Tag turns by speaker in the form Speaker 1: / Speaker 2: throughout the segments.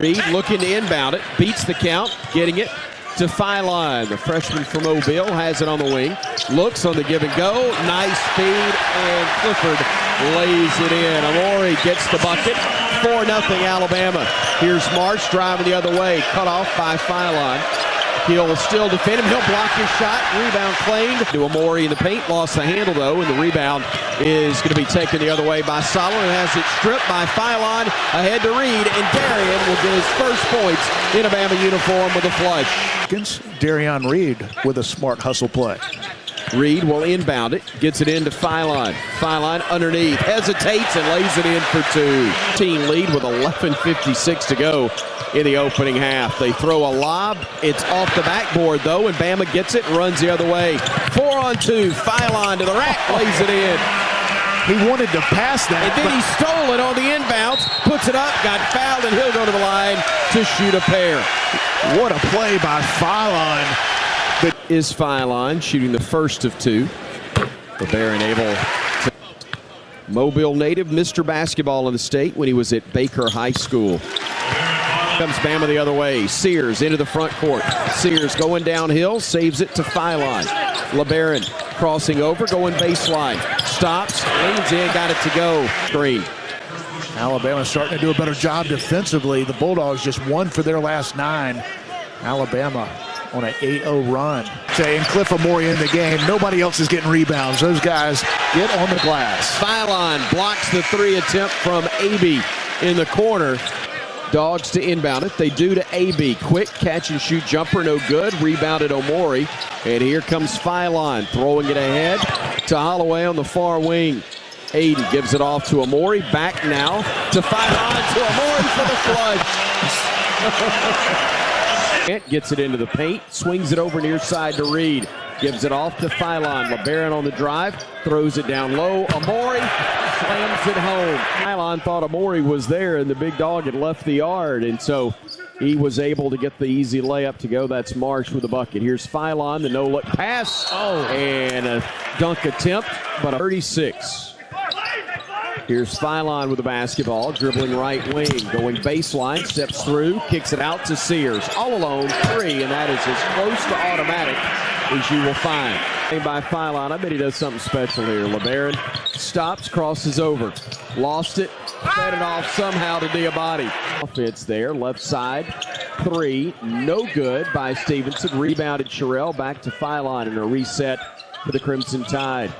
Speaker 1: Reed looking to inbound it, beats the count, getting it to Philon. The freshman from Mobile has it on the wing, looks on the give and go, nice feed, and Clifford lays it in. Amori gets the bucket, 4-0 Alabama. Here's Marsh driving the other way, cut off by Philon. He'll still defend him, he'll block his shot, rebound claimed. To Amori in the paint, lost the handle though, and the rebound is going to be taken the other way by Solomon, who has it stripped by Philon, ahead to Reed, and Darian will get his first points in a Bama uniform with a flush.
Speaker 2: Darian Reed with a smart hustle play.
Speaker 1: Reed will inbound it, gets it into Philon. Philon underneath, hesitates and lays it in for two. Team lead with 11:56 to go in the opening half. They throw a lob, it's off the backboard though, and Bama gets it and runs the other way. 4-on-2, Philon to the rack, lays it in.
Speaker 2: He wanted to pass that.
Speaker 1: And then he stole it on the inbounds, puts it up, got fouled, and he'll go to the line to shoot a pair.
Speaker 2: What a play by Philon.
Speaker 1: That is Philon shooting the first of two. Labaron able to. Mobile native, Mr. Basketball in the state when he was at Baker High School. Comes Bama the other way. Sears into the front court. Sears going downhill, saves it to Philon. Labaron crossing over, going baseline. Stops, leans in, got it to go. Green.
Speaker 2: Alabama starting to do a better job defensively. The Bulldogs just won for their last 9. Alabama on an 8-0 run. And Cliff Amori in the game. Nobody else is getting rebounds. Those guys get on the glass.
Speaker 1: Philon blocks the 3 attempt from AB in the corner. Dogs to inbound it. They do to AB. Quick catch and shoot jumper, no good. Rebounded Omori. And here comes Philon throwing it ahead to Holloway on the far wing. Aiden gives it off to Amori. Back now to Philon to Amori for the flush. Gets it into the paint. Swings it over near side to Reed. Gives it off to Philon. Labaron on the drive. Throws it down low. Amori slams it home. Philon thought Amori was there and the big dog had left the yard. And so he was able to get the easy layup to go. That's Marsh with the bucket. Here's Philon, the no-look pass. And a dunk attempt, but a 36. Here's Philon with the basketball, dribbling right wing, going baseline, steps through, kicks it out to Sears. All alone, 3, and that is as close to automatic as you will find. By Philon, I bet he does something special here. Labaron stops, crosses over, lost it, fed it off somehow to Diabate. Offense there, left side, 3, no good by Stevenson. Rebounded Sherrill, back to Philon, and a reset for the Crimson Tide.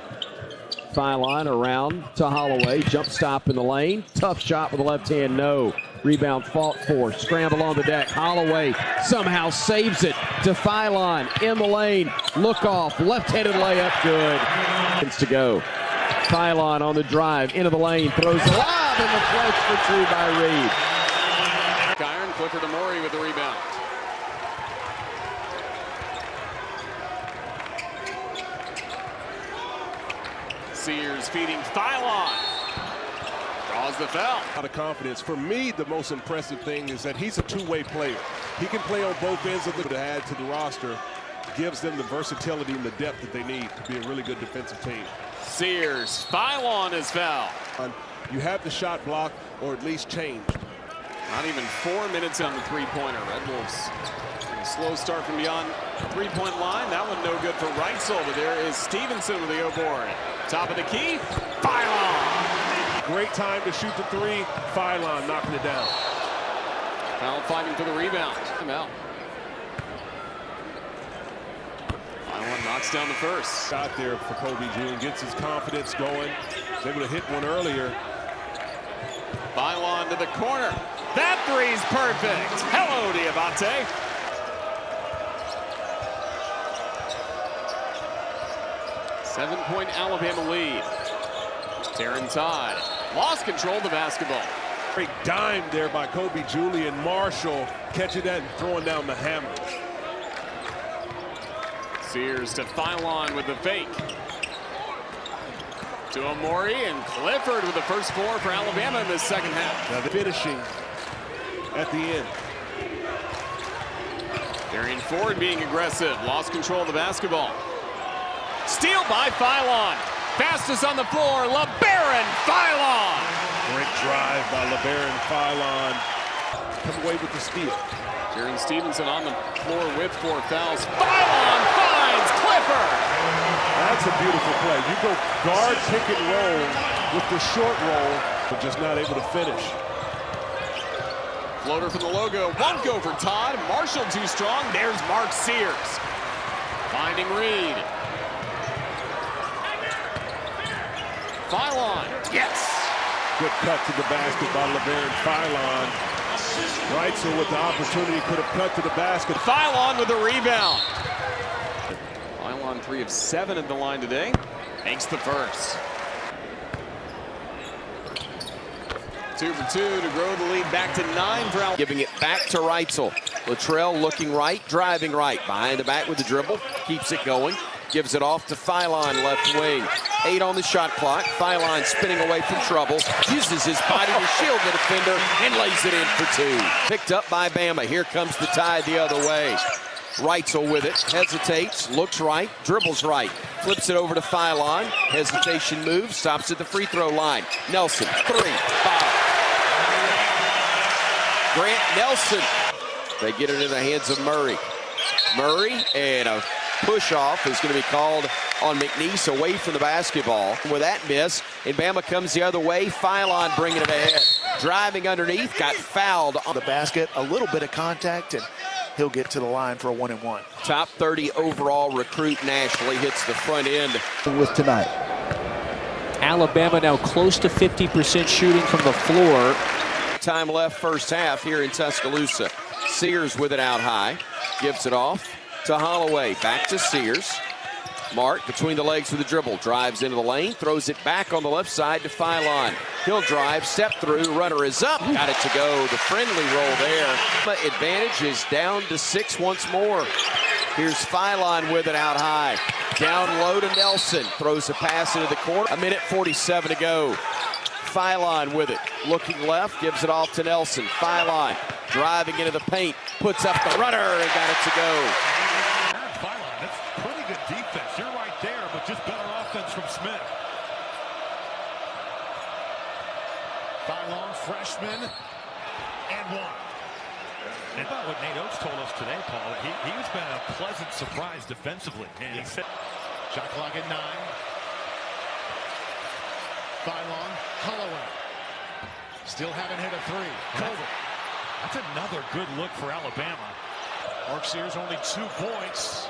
Speaker 1: Philon around to Holloway, jump stop in the lane, tough shot with the left hand, no. Rebound fought for, scramble on the deck. Holloway somehow saves it to Philon in the lane. Look off, left-handed layup, good. It's to go. Philon on the drive, into the lane, throws the lob in the flush for 2 by Reed.
Speaker 3: Iron, Clifford Amori with the rebound. Sears feeding Philon. Draws the foul.
Speaker 4: Out of confidence. For me, the most impressive thing is that he's a two-way player. He can play on both ends of to add to the roster. Gives them the versatility and the depth that they need to be a really good defensive team.
Speaker 3: Sears, Philon is fouled.
Speaker 4: You have the shot blocked or at least changed.
Speaker 3: Not even 4 minutes on the three-pointer. Red Wolves, a slow start from beyond the three-point line. That one no good for Reitzel, but there is Stevenson with the O-board. Top of the key, Philon.
Speaker 4: Great time to shoot the 3. Philon knocking it down.
Speaker 3: Foul fighting for the rebound. Come out. Philon knocks down the first.
Speaker 4: Out there for Kobe June, gets his confidence going. Was able to hit one earlier.
Speaker 3: Philon to the corner. That three's perfect. Hello, Diabate. Seven-point Alabama lead. Taryn Todd lost control of the basketball.
Speaker 4: Great dime there by Kobe Julian. Marshall catching that and throwing down the hammer.
Speaker 3: Sears to Philon with the fake. To Amori and Clifford with the first 4 for Alabama in this second half.
Speaker 4: Now the finishing at the end.
Speaker 3: Darian Ford being aggressive. Lost control of the basketball. Steal by Philon. Fastest on the floor, Labaron Philon.
Speaker 4: Great drive by Labaron Philon. come away with the steal.
Speaker 3: Jerry Stevenson on the floor with 4 fouls. Philon finds Clipper.
Speaker 4: That's a beautiful play. You go guard, pick and roll with the short roll, but just not able to finish.
Speaker 3: Floater from the logo. Won't go for Todd. Marshall too strong. There's Mark Sears. Finding Reed. Philon. Yes.
Speaker 4: Good cut to the basket by Labaron Philon. Reitzel with the opportunity could have cut to the basket.
Speaker 3: Philon with the rebound. Philon 3 of 7 at the line today. Makes the first. 2 for 2 to grow the lead back to 9 for Al. Giving it back to Reitzel. Latrell looking right, driving right. Behind the back with the dribble. Keeps it going. Gives it off to Philon, left wing. 8 on the shot clock. Philon spinning away from trouble. Uses his body to shield the defender and lays it in for 2. Picked up by Bama. Here comes the tide the other way. Reitzel with it. Hesitates. Looks right. Dribbles right. Flips it over to Philon. Hesitation move. Stops at the free throw line. Nelson. 3. Foul. Grant Nelson. They get it into the hands of Murray. Murray and a push-off is going to be called on McNeese away from the basketball. With that miss, and Bama comes the other way. Philon bringing it ahead. Driving underneath, got fouled on
Speaker 2: The basket, a little bit of contact, and he'll get to the line for a 1-and-1.
Speaker 3: Top 30 overall recruit nationally hits the front end.
Speaker 5: With tonight.
Speaker 6: Alabama now close to 50% shooting from the floor.
Speaker 3: Time left first half here in Tuscaloosa. Sears with it out high. Gives it off to Holloway. Back to Sears. Mark between the legs with the dribble. Drives into the lane. Throws it back on the left side to Philon. He'll drive. Step through. Runner is up. Got it to go. The friendly roll there. Advantage is down to 6 once more. Here's Philon with it out high. Down low to Nelson. Throws a pass into the corner. 1:47 to go. Philon with it. Looking left. Gives it off to Nelson. Philon driving into the paint. Puts up the runner and got it to go.
Speaker 7: Philon, that's pretty good defense. You're right there, but just better offense from Smith. Philon, freshman, and 1. And about what Nate Oates told us today, Paul, he's been a pleasant surprise defensively. And shot clock at 9. Philon, Holloway. Still haven't hit a 3. Culver. That's another good look for Alabama. Mark Sears only 2 points.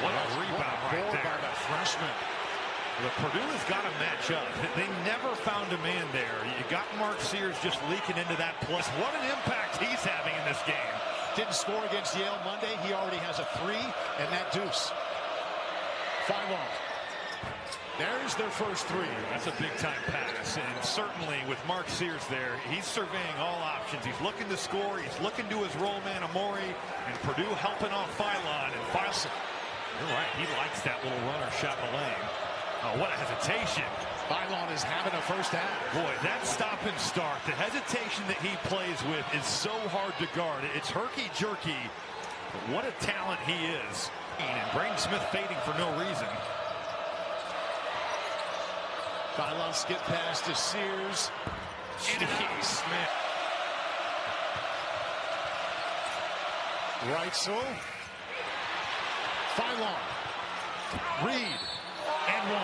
Speaker 7: What a rebound right there by the freshman. The Purdue has got to match up. They never found a man there. You got Mark Sears just leaking into that plus. What an impact he's having in this game. Didn't score against Yale Monday. He already has a 3 and that deuce. Philon. There's their first 3. That's a big-time pass, and certainly with Mark Sears there, he's surveying all options. He's looking to score. He's looking to his roll man, Amori, and Purdue helping off Philon. And Philon, you're right, he likes that little runner shot in the lane. Oh, what a hesitation. Philon is having a first half. Boy, that stop and start, the hesitation that he plays with is so hard to guard. It's herky-jerky, but what a talent he is. And Braden Smith fading for no reason. Philon skip pass to Sears. Steve Smith. Reitzel. Philon. Reed. And 1.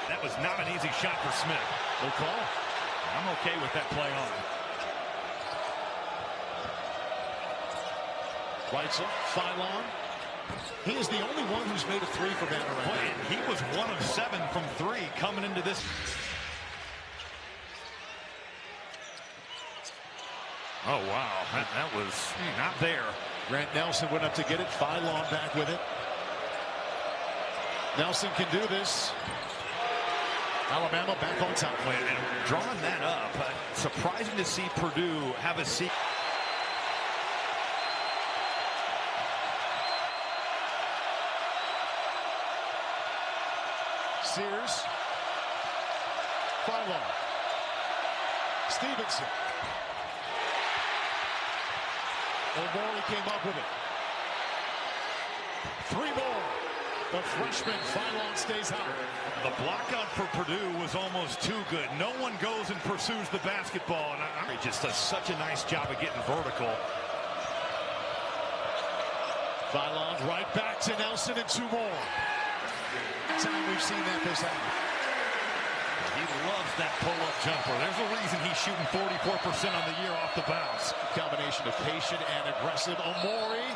Speaker 7: That was not an easy shot for Smith. No call. I'm okay with that play on. Reitzel. Philon. He is the only one who's made a 3 for Bama right now. He was 1 of 7 from 3 coming into this. Oh, wow. That was not there. Grant Nelson went up to get it. Philon back with it. Nelson can do this. Alabama back on top. And drawing that up. Surprising to see Purdue have a seat. Sears. Philon. Stevenson. O'Malley came up with it. 3 more. The freshman Philon stays high. The blockout for Purdue was almost too good. No one goes and pursues the basketball, and he just does such a nice job of getting vertical. Philon right back to Nelson and 2 more. Time we've seen that this half. He loves that pull-up jumper. There's a reason he's shooting 44% on the year off the bounce. Combination of patient and aggressive. Omori,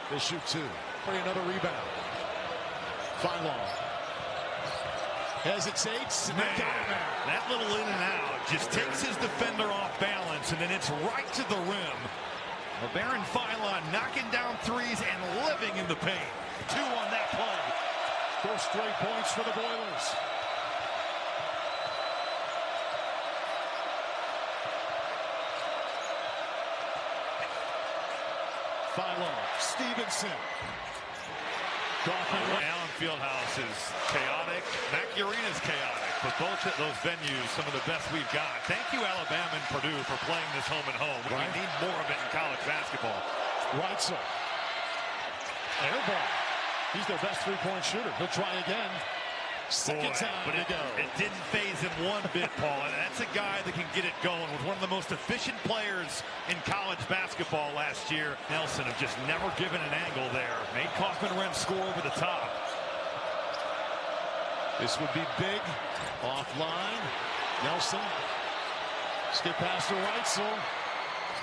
Speaker 7: they shoot 2. Another rebound. Philon hesitates, and they got him there. That little in and out just takes his defender off balance, and then it's right to the rim. Labaron Philon knocking down threes and living in the paint. 2 on that play.
Speaker 2: 4 straight points for the Boilers. Philon, Stevenson.
Speaker 7: Labaron Fieldhouse is chaotic. Mac Arena's chaotic. But both of those venues, some of the best we've got. Thank you, Alabama and Purdue, for playing this home and home. We need more of it in college basketball.
Speaker 2: Reitzel. Air ball. He's their best 3-point shooter. He'll try again. Second time
Speaker 7: but
Speaker 2: to go.
Speaker 7: It didn't faze him one bit, Paul. And that's a guy that can get it going. Was one of the most efficient players in college basketball last year. Nelson have just never given an angle there. Made Kaufman-Renn score over the top.
Speaker 2: This would be big. Offline. Nelson. Skip past to Reitzel.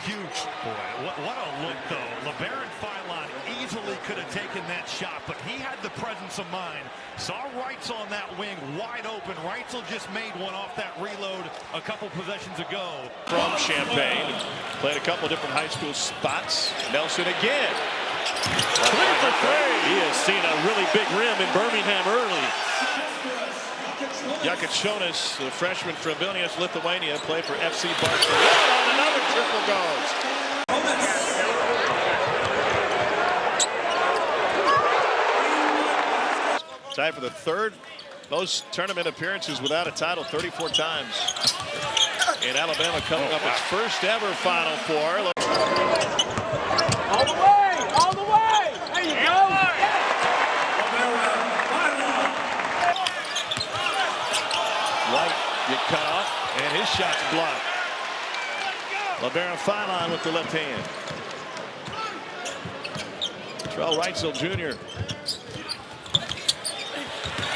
Speaker 7: Huge. Boy, what a look, though. Labaron Philon easily could have taken that shot, but he had the presence of mind. Saw Reitzel on that wing wide open. Reitzel just made one off that reload a couple possessions ago.
Speaker 5: From Champaign. Played a couple different high school spots. Nelson again. 3 for 3. He has seen a really big rim in Birmingham early. Yakuchonis, the freshman from Vilnius, Lithuania, played for FC Barcelona. Another triple goes. Tied for the 3rd most tournament appearances without a title, 34 times. And Alabama coming up its first ever Final Four.
Speaker 1: All the way! All the way! There you go!
Speaker 5: White get cut off, and his shot's blocked. Labaron Philon with the left hand. Trell Reitzel Jr.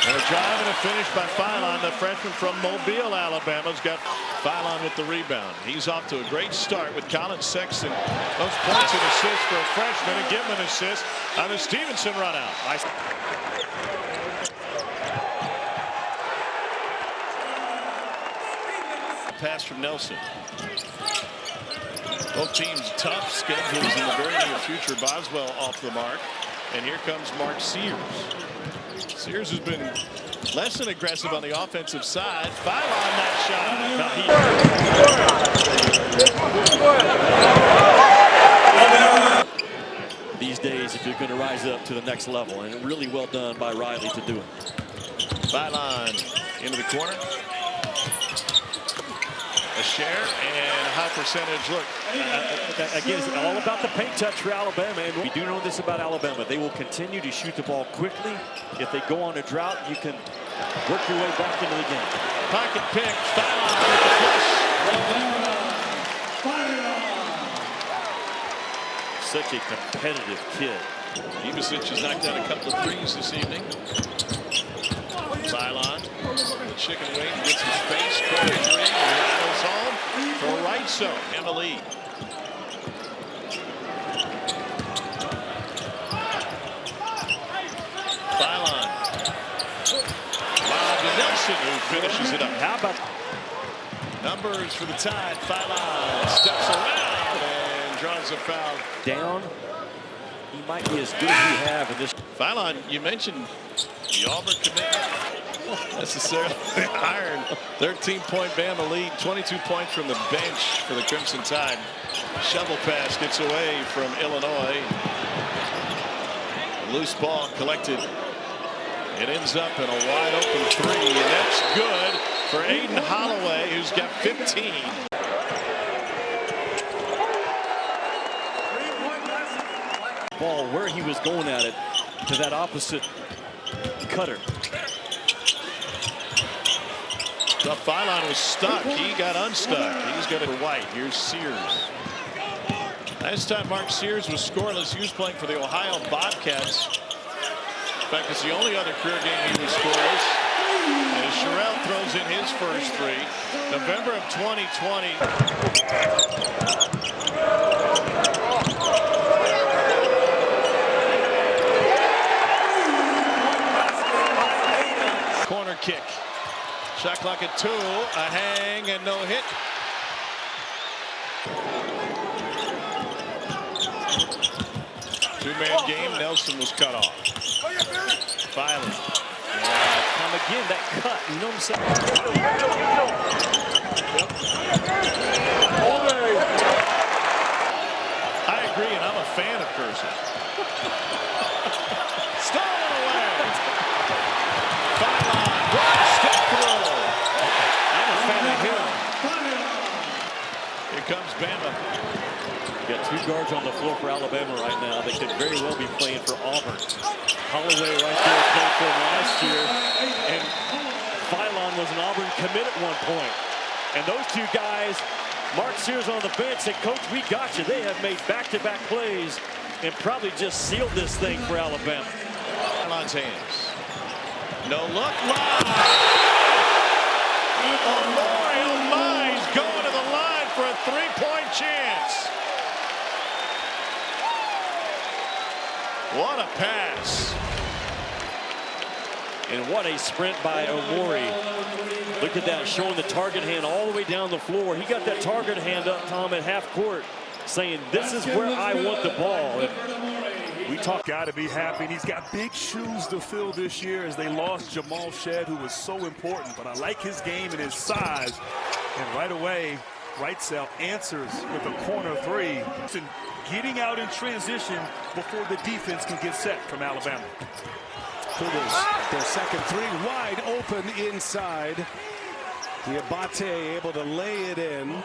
Speaker 5: And a drive and a finish by Philon, the freshman from Mobile, Alabama's got Philon with the rebound. He's off to a great start with Colin Sexton. Those points and assists for a freshman, and give him an assist on the Stevenson run out. Nice. Pass from Nelson. Both teams tough schedules in the very near future. Boswell off the mark. And here comes Mark Sears. Sears has been less than aggressive on the offensive side. Philon that
Speaker 8: shot. These days, if you're going to rise up to the next level, and really well done by Riley to do it.
Speaker 5: Philon into the corner. A share and high percentage look.
Speaker 8: Again, it's all about the paint touch for Alabama. And we do know this about Alabama. They will continue to shoot the ball quickly. If they go on a drought, you can work your way back into the game.
Speaker 5: Pocket pick. Philon with the push.
Speaker 8: Such a competitive kid.
Speaker 5: Ivasic has knocked down a couple of threes this evening. Philon, the chicken wing, gets some space. Corner 3, rattles home for Reitzel in the lead. Philon. Bob to Nelson, who finishes it up.
Speaker 8: How about
Speaker 5: numbers for the Tide? Philon steps around and draws a foul.
Speaker 8: Down. He might be as good as we have in this.
Speaker 5: Philon, you mentioned the Auburn commitment. Necessarily iron. 13-point Bama lead. 22 points from the bench for the Crimson Tide. Shovel pass gets away from Illinois. Loose ball collected. It ends up in a wide open 3, and that's good for Aiden Holloway, who's got 15.
Speaker 8: Ball where he was going at it to that opposite cutter.
Speaker 5: The Philon was stuck. He got unstuck. He's got it for White. Here's Sears. Last time Mark Sears was scoreless, he was playing for the Ohio Bobcats. In fact, it's the only other career game he was scoreless. As Sherrell throws in his first three. November of 2020. Corner kick. Shot clock at 2. A hang and no hit. Two-man game. Nelson was cut off. Philon.
Speaker 8: Come again, that cut. You know what I'm saying?
Speaker 5: I agree, and I'm a fan of cursing. Stolen away. Philon. Step through.
Speaker 8: I'm a fan of him.
Speaker 5: Here comes Bama.
Speaker 8: Got 2 guards on the floor for Alabama right now. They could very well be playing for Auburn. Holloway right there played for him last year. And Philon was an Auburn commit at one point. And those 2 guys, Mark Sears on the bench, said, Coach, we got you. They have made back-to-back plays and probably just sealed this thing for Alabama.
Speaker 5: Philon's hands. No look. Live. Oh my, he's going to the line for a 3-point chance. What a pass.
Speaker 8: And what a sprint by Omori. Look at that, showing the target hand all the way down the floor. He got that target hand up, Tom, at half court, saying, this is where I want the ball. And we talk.
Speaker 9: Got to be happy. And he's got big shoes to fill this year as they lost Jamal Shedd, who was so important. But I like his game and his size. And right away, Wrightsell answers with a corner 3. Getting out in transition before the defense can get set from Alabama.
Speaker 4: Cougars, their second 3 wide open inside. Diabate able to lay it in.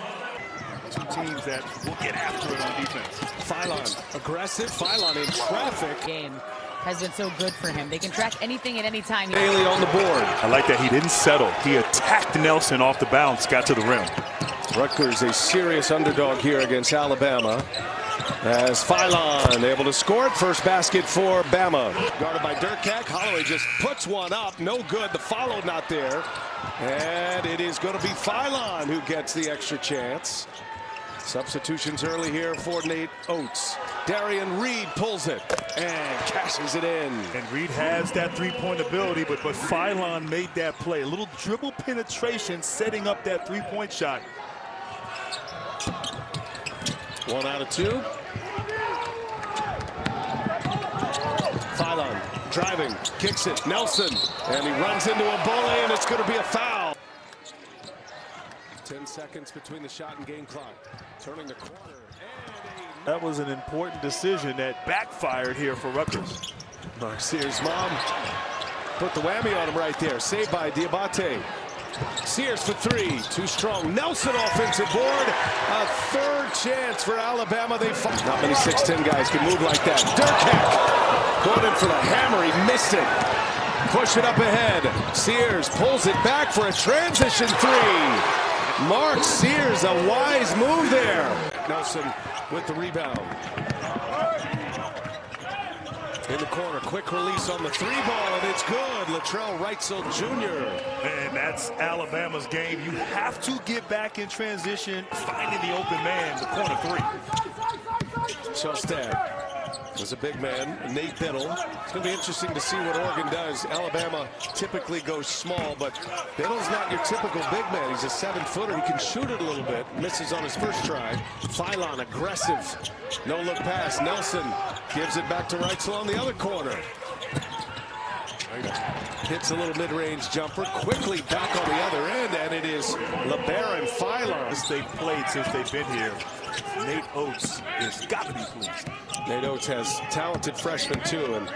Speaker 9: 2 teams that will get after it on defense.
Speaker 4: Philon, aggressive. Philon in traffic.
Speaker 10: Game has been so good for him. They can track anything at any time.
Speaker 1: Bailey on the board.
Speaker 9: I like that he didn't settle. He attacked Nelson off the bounce, got to the rim.
Speaker 11: Rutgers a serious underdog here against Alabama. As Philon able to score it. First basket for Bama. Guarded by Durkak. Holloway just puts one up. No good. The follow not there. And it is going to be Philon who gets the extra chance. Substitutions early here for Nate Oates. Darian Reed pulls it and cashes it in.
Speaker 9: And Reed has that 3-point ability, but Philon made that play. A little dribble penetration setting up that 3-point shot.
Speaker 11: 1 out of 2. Philon driving, kicks it. Nelson, and he runs into a bully, and it's going to be a foul. 10 seconds between the shot and game clock. Turning the corner.
Speaker 9: That was an important decision that backfired here for Rutgers.
Speaker 11: Mark Sears' mom put the whammy on him right there. Saved by Diabate. Sears for 3. Too strong. Nelson offensive board. A 3rd chance for Alabama. They fight. Not many 6'10 guys can move like that. Durkak going in for the hammer. He missed it. Push it up ahead. Sears pulls it back for a transition 3. Mark Sears, a wise move there. Nelson with the rebound. In the corner, quick release on the 3-ball, and it's good. Latrell Wrightsell Jr.
Speaker 9: And that's Alabama's game. You have to get back in transition, finding the open man, the corner 3.
Speaker 11: Shostad was a big man. Nate Biddle. It's going to be interesting to see what Oregon does. Alabama typically goes small, but Biddle's not your typical big man. He's a 7-footer. He can shoot it a little bit. Misses on his first try. Philon aggressive. No look pass. Nelson gives it back to Wrightsell on the other corner. Hits a little mid-range jumper. Quickly back on the other end, and it is Labaron Philon.
Speaker 9: As they've played since they've been here, Nate Oates has got to be pleased.
Speaker 11: Nate Oates has talented freshmen too, and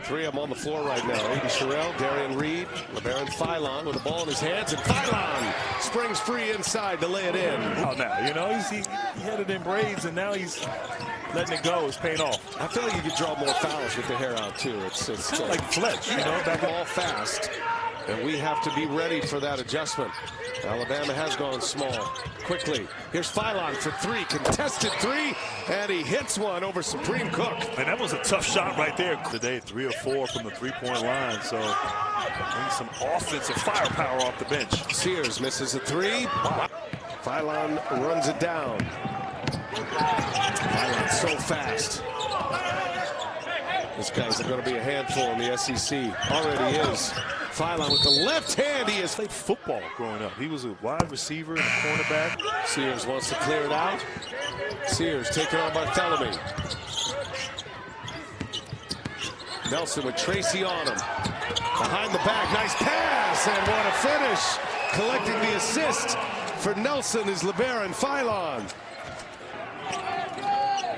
Speaker 11: 3 of them on the floor right now. Aiden Sherrell, Darian Reed, Labaron Philon with the ball in his hands, and Philon springs free inside to lay it in.
Speaker 9: Oh, now, you know, he had it in braids, and now he's letting it go is paying off.
Speaker 11: I feel like you could draw more fouls with the hair out too. It's
Speaker 9: kind of like Fletch, you know, back
Speaker 11: all fast, and we have to be ready for that adjustment. Alabama has gone small quickly. Here's Philon for three, contested three, and he hits one over Supreme Cook.
Speaker 9: And that was a tough shot right there. Today, 3 or 4 from the three-point line, so brings some offensive firepower off the bench.
Speaker 11: Sears misses a three. Philon runs it down. Philon's so fast. This guy's going to be a handful in the SEC. Already is. Philon with the left hand. He has
Speaker 9: played football growing up. He was a wide receiver and a cornerback.
Speaker 11: Sears wants to clear it out. Sears taking on Bartholomew. Nelson with Tracy on him. Behind the back, nice pass, and what a finish. Collecting the assist for Nelson is Labaron Philon.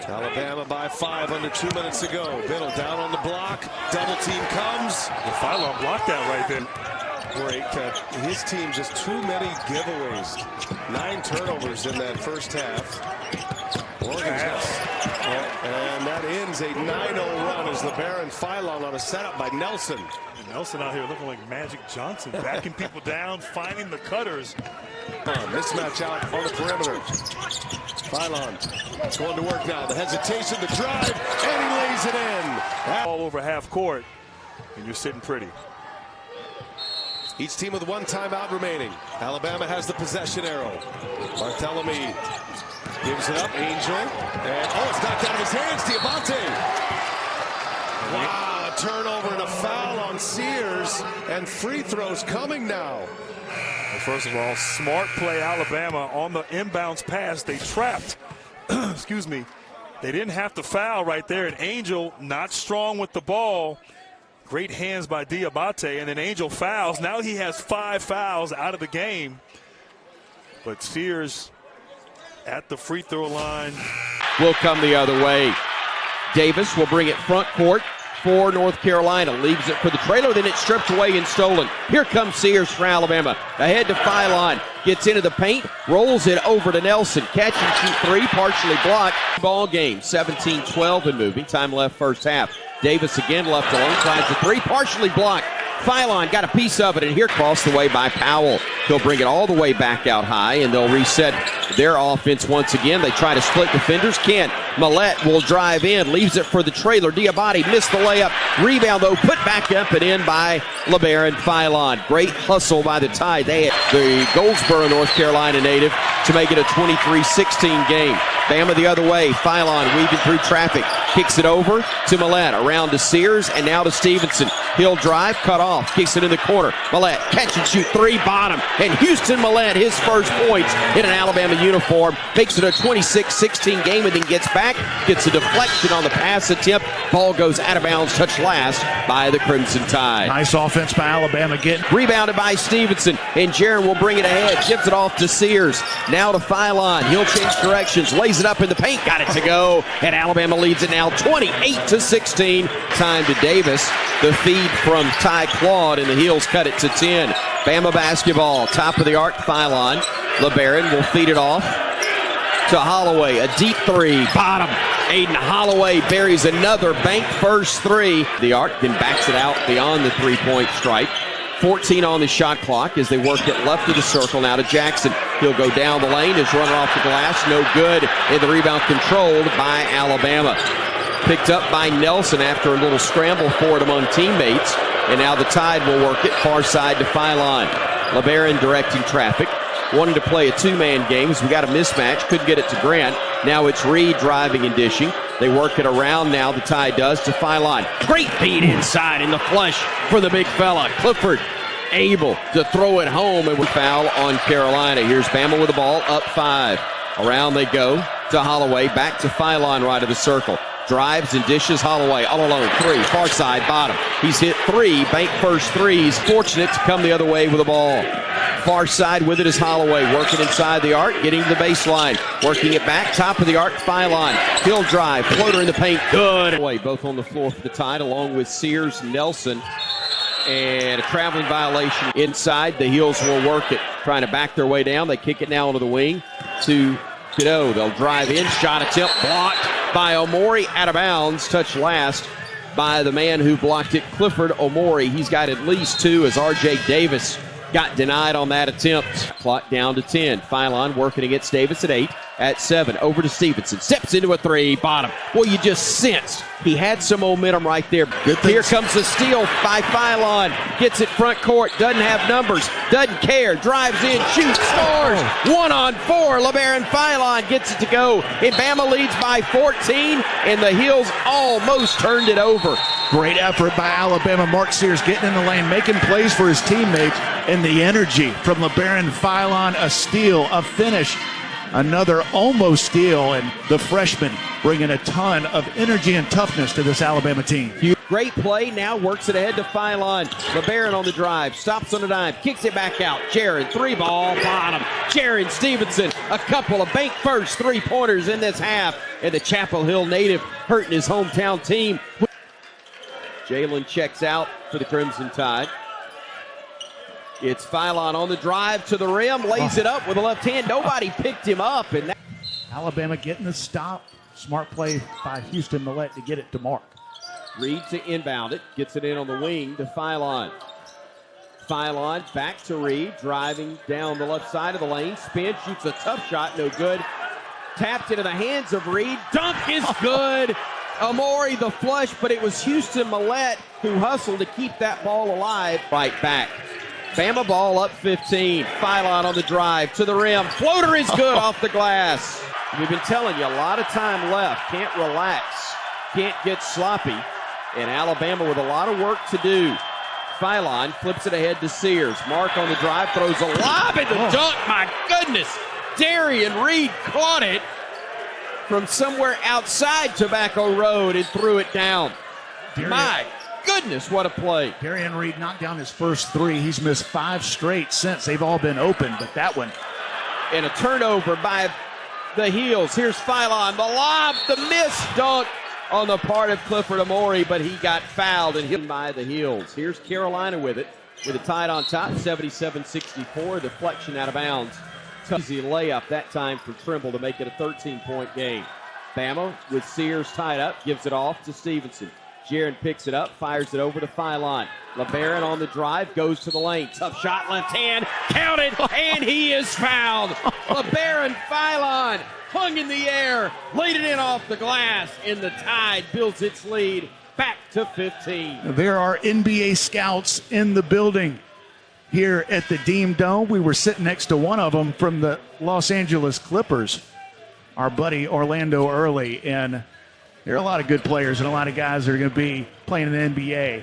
Speaker 11: Alabama by 5 under 2 minutes to go. Biddle down on the block. Double team comes.
Speaker 9: The Philon blocked that right there.
Speaker 11: Great catch. His team just too many giveaways. 9 turnovers in that first half. Oregon's and that ends a 9-0 run as Labaron Philon on a setup by Nelson.
Speaker 9: And Nelson out here looking like Magic Johnson, backing people down, finding the cutters.
Speaker 11: Mismatch out on the perimeter. Philon going to work now. The hesitation, the drive, and he lays it in.
Speaker 9: All over half court, and you're sitting pretty.
Speaker 11: Each team with 1 timeout remaining. Alabama has the possession arrow. Bartholomew gives it up. Angel. And it's knocked out of his hands. Diabate. Wow, a turnover and a foul on Sears. And free throws coming now.
Speaker 9: Well, first of all, smart play Alabama on the inbounds pass. They trapped. Excuse me. They didn't have to foul right there. And Angel not strong with the ball. Great hands by Diabate, and then Angel fouls. Now he has 5 fouls out of the game. But Sears at the free throw line.
Speaker 1: Will come the other way. Davis will bring it front court for North Carolina. Leaves it for the trailer, then it's stripped away and stolen. Here comes Sears for Alabama. Ahead to Philon. Gets into the paint, rolls it over to Nelson. Catch and shoot 3, partially blocked. Ball game, 17-12 and moving. Time left first half. Davis again left alone, tries the 3, partially blocked. Philon got a piece of it, and here crossed the way by Powell. He'll bring it all the way back out high, and they'll reset their offense once again. They try to split defenders, can't. Millette will drive in, leaves it for the trailer. Diabate missed the layup. Rebound, though, put back up and in by Labaron Philon. Great hustle by the Tide. They had the Goldsboro, North Carolina native to make it a 23-16 game. Bama the other way. Philon weaving through traffic. Kicks it over to Millette. Around to Sears and now to Stevenson. He'll drive, cut off. Kicks it in the corner. Millette, catch and shoot 3, bottom. And Houston Millette, his first points in an Alabama uniform. Makes it a 26-16 game and then gets back. Gets a deflection on the pass attempt. Ball goes out of bounds, touched last by the Crimson Tide.
Speaker 2: Nice offense by Alabama getting.
Speaker 1: Rebounded by Stevenson. And Jaron will bring it ahead. Gives it off to Sears. Now to Philon. He'll change directions. Lays it up in the paint. Got it to go. And Alabama leads it now 28-16. Time to Davis. The feed from Ty Claude, and the heels cut it to 10. Bama basketball. Top of the arc, Philon. Labaron will feed it off to Holloway. A deep 3. Bottom. Aiden Holloway buries another bank first 3. The arc then backs it out beyond the 3-point stripe. 14 on the shot clock as they work it left of the circle now to Jackson. He'll go down the lane. His runner off the glass. No good. And the rebound controlled by Alabama. Picked up by Nelson after a little scramble for it among teammates. And now the Tide will work it far side to Philon. Labaron directing traffic. Wanting to play a 2-man game as we got a mismatch. Couldn't get it to Grant. Now it's Reed driving and dishing. They work it around now, the Tide does, to Philon. Great feed inside in the flush for the big fella. Clifford able to throw it home, and we foul on Carolina. Here's Bama with the ball, up 5. Around they go to Holloway, back to Philon right of the circle. Drives and dishes. Holloway all alone. 3, far side, bottom. He's hit 3, bank first 3s. Fortunate to come the other way with the ball. Far side with it is Holloway, working inside the arc, getting to the baseline, working it back, top of the arc, Philon. He'll drive, floater in the paint, good. Both on the floor for the Tide, along with Sears, Nelson, and a traveling violation inside. The Heels will work it, trying to back their way down. They kick it now onto the wing to They'll drive in, shot attempt blocked by Omori, out of bounds, touched last by the man who blocked it, Clifford Omori. He's got at least 2 as R.J. Davis got denied on that attempt. Clock down to 10. Philon working against Davis at 8. At 7, over to Stevenson. Steps into a 3, bottom. Well, you just sensed he had some momentum right there. Here comes the steal by Philon. Gets it front court, doesn't have numbers, doesn't care, drives in, shoots, scores. 1-on-4. Labaron Philon gets it to go. And Bama leads by 14, and the Heels almost turned it over.
Speaker 2: Great effort by Alabama. Mark Sears getting in the lane, making plays for his teammates, and the energy from Labaron Philon. A steal, a finish. Another almost steal, and the freshman bringing a ton of energy and toughness to this Alabama team.
Speaker 1: Great play, now works it ahead to Philon. Labaron on the drive, stops on a dime, kicks it back out. Jaron, 3-ball, bottom. Jaron Stevenson, a couple of bank first 3-pointers in this half. And the Chapel Hill native hurting his hometown team. Jalen checks out for the Crimson Tide. It's Philon on the drive to the rim, lays it up with a left hand. Nobody picked him up. And
Speaker 2: Alabama getting the stop. Smart play by Houston Millette to get it to Mark.
Speaker 1: Reed to inbound it, gets it in on the wing to Philon. Philon back to Reed, driving down the left side of the lane. Spin, shoots a tough shot, no good. Tapped into the hands of Reed. Dunk is good. Omori the flush, but it was Houston Millette who hustled to keep that ball alive. Right back. Bama ball up 15. Philon on the drive to the rim. Floater is good off the glass. We've been telling you, a lot of time left. Can't relax. Can't get sloppy. And Alabama with a lot of work to do. Philon flips it ahead to Sears. Mark on the drive, throws a lob in the dunk. My goodness. Darian Reed caught it from somewhere outside Tobacco Road and threw it down. My goodness, what a play.
Speaker 2: Darian Reed knocked down his first 3. He's missed 5 straight since. They've all been open, but that one.
Speaker 1: And a turnover by the Heels. Here's Philon, the lob, the miss dunk on the part of Clifford Omori, but he got fouled and hit by the Heels. Here's Carolina with it, with a Tide on top, 77-64. Deflection out of bounds. Easy layup that time for Trimble to make it a 13-point game. Bama with Sears tied up, gives it off to Stevenson. Jaron picks it up, fires it over to Philon. Labaron on the drive, goes to the lane. Tough shot, left hand, counted, and he is fouled. Labaron Philon hung in the air, laid it in off the glass, and the Tide builds its lead back to 15.
Speaker 2: There are NBA scouts in the building here at the Deem Dome. We were sitting next to one of them from the Los Angeles Clippers, our buddy Orlando Early, and there are a lot of good players and a lot of guys that are going to be playing in the NBA.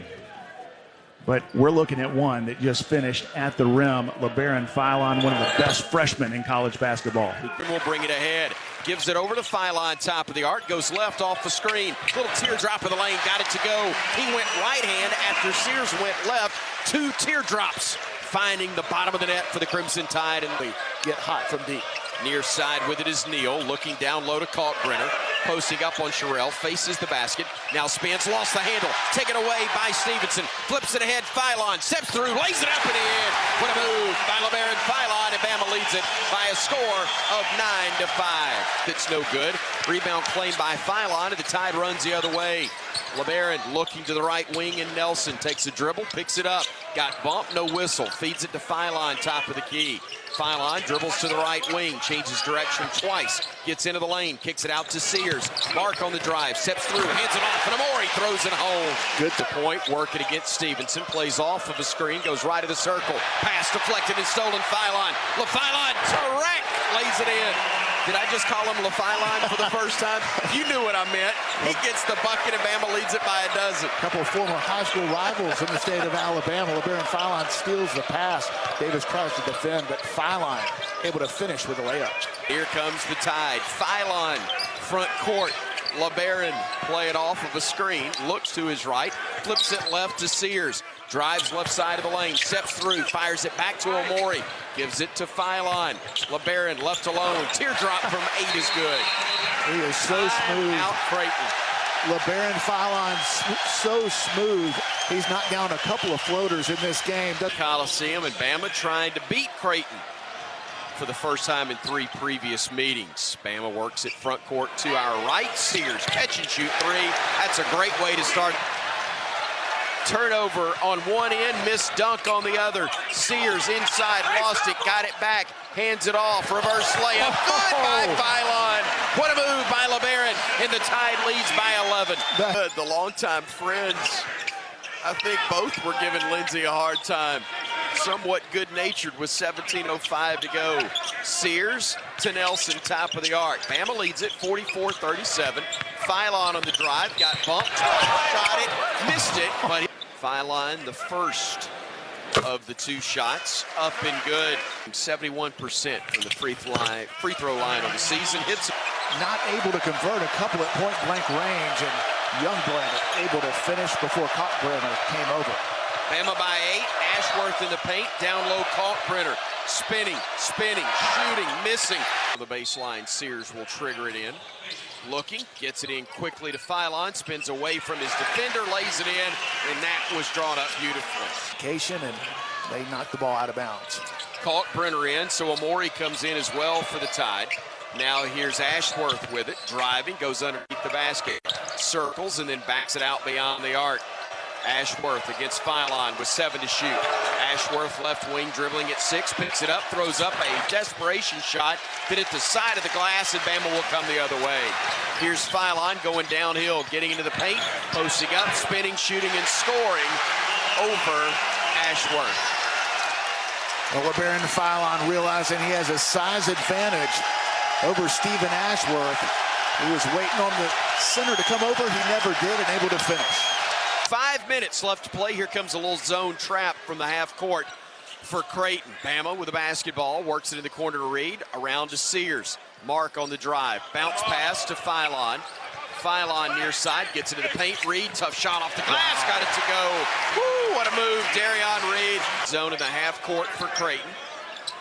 Speaker 2: But we're looking at one that just finished at the rim. Labaron Philon, one of the best freshmen in college basketball.
Speaker 12: Will bring it ahead. Gives it over to Philon, top of the arc. Goes left off the screen. Little teardrop in the lane. Got it to go. He went right hand after Sears went left. 2 teardrops. Finding the bottom of the net for the Crimson Tide. And we get hot from deep. Near side with it is Neal, looking down low to Kalkbrenner. Posting up on Sherrill, faces the basket. Now spins, lost the handle. Taken away by Stevenson. Flips it ahead, Philon steps through, lays it up and in. What a move by Labaron Philon, and Bama leads it by a score of 9-5. That's no good. Rebound claimed by Philon, and the Tide runs the other way. Labaron looking to the right wing, and Nelson takes a dribble, picks it up. Got bumped, no whistle. Feeds it to Philon, top of the key. Philon dribbles to the right wing, changes direction twice, gets into the lane, kicks it out to Sears. Mark on the drive, steps through, hands it off, and Omori throws it home. Good to point, working against Stevenson, plays off of a screen, goes right of the circle. Pass deflected and stolen, Philon. LaPhilon, direct, lays it in. Did I just call him LaPhilon for the first time? You knew what I meant. He gets the bucket and Bama leads it by a dozen.
Speaker 2: A couple of former high school rivals in the state of Alabama. Labaron Philon steals the pass. Davis tries to defend, but Philon able to finish with a layup.
Speaker 12: Here comes the Tide. Philon, front court. Labaron play it off of a screen, looks to his right, flips it left to Sears. Drives left side of the lane, steps through, fires it back to Omori. Gives it to Philon. Labaron left alone. Teardrop from 8 is good.
Speaker 2: He is so smooth.
Speaker 12: Out Creighton.
Speaker 2: Labaron Philon so smooth. He's knocked down a couple of floaters in this game.
Speaker 12: Coliseum, and Bama trying to beat Creighton. for the first time in 3 previous meetings. Bama works it front court to our right. Sears catch and shoot 3. That's a great way to start. Turnover on one end, missed dunk on the other. Sears inside, lost it, got it back, hands it off, reverse layup. Good by Philon. What a move by Labaron, and the Tide leads by 11. The longtime friends, I think both were giving Lindsay a hard time. Somewhat good-natured with 17:05 to go. Sears to Nelson, top of the arc. Bama leads it 44-37. Philon on the drive, got bumped, shot it, missed it, but Philon, the first of the 2 shots, up and good. 71% from the free throw line on the season. Hits.
Speaker 2: Not able to convert a couple at point-blank range, and Youngblood able to finish before Kalkbrenner came over.
Speaker 12: Bama by 8, Ashworth in the paint, down low, Kalkbrenner, spinning, shooting, missing. On the baseline, Sears will trigger it in. Looking, gets it in quickly to Philon, spins away from his defender, lays it in, and that was drawn up beautifully.
Speaker 2: And they knocked the ball out of bounds.
Speaker 12: Kalkbrenner in, so Amori comes in as well for the Tide. Now here's Ashworth with it, driving, goes underneath the basket, circles, and then backs it out beyond the arc. Ashworth against Philon with 7 to shoot. Ashworth left wing dribbling at 6, picks it up, throws up a desperation shot, hit it to the side of the glass, and Bama will come the other way. Here's Philon going downhill, getting into the paint, posting up, spinning, shooting, and scoring over Ashworth.
Speaker 2: Well, Labaron Philon realizing he has a size advantage over Stephen Ashworth. He was waiting on the center to come over. He never did, and able to finish.
Speaker 12: 5 minutes left to play. Here comes a little zone trap from the half court for Creighton. Bama with the basketball, works it in the corner to Reed, around to Sears. Mark on the drive, bounce pass to Philon. Philon near side, gets into the paint. Reed, tough shot off the glass, got it to go. Woo, what a move, Darion Reed. Zone in the half court for Creighton.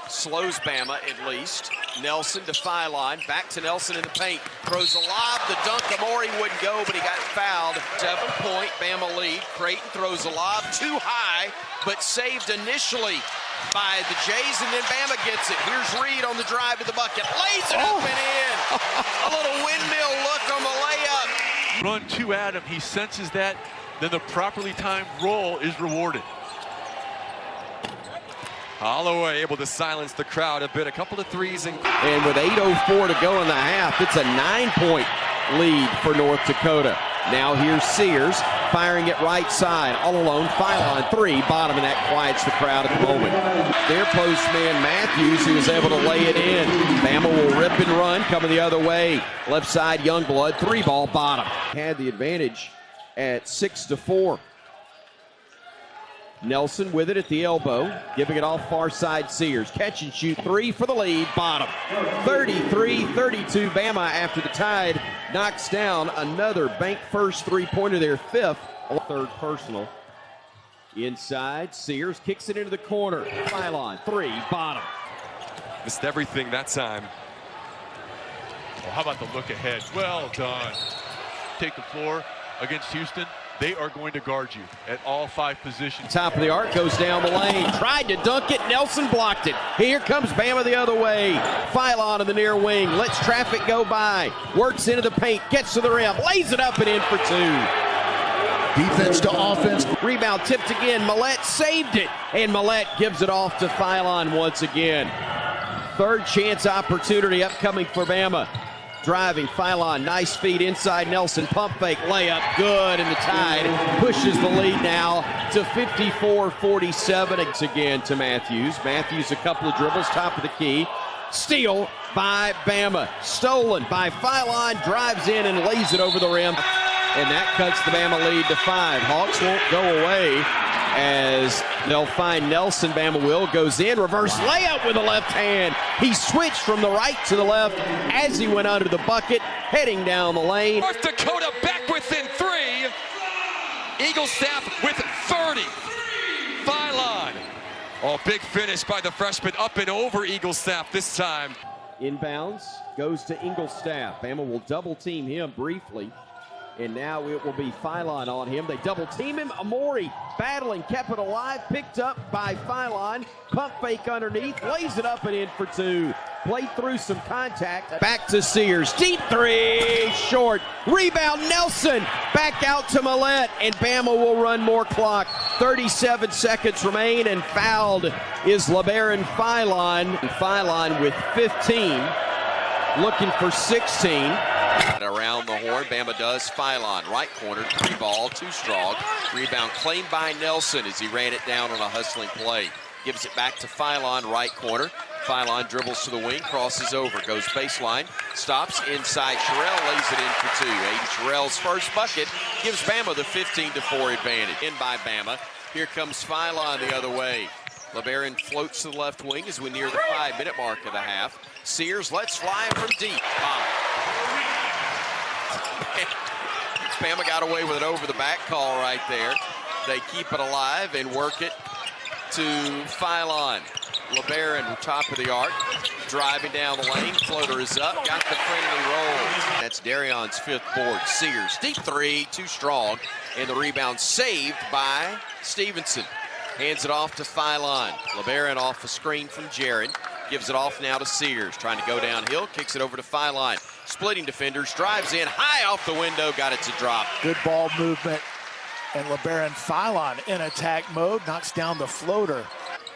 Speaker 12: Slows Bama at least. Nelson to Philon, back to Nelson in the paint. Throws a lob, the dunk, Amori wouldn't go, but he got fouled. 7-point Bama lead. Creighton throws a lob too high, but saved initially by the Jays, and then Bama gets it. Here's Reed on the drive to the bucket. Lays it up and in. A little windmill look on the layup.
Speaker 13: Run 2 at him, he senses that, then the properly timed roll is rewarded.
Speaker 14: Holloway able to silence the crowd a bit. A couple of threes.
Speaker 1: And with 8:04 to go in the half, it's a 9-point lead for North Dakota. Now here's Sears firing it right side. All alone, Philon 3, bottom, and that quiets the crowd at the moment. Their postman Matthews, who is able to lay it in. Bama will rip and run, coming the other way. Left side, Youngblood, 3-ball, bottom. Had the advantage at 6-4. Nelson with it at the elbow, giving it off far side Sears. Catch and shoot 3 for the lead, bottom. 33-32 Bama after the Tide knocks down another bank first 3-pointer, their 5th, 3rd personal. Inside, Sears kicks it into the corner. Philon 3, bottom.
Speaker 14: Missed everything that time.
Speaker 13: Well, how about the look ahead? Well done. Take the floor against Houston. They are going to guard you at all 5 positions.
Speaker 1: Top of the arc, goes down the lane. Tried to dunk it. Nelson blocked it. Here comes Bama the other way. Philon in the near wing. Lets traffic go by. Works into the paint. Gets to the rim. Lays it up and in for 2.
Speaker 2: Defense to offense.
Speaker 1: Rebound tipped again. Millette saved it. And Millette gives it off to Philon once again. 3rd chance opportunity upcoming for Bama. Driving, Philon, nice feed inside Nelson, pump fake, layup, good, and the Tide pushes the lead now to 54-47. It's again to Matthews. Matthews, a couple of dribbles, top of the key. Steal by Bama. Stolen by Philon, drives in and lays it over the rim. And that cuts the Bama lead to 5. Hawks won't go away as they'll find Nelson. Bama will, goes in, reverse layup with the left hand. He switched from the right to the left as he went under the bucket, heading down the lane.
Speaker 14: North Dakota back within 3. Eagle staff with 30. Philon. Oh, big finish by the freshman, up and over Eagle staff this time.
Speaker 1: Inbounds, goes to Ingolstaff. Bama will double team him briefly. And now it will be Philon on him. They double team him. Amori battling, kept it alive, picked up by Philon. Pump fake underneath, lays it up and in for two. Played through some contact. Back to Sears. Deep three, short. Rebound, Nelson. Back out to Millette, and Bama will run more clock. 37 seconds remain, and fouled is Labaron Philon. Philon with 15, looking for 16.
Speaker 12: Around the horn, Bama does. Philon, right corner, three ball, too strong. Rebound claimed by Nelson as he ran it down on a hustling play. Gives it back to Philon, right corner. Philon dribbles to the wing, crosses over, goes baseline, stops inside. Sherrill lays it in for two. Aiden Sherrill's first bucket gives Bama the 15-4 advantage. In by Bama. Here comes Philon the other way. Labaron floats to the left wing as we near the 5-minute mark of the half. Sears lets fly from deep. Bama got away with an over-the-back call right there. They keep it alive and work it to Philon. Labaron, top of the arc, driving down the lane. Floater is up, got the friendly roll. That's Darion's fifth board. Sears, deep three, too strong, and the rebound saved by Stevenson. Hands it off to Philon. Labaron off a screen from Jaron. Gives it off now to Sears. Trying to go downhill, kicks it over to Philon. Splitting defenders, drives in, high off the window, got it to drop.
Speaker 2: Good ball movement, and Labaron Philon in attack mode, knocks down the floater.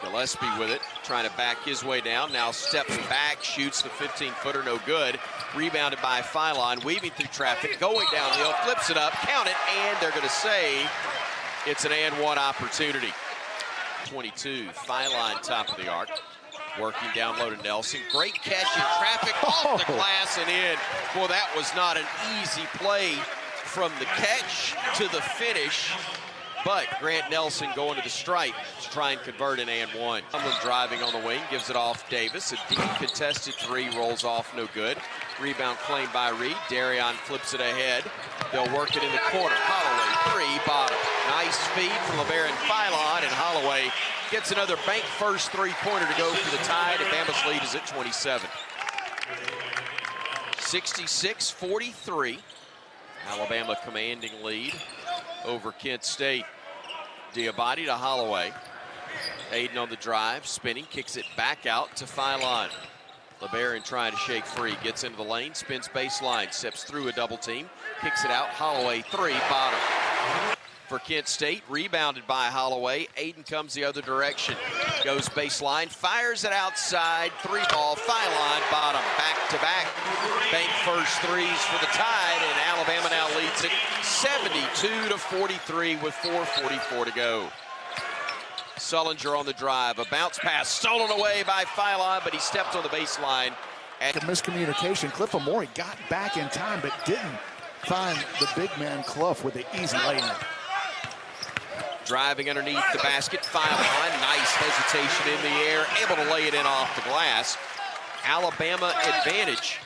Speaker 12: Gillespie with it, trying to back his way down. Now steps back, shoots the 15-footer, no good. Rebounded by Philon, weaving through traffic, going downhill, flips it up, count it, and they're going to say it's an and one opportunity. 22, Philon top of the arc. Working down low to Nelson. Great catch in traffic, off the glass and in. Boy, that was not an easy play from the catch to the finish. But Grant Nelson going to the stripe to try and convert an and one. Someone driving on the wing, gives it off Davis. A deep contested three, rolls off, no good. Rebound claimed by Reed. Darion flips it ahead. They'll work it in the corner. Holloway, three, bottom. Nice feed from Labaron Philon, and Holloway gets another bank first three-pointer to go for the Tide, and Bama's lead is at 27. 66-43. Alabama commanding lead over Kent State. Diabate to Holloway. Aiden on the drive, spinning, kicks it back out to Philon. Labaron trying to shake free, gets into the lane, spins baseline, steps through a double team, kicks it out. Holloway, three, bottom. For Kent State, rebounded by Holloway. Aiden comes the other direction, goes baseline, fires it outside, three ball, Philon, bottom, back-to-back. Bank first threes for the Tide, and Alabama now leads it 72-43 with 4:44 to go. Sullinger on the drive, a bounce pass stolen away by Philon, but he stepped on the baseline.
Speaker 2: A miscommunication. Cliff Amori got back in time, but didn't find the big man Clough with the easy layup.
Speaker 12: Driving underneath the basket, Philon, nice hesitation in the air, able to lay it in off the glass. Alabama advantage.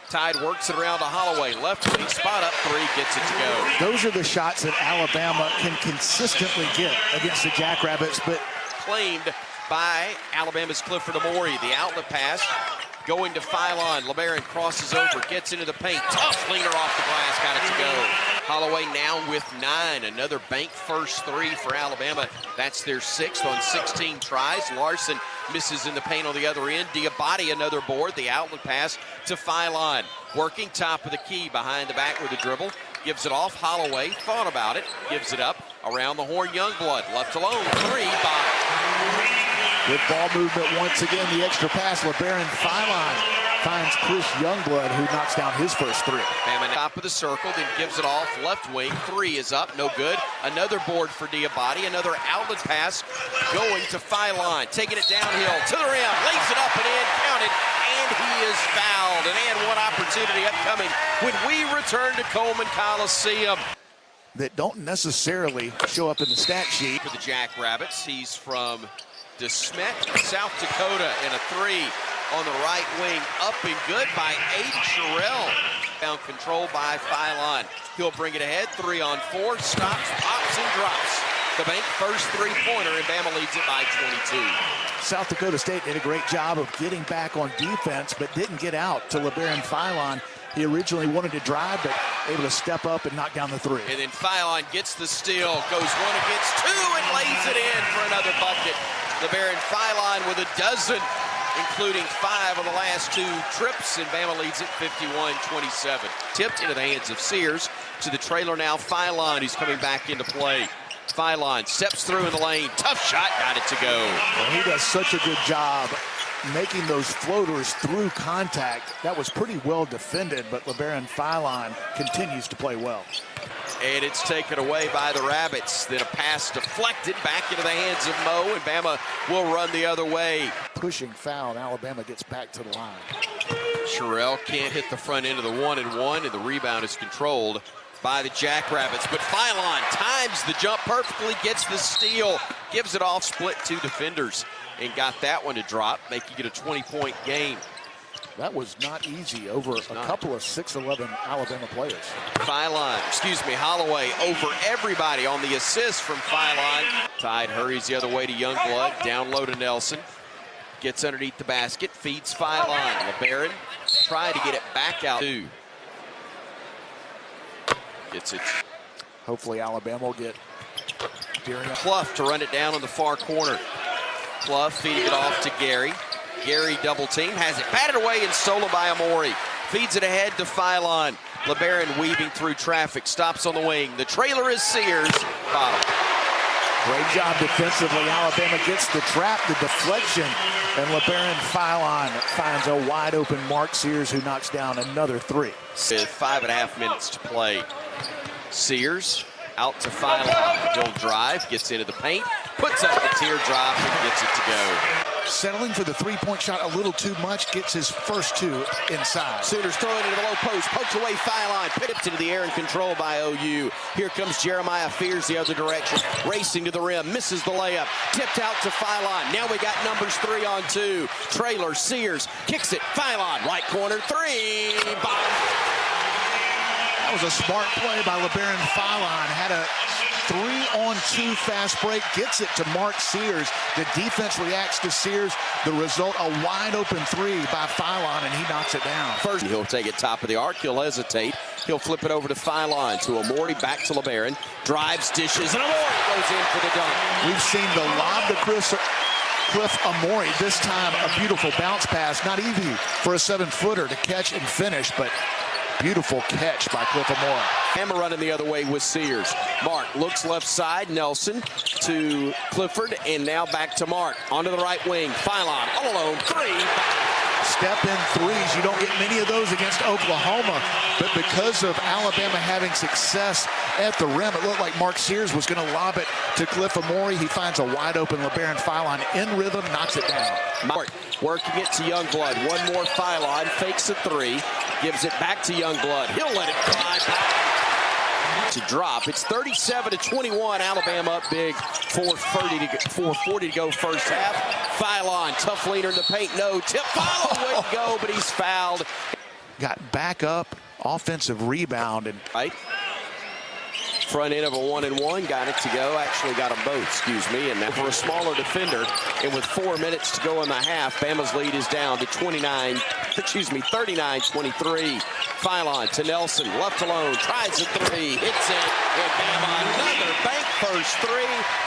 Speaker 12: Tide works it around to Holloway, left wing, spot up three, gets it to go.
Speaker 2: Those are the shots that Alabama can consistently get against the Jackrabbits, but
Speaker 12: claimed by Alabama's Clifford Amori. The outlet pass going to Philon. Labaron crosses over, gets into the paint. Tough leaner off the glass, got it to go. Holloway now with 9. Another bank first three for Alabama. That's their 6th on 16 tries. Larson misses in the paint on the other end. Diabate another board. The outlet pass to Philon. Working top of the key, behind the back with a dribble. Gives it off. Holloway thought about it. Gives it up. Around the horn, Youngblood. Left alone. Three, bottom.
Speaker 2: Good ball movement once again. The extra pass. Labaron Philon finds Chris Youngblood, who knocks down his first three.
Speaker 12: Bama top of the circle, then gives it off. Left wing. Three is up. No good. Another board for Diabate. Another outlet pass going to Philon. Taking it downhill to the rim. Lays it up and in. Counted. And he is fouled. An and one opportunity upcoming when we return to Coleman Coliseum.
Speaker 2: That don't necessarily show up in the stat sheet.
Speaker 12: For the Jackrabbits, he's from DeSmet, South Dakota, and a three on the right wing. Up and good by Aiden Sherrill. Found control by Philon. He'll bring it ahead. 3 on 4. Stops, pops, and drops. The bank first three-pointer, and Bama leads it by 22.
Speaker 2: South Dakota State did a great job of getting back on defense, but didn't get out to Labaron Philon. He originally wanted to drive, but able to step up and knock down the three.
Speaker 12: And then Philon gets the steal, goes 1 against 2, and lays it in for another bucket. Labaron Philon with a dozen, including 5 on the last 2 trips, and Bama leads it 51-27. Tipped into the hands of Sears. To the trailer now, Philon, who's coming back into play. Philon steps through in the lane. Tough shot, got it to go.
Speaker 2: Well, he does such a good job making those floaters through contact. That was pretty well defended, but Labaron Philon continues to play well.
Speaker 12: And it's taken away by the Rabbits. Then a pass deflected back into the hands of Mo, and Bama will run the other way.
Speaker 2: Pushing foul, and Alabama gets back to the line.
Speaker 12: Sherrill can't hit the front end of the 1-and-1, and the rebound is controlled by the Jackrabbits. But Philon times the jump perfectly, gets the steal, gives it off, split 2 defenders, and got that one to drop, making it a 20-point game.
Speaker 2: That was not easy over a couple of 6'11" Alabama players.
Speaker 12: Holloway over everybody on the assist from Philon. Tide hurries the other way to Youngblood, down low to Nelson. Gets underneath the basket, feeds Philon. Labaron trying to get it back out too. Gets it.
Speaker 2: Hopefully Alabama will get
Speaker 12: Clough to run it down in the far corner. Clough feeding it off to Gary. Gary double team, has it batted away and stolen by Amori. Feeds it ahead to Philon. Labaron weaving through traffic, stops on the wing. The trailer is Sears. Bottom.
Speaker 2: Great job defensively. Alabama gets the trap, the deflection, and Labaron Philon finds a wide open Mark Sears, who knocks down another 3.
Speaker 12: With 5.5 minutes to play. Sears out to Philon. He'll drive, gets into the paint, puts up the teardrop, and gets it to go.
Speaker 2: Settling for the three-point shot a little too much, gets his first 2 inside.
Speaker 12: Sooners throw it into the low post, pokes away Philon, pipped into the air and controlled by OU. Here comes Jeremiah Fears the other direction, racing to the rim, misses the layup, tipped out to Philon. Now we got numbers 3 on 2. Trailer, Sears, kicks it, Philon, right corner, 3, bottom.
Speaker 2: That was a smart play by Labaron Philon. Had a 3-on-2 fast break, gets it to Mark Sears. The defense reacts to Sears. The result, a wide open 3 by Philon, and he knocks it down.
Speaker 12: First, he'll take it top of the arc. He'll hesitate. He'll flip it over to Philon, to Amori, back to Labaron. Drives, dishes, and Amori goes in for the dunk.
Speaker 2: We've seen the lob to Cliff Amori. This time, a beautiful bounce pass. Not easy for a 7-footer to catch and finish, but beautiful catch by Cliff Amori.
Speaker 12: Hammer running the other way with Sears. Mark looks left side. Nelson to Clifford, and now back to Mark. Onto the right wing. Philon all alone. 3.
Speaker 2: Step-in threes. You don't get many of those against Oklahoma, but because of Alabama having success at the rim, it looked like Mark Sears was going to lob it to Cliff Amori. He finds a wide-open Labaron Philon in rhythm, knocks it down.
Speaker 12: Mark working it to Youngblood. One more Philon, fakes a 3, gives it back to Youngblood. He'll let it fly to drop. It's 37-21. Alabama up big. 4:40 to go first half. Philon, tough leaner in the paint. No tip. Philon wouldn't go, but he's fouled.
Speaker 2: Got back up, offensive rebound, and
Speaker 12: front end of a 1-and-1, got it to go. Actually got them both, and now for a smaller defender, and with 4 minutes to go in the half, Bama's lead is down to 39-23. Philon to Nelson, left alone, tries a 3, hits it, and Bama another bank first 3,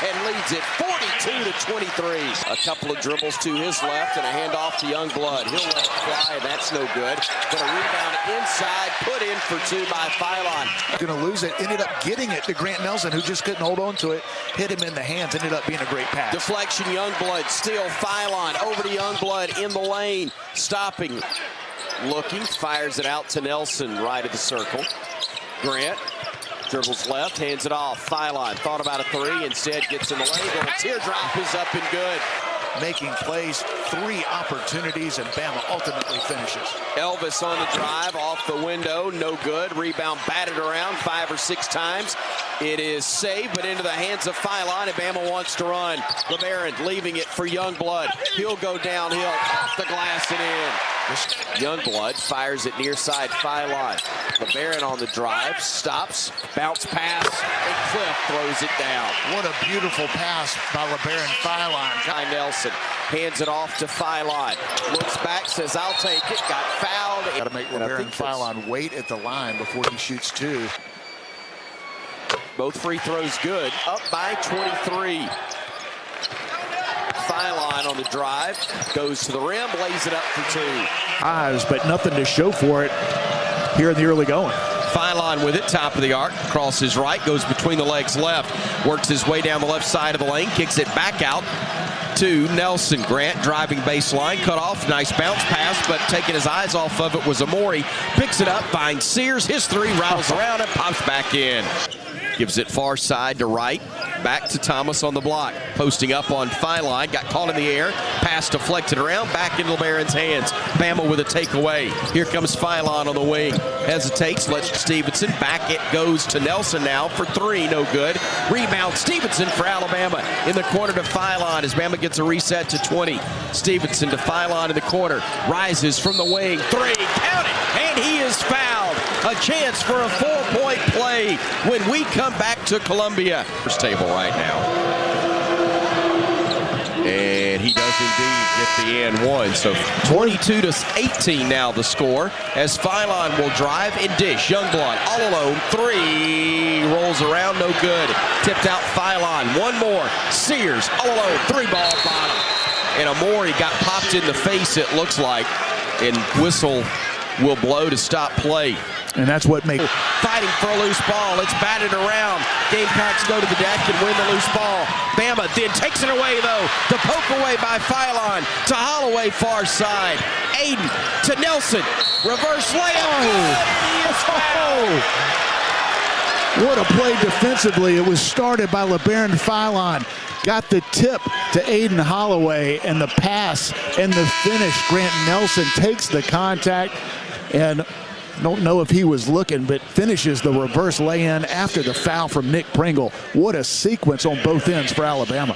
Speaker 12: and leads it 42-23. A couple of dribbles to his left, and a handoff to Youngblood. He'll let it fly, and that's no good. But a rebound inside, put in for 2 by Philon.
Speaker 2: Going to lose it, ended up getting it to Grant Nelson, who just couldn't hold on to it, hit him in the hands, ended up being a great pass.
Speaker 12: Deflection, Youngblood, still Philon, over to Youngblood in the lane, stopping, looking, fires it out to Nelson, right of the circle. Grant dribbles left, hands it off. Philon thought about a 3, instead gets in the lane, but a teardrop is up and good.
Speaker 2: Making plays, 3 opportunities, and Bama ultimately finishes.
Speaker 12: Elvis on the drive, off the window, no good. Rebound batted around 5 or 6 times. It is saved, but into the hands of Philon, and Bama wants to run. Labaron leaving it for Youngblood. He'll go downhill, off the glass and in. Youngblood fires it near side Philon. Labaron on the drive, stops, bounce pass, and Cliff throws it down.
Speaker 2: What a beautiful pass by Labaron Philon.
Speaker 12: Guy Nelson hands it off to Philon. Looks back, says, I'll take it. Got fouled.
Speaker 2: Got to make Labaron Philon wait at the line before he shoots two.
Speaker 12: Both free throws good. Up by 23. Philon on the drive, goes to the rim, lays it up for two.
Speaker 2: Eyes, but nothing to show for it here in the early going.
Speaker 12: Philon with it, top of the arc, crosses right, goes between the legs left, works his way down the left side of the lane, kicks it back out to Nelson. Grant driving baseline, cut off, nice bounce pass, but taking his eyes off of it was Amori. Picks it up, finds Sears, his three, rattles around and pops back in. Gives it far side to right. Back to Thomas on the block. Posting up on Philon. Got caught in the air. Pass deflected around. Back into Labaron's hands. Bama with a takeaway. Here comes Philon on the wing. Hesitates. Lets Stevenson. Back it goes to Nelson now for three. No good. Rebound Stevenson for Alabama. In the corner to Philon as Bama gets a reset to 20. Stevenson to Philon in the corner. Rises from the wing. Three. Count it. And he is fouled. A chance for a 4-point play when we come back to Columbia. First table right now. And he does indeed get the and one. So 22-18 now the score as Philon will drive and dish. Youngblood all alone. Three. Rolls around. No good. Tipped out Philon. One more. Sears all alone. Three ball bottom. And Amori got popped in the face, it looks like. And whistle will blow to stop play.
Speaker 2: And that's what makes
Speaker 12: fighting for a loose ball. It's batted around. Gamecocks go to the deck and win the loose ball. Bama then takes it away, though. The poke away by Philon to Holloway, far side. Aiden to Nelson. Reverse layup. He is fouled.
Speaker 2: What a play defensively. It was started by Labaron Philon. Got the tip to Aiden Holloway, and the pass and the finish. Grant Nelson takes the contact and don't know if he was looking, but finishes the reverse lay-in after the foul from Nick Pringle. What a sequence on both ends for Alabama.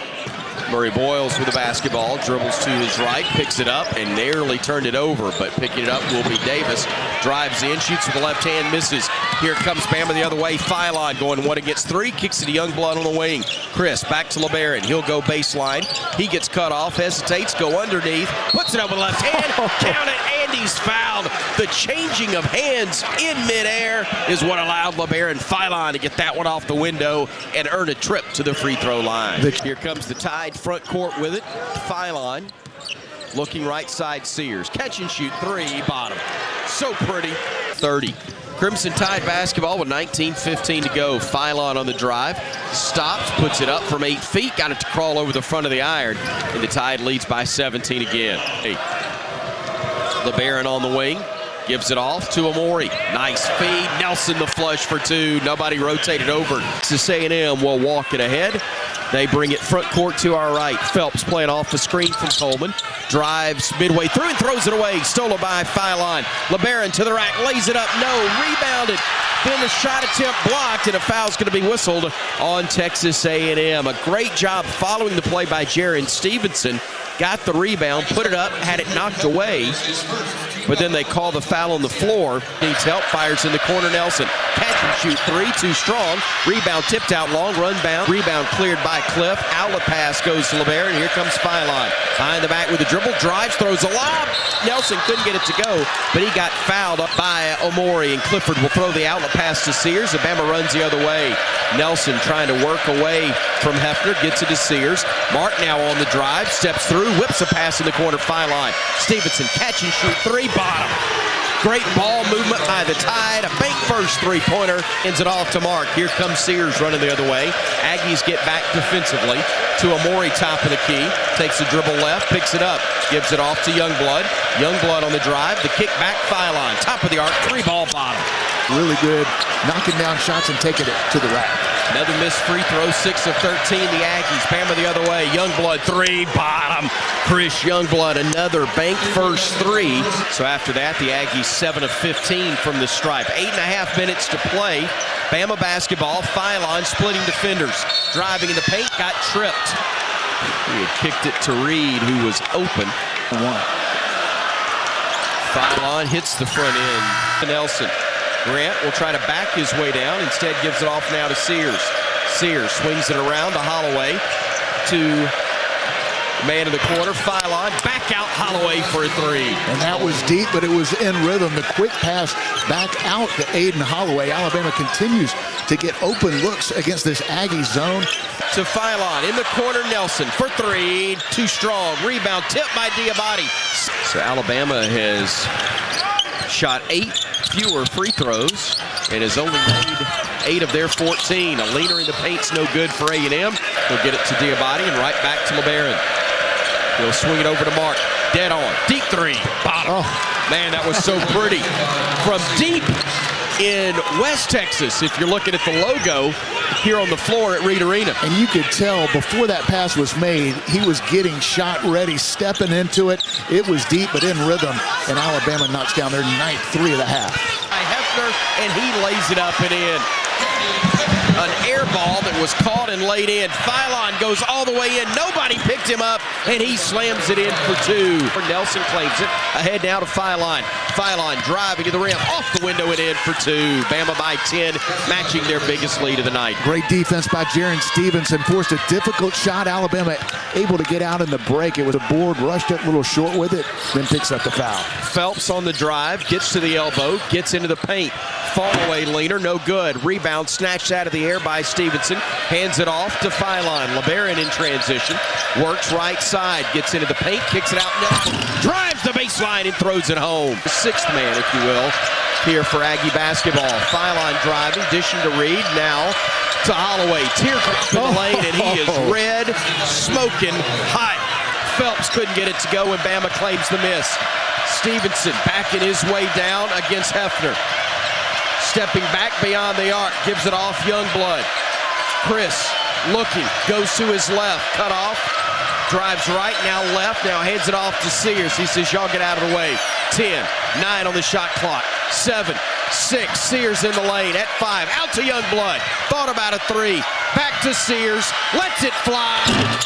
Speaker 12: Murray Boyles with the basketball, dribbles to his right, picks it up, and narrowly turned it over, but picking it up will be Davis. Drives in, shoots with the left hand, misses. Here comes Bama the other way. Philon going 1 against 3, kicks it to Youngblood on the wing. Chris back to Labaron. He'll go baseline. He gets cut off, hesitates, go underneath, puts it up with the left hand, count it, and he's fouled. The changing of hands in midair is what allowed Labaron Philon to get that one off the window and earn a trip to the free throw line. Here comes the Tide front court with it. Philon looking right side. Sears catch and shoot three, bottom. So pretty. 30. Crimson Tide basketball with 19:15 to go. Philon on the drive, stops, puts it up from 8 feet, got it to crawl over the front of the iron, and the Tide leads by 17 again. Labaron on the wing, gives it off to Amori. Nice feed. Nelson the flush for two. Nobody rotated over. Texas A&M will walk it ahead. They bring it front court to our right. Phelps playing off the screen from Coleman. Drives midway through and throws it away. Stolen by Philon. Labaron to the rack. Lays it up. No. Rebounded. Then the shot attempt blocked, and a foul's going to be whistled on Texas A&M. A great job following the play by Jaron Stevenson. Got the rebound, put it up, had it knocked away. But then they call the foul on the floor. Needs help, fires in the corner, Nelson. Catch and shoot three, too strong. Rebound tipped out long, run bound. Rebound cleared by Cliff. Outlet pass goes to Labaron. Here comes Philon. Behind the back with a dribble, drives, throws a lob. Nelson couldn't get it to go, but he got fouled up by Amori, and Clifford will throw the outlet pass to Sears. Alabama runs the other way. Nelson trying to work away from Hefner, gets it to Sears. Mark now on the drive, steps through, whips a pass in the corner, Philon. Stevenson catch and shoot three, bottom. Great ball movement by the Tide. A bank first three-pointer. Ends it off to Mark. Here comes Sears running the other way. Aggies get back defensively to Amori, top of the key. Takes the dribble left, picks it up. Gives it off to Youngblood. Youngblood on the drive. The kick back, Philon. Top of the arc, three-ball bottom.
Speaker 2: Really good. Knocking down shots and taking it to the rack.
Speaker 12: Another missed free throw, 6 of 13. The Aggies. Bama the other way. Youngblood, three, bottom. Chris Youngblood, another bank first three. So after that, the Aggies 7 of 15 from the stripe. 8.5 minutes to play. Bama basketball. Philon splitting defenders. Driving in the paint, got tripped. He had kicked it to Reed, who was open. Philon hits the front end. Nelson. Grant will try to back his way down. Instead gives it off now to Sears. Sears swings it around to Holloway. To man in the corner. Philon back out Holloway for a three.
Speaker 2: And that was deep, but it was in rhythm. The quick pass back out to Aiden Holloway. Alabama continues to get open looks against this Aggie zone.
Speaker 12: To Philon in the corner. Nelson for three. Too strong. Rebound tipped by Diabate. So Alabama has shot 8 fewer free throws and has only made 8 of their 14. A leaner in the paint's no good for A&M. He'll get it to Diabate and right back to Labaron. He'll swing it over to Mark. Dead on. Deep three. Bottom. Oh. Man, that was so pretty. From deep in West Texas, if you're looking at the logo here on the floor at Reed Arena.
Speaker 2: And you could tell before that pass was made, he was getting shot ready, stepping into it. It was deep, but in rhythm, and Alabama knocks down their 9th three of the half.
Speaker 12: Hefner, and he lays it up and in. An air ball that was caught and laid in. Philon goes all the way in. Nobody picked him up, and he slams it in for 2. Nelson claims it. Ahead now to Philon. Philon driving to the rim. Off the window and in for 2. Bama by 10, matching their biggest lead of the night.
Speaker 2: Great defense by Jaron Stevenson. Forced a difficult shot. Alabama able to get out in the break. It was a board, rushed it a little short with it, then picks up the foul.
Speaker 12: Phelps on the drive, gets to the elbow, gets into the paint. Fall away leaner, no good. Rebound snatched out of the air by Stevenson. Hands it off to Philon. Labaron in transition. Works right side. Gets into the paint. Kicks it out. Nelson drives the baseline and throws it home. The 6th man, if you will, here for Aggie basketball. Philon driving. Dishing to Reed. Now to Holloway. Teardrop in the lane, and he is red, smoking hot. Phelps couldn't get it to go, and Bama claims the miss. Stevenson backing his way down against Hefner. Stepping back beyond the arc, gives it off Youngblood. Chris looking, goes to his left, cut off, drives right, now left, now hands it off to Sears. He says, y'all get out of the way. 10, 9 on the shot clock, 7, 6, Sears in the lane at 5, out to Youngblood. Thought about a 3, back to Sears, lets it fly,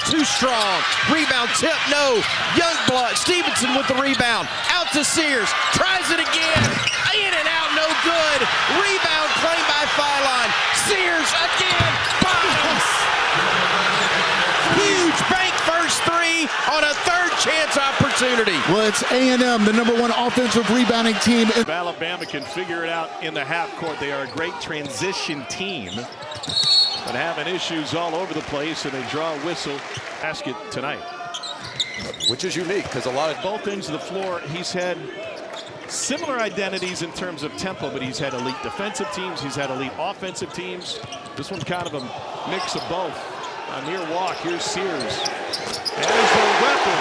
Speaker 12: too strong. Rebound tip, no. Youngblood, Stevenson with the rebound, out to Sears, tries it again, in and out, no good. Rebound claimed by Philon. Sears again, bottoms. Huge bank first 3 on a 3rd chance opportunity.
Speaker 2: Well, it's A&M, the #1 offensive rebounding team.
Speaker 5: If Alabama can figure it out in the half court, they are a great transition team, but having issues all over the place, and they draw a whistle. Basket tonight,
Speaker 11: which is unique because a lot of
Speaker 5: both ends of the floor. He's had similar identities in terms of tempo, but he's had elite defensive teams, he's had elite offensive teams. This one's kind of a mix of both. A near walk, here's Sears. And there's the weapon.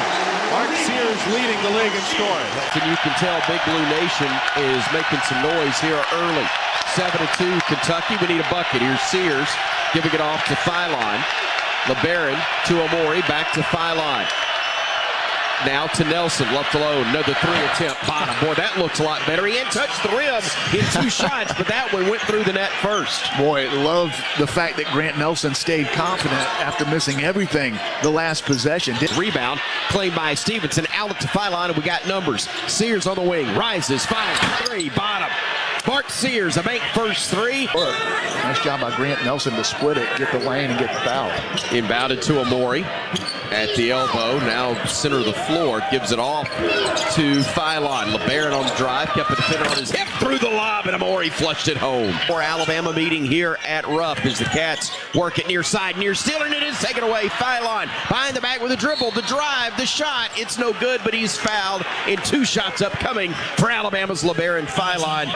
Speaker 5: Mark Sears leading the league in scoring.
Speaker 1: And you can tell Big Blue Nation is making some noise here early. 7-2 Kentucky, we need a bucket. Here's Sears giving it off to Philon. Labaron to Amori, back to Philon. Now to Nelson, left alone, another 3 attempt, bottom. Boy, that looks a lot better. He hadn't touched the rim in 2 shots, but that one went through the net first.
Speaker 2: Boy, love the fact that Grant Nelson stayed confident after missing everything the last possession.
Speaker 1: Rebound claimed by Stevenson, out to Philon, and we got numbers. Sears on the wing, rises, 5-3, bottom. Mark Sears, a bank first 3.
Speaker 2: Nice job by Grant Nelson to split it, get the lane, and get the foul.
Speaker 1: Inbounded to Amori at the elbow. Now center of the floor, gives it off to Philon. Labaron on the drive, kept the defender on his hip, through the lob, and Amori flushed it home. For Alabama meeting here at Rupp as the Cats work it near side, near steal, and it is taken away. Philon behind the back with a dribble, the drive, the shot. It's no good, but he's fouled in 2 shots upcoming for Alabama's Labaron Philon.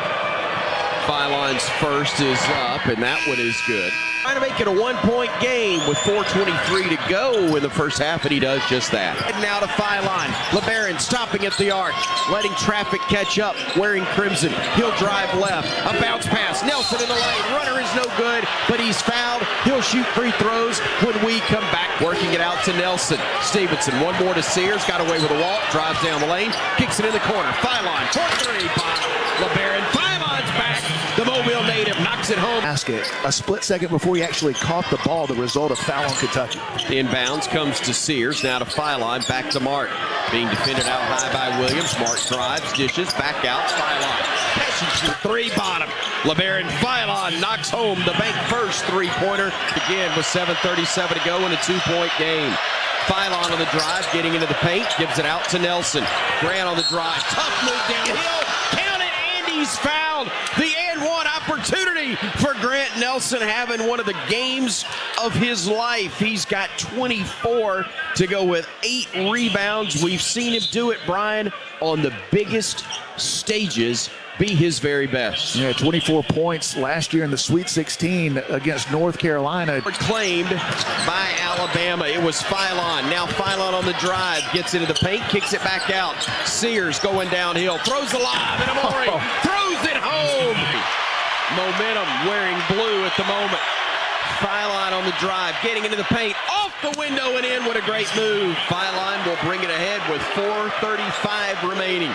Speaker 1: Philon's first is up, and that one is good. Trying to make it a 1-point game with 4:23 to go in the first half, and he does just that. And now to Philon. Labaron stopping at the arc, letting traffic catch up, wearing crimson. He'll drive left. A bounce pass. Nelson in the lane. Runner is no good, but he's fouled. He'll shoot free throws when we come back. Working it out to Nelson. Stevenson, one more to Sears. Got away with a walk. Drives down the lane. Kicks it in the corner. Philon, 4-3. Labaron. Philon's back. The Mobile native knocks it home.
Speaker 2: Basket. A split second before he actually caught the ball, the result of foul on Kentucky.
Speaker 1: Inbounds comes to Sears, now to Philon, back to Mark. Being defended out high by Williams. Mark drives, dishes, back out, Philon. Passes for three, bottom. Labaron Philon knocks home the bank first three-pointer. Again with 7:37 to go in a two-point game. Philon on the drive, getting into the paint, gives it out to Nelson. Grant on the drive, tough move downhill. Count it, and he's fouled. The and one opportunity for Grant Nelson, having one of the games of his life. He's got 24 to go with 8 rebounds. We've seen him do it, Brian, on the biggest stages. Be his very best.
Speaker 2: Yeah, 24 points last year in the Sweet 16 against North Carolina.
Speaker 1: Claimed by Alabama. It was Philon. Now Philon on the drive. Gets into the paint, kicks it back out. Sears going downhill. Throws the lob, and Amori throws it home. Momentum wearing blue at the moment. Philon on the drive, getting into the paint. Off the window and in. What a great move. Philon will bring it ahead with 4:35 remaining.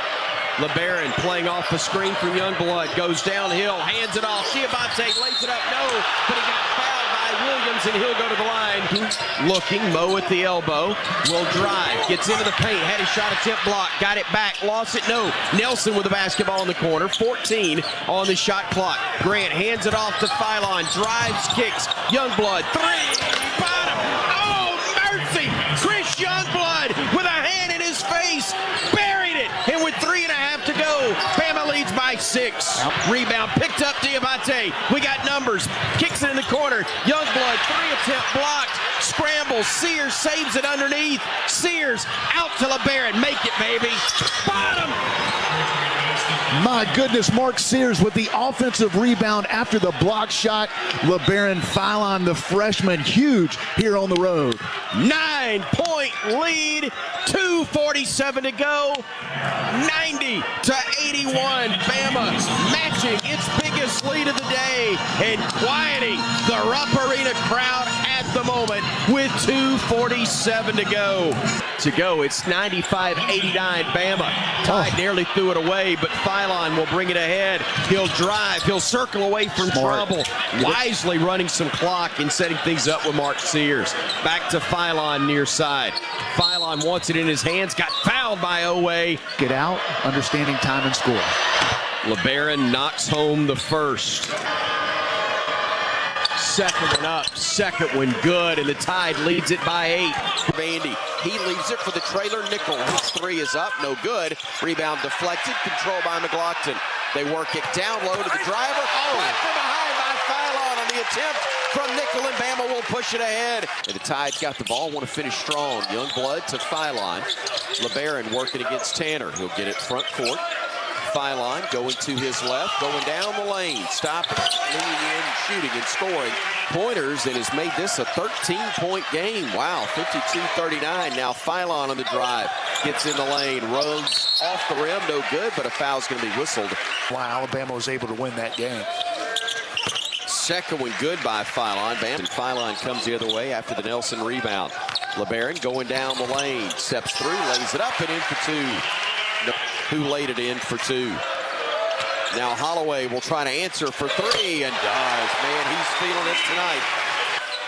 Speaker 1: Labaron playing off the screen from Youngblood, goes downhill, hands it off. Diabate lays it up, no, but he got fouled by Williams, and he'll go to the line. Looking, Mo at the elbow, will drive, gets into the paint, had his shot attempt blocked, got it back, lost it, no. Nelson with the basketball in the corner, 14 on the shot clock. Grant hands it off to Philon, drives, kicks, Youngblood, three, bottom, oh, mercy! Chris Youngblood with a hand in his face, buried it, and with 3.5 to go, Bama leads by 6. Rebound picked up Diabate. We got numbers. Kicks it in the corner. Youngblood, 3-attempt blocked. Scrambles. Sears saves it underneath. Sears out to LeBaron. Make it, baby. Bottom.
Speaker 2: My goodness, Mark Sears with the offensive rebound after the block shot. LeBaron Philon, the freshman, huge here on the road.
Speaker 1: 9-point lead, 2:47 to go, 90 to 81. Bama matching its biggest lead of the day and quieting the Rupp Arena crowd at the moment with 2:47 to go. It's 95-89 Bama. Tide nearly threw it away, but Philon will bring it ahead. He'll drive, he'll circle away from trouble, wisely running some clock and setting things up with Mark Sears. Back to Philon near side. Philon wants it in his hands, got fouled by Owe.
Speaker 2: Get out, understanding time and score.
Speaker 1: LeBaron knocks home the first. Second one up, second one good, and the Tide leads it by 8.
Speaker 12: Vandy, he leaves it for the trailer Nickel. His three is up, no good. Rebound deflected, controlled by McLaughlin. They work it down low to the driver. Right from behind by Philon on the attempt from Nickel, and Bama will push it ahead. And the Tide's got the ball, want to finish strong. Youngblood to Philon. LeBaron working against Tanner. He'll get it front court. Philon going to his left, going down the lane, stopping, leaning in, shooting and scoring pointers, and has made this a 13-point game. Wow, 52-39. Now Philon on the drive, gets in the lane, runs off the rim, no good, but a foul's going to be whistled.
Speaker 2: Wow, Alabama was able to win that game.
Speaker 12: Second one good by Philon. And Philon comes the other way after the Nelson rebound. LeBaron going down the lane, steps through, lays it up and in for 2. Who laid it in for 2. Now Holloway will try to answer for 3 and does. Man, he's feeling it tonight.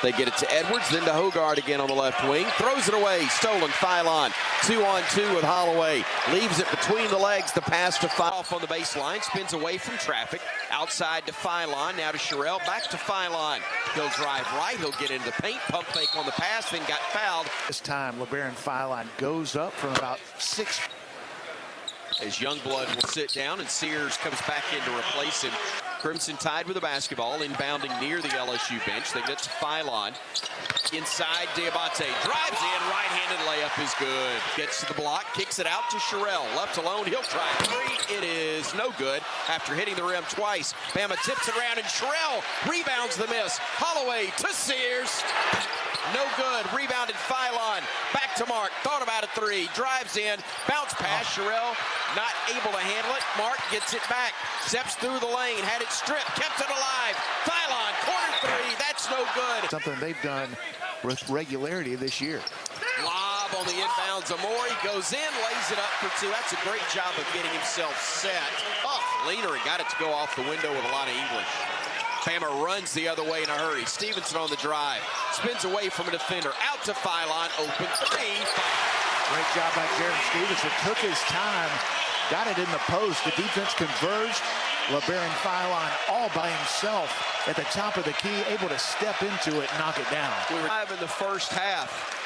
Speaker 12: They get it to Edwards, then to Hogard again on the left wing. Throws it away, stolen. Philon 2-on-2 with Holloway. Leaves it between the legs. The pass to Philon off on the baseline. Spins away from traffic. Outside to Philon. Now to Sherrill. Back to Philon. He'll drive right. He'll get into the paint. Pump fake on the pass. Then got fouled.
Speaker 2: This time, Labaron Philon goes up from about 6.
Speaker 12: As Youngblood will sit down and Sears comes back in to replace him. Crimson Tide with the basketball, inbounding near the LSU bench. They get to Philon. Inside, Diabate drives in, right-handed layup is good. Gets to the block, kicks it out to Sherrill. Left alone, he'll try 3. It is no good after hitting the rim twice. Bama tips it around and Sherrill rebounds the miss. Holloway to Sears. No good. Rebounded Philon. Back to Mark. Thought about a 3. Drives in. Bounce pass. Sherrill not able to handle it. Mark gets it back. Steps through the lane. Had it stripped. Kept it alive. Philon. Corner 3. That's no good.
Speaker 2: Something they've done with regularity this year.
Speaker 12: Lob on the inbounds. Amori goes in. Lays it up for 2. That's a great job of getting himself set. Oh, leaner and got it to go off the window with a lot of English. Bama runs the other way in a hurry. Stevenson on the drive. Spins away from a defender. Out to Philon. Open three.
Speaker 2: Great job by Jared Stevenson. Took his time. Got it in the post. The defense converged. Labaron Philon all by himself at the top of the key, able to step into it and knock it down.
Speaker 12: We were live in the first half,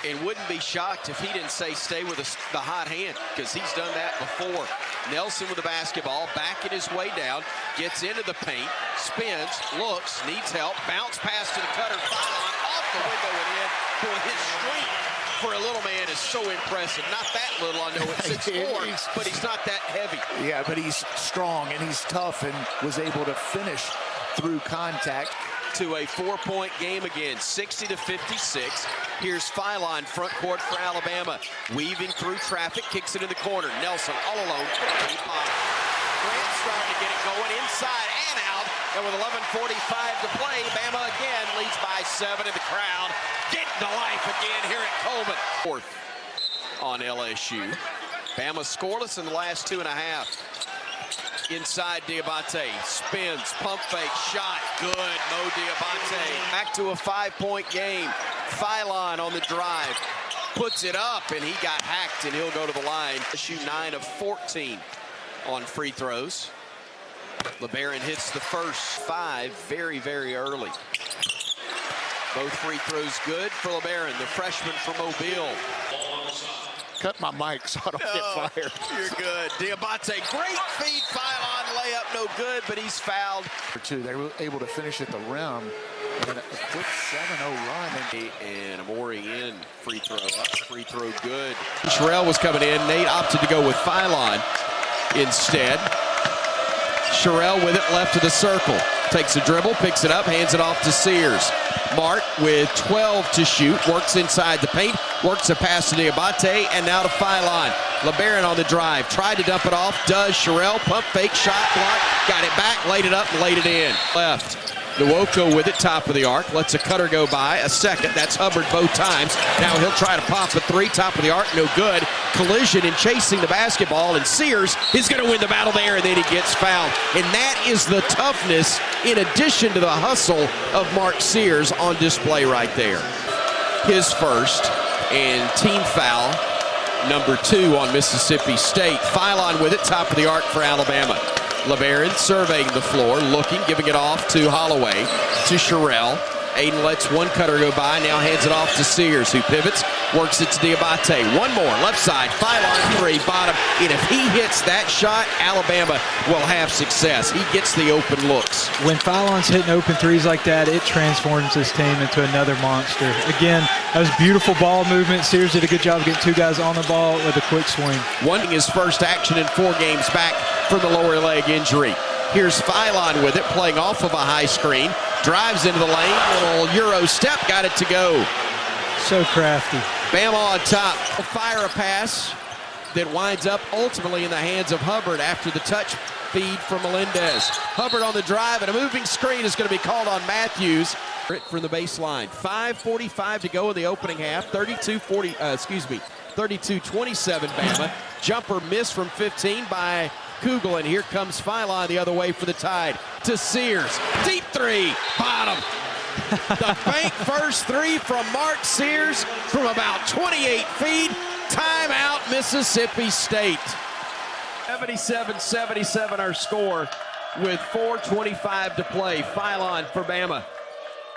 Speaker 12: and wouldn't be shocked if he didn't say stay with the hot hand, because he's done that before. Nelson with the basketball, backing his way down, gets into the paint, spins, looks, needs help, bounce pass to the cutter, Philon off the window and in. For his strength for a little man is so impressive. Not that little, I know, at 6'4", but he's not that heavy.
Speaker 2: Yeah, but he's strong and he's tough and was able to finish through contact.
Speaker 12: To a 4-point game again, 60-56. Here's Philon, front court for Alabama. Weaving through traffic, kicks it in the corner. Nelson all alone. Grant starting to get it going inside and out. And with 11:45 to play, Bama again leads by 7 in the crowd. Getting to life again here at Coleman. Fourth on LSU. Bama scoreless in the last 2.5. Inside Diabate, spins, pump fake, shot, good, Mo Diabate. Back to a 5-point game. Philon on the drive, puts it up, and he got hacked, and he'll go to the line. Shoot 9 of 14 on free throws. Labaron hits the first 5 very, very early. Both free throws good for Labaron, the freshman from Mobile.
Speaker 2: Cut my mic so I don't get fired.
Speaker 12: You're good. Diabate, great feed. Philon layup, no good, but he's fouled.
Speaker 2: They were able to finish at the rim. And a quick 7-0 run.
Speaker 12: And Amori in. Free throw up. Free throw good. Sherrill was coming in. Nate opted to go with Philon instead. Sherrill with it left of the circle. Takes a dribble, picks it up, hands it off to Sears. Mark with 12 to shoot, works inside the paint, works a pass to Diabate, and now to Philon. Labaron on the drive, tried to dump it off, does. Sherrill, pump fake, shot block, got it back, laid it up, and laid it in. Left. Nwoko with it, top of the arc, lets a cutter go by, a second, that's Hubbard both times. Now he'll try to pop a 3, top of the arc, no good. Collision and chasing the basketball, and Sears is going to win the battle there, and then he gets fouled. And that is the toughness, in addition to the hustle, of Mark Sears on display right there. His first, and team foul, number 2 on Mississippi State. Philon with it, top of the arc for Alabama. Labaron surveying the floor, looking, giving it off to Holloway, to Sherrill. Aiden lets one cutter go by, now hands it off to Sears, who pivots, works it to Diabate. One more, left side, Philon 3, bottom. And if he hits that shot, Alabama will have success. He gets the open looks.
Speaker 15: When Philon's hitting open threes like that, it transforms his team into another monster. Again, that was beautiful ball movement. Sears did a good job of getting 2 guys on the ball with a quick swing.
Speaker 12: Wanting his first action in 4 games back from the lower leg injury. Here's Philon with it, playing off of a high screen. Drives into the lane, little Euro step, got it to go.
Speaker 15: So crafty.
Speaker 12: Bama on top. Fire a pass that winds up ultimately in the hands of Hubbard after the touch feed from Melendez. Hubbard on the drive, and a moving screen is going to be called on Matthews. From the baseline. 5:45 to go in the opening half. 32-27 Bama. Jumper missed from 15 by Kugel, and here comes Philon the other way for the Tide. To Sears, deep 3, bottom. The bank first 3 from Mark Sears from about 28 feet. Timeout, Mississippi State. 77-77 our score with 4:25 to play. Philon for Bama.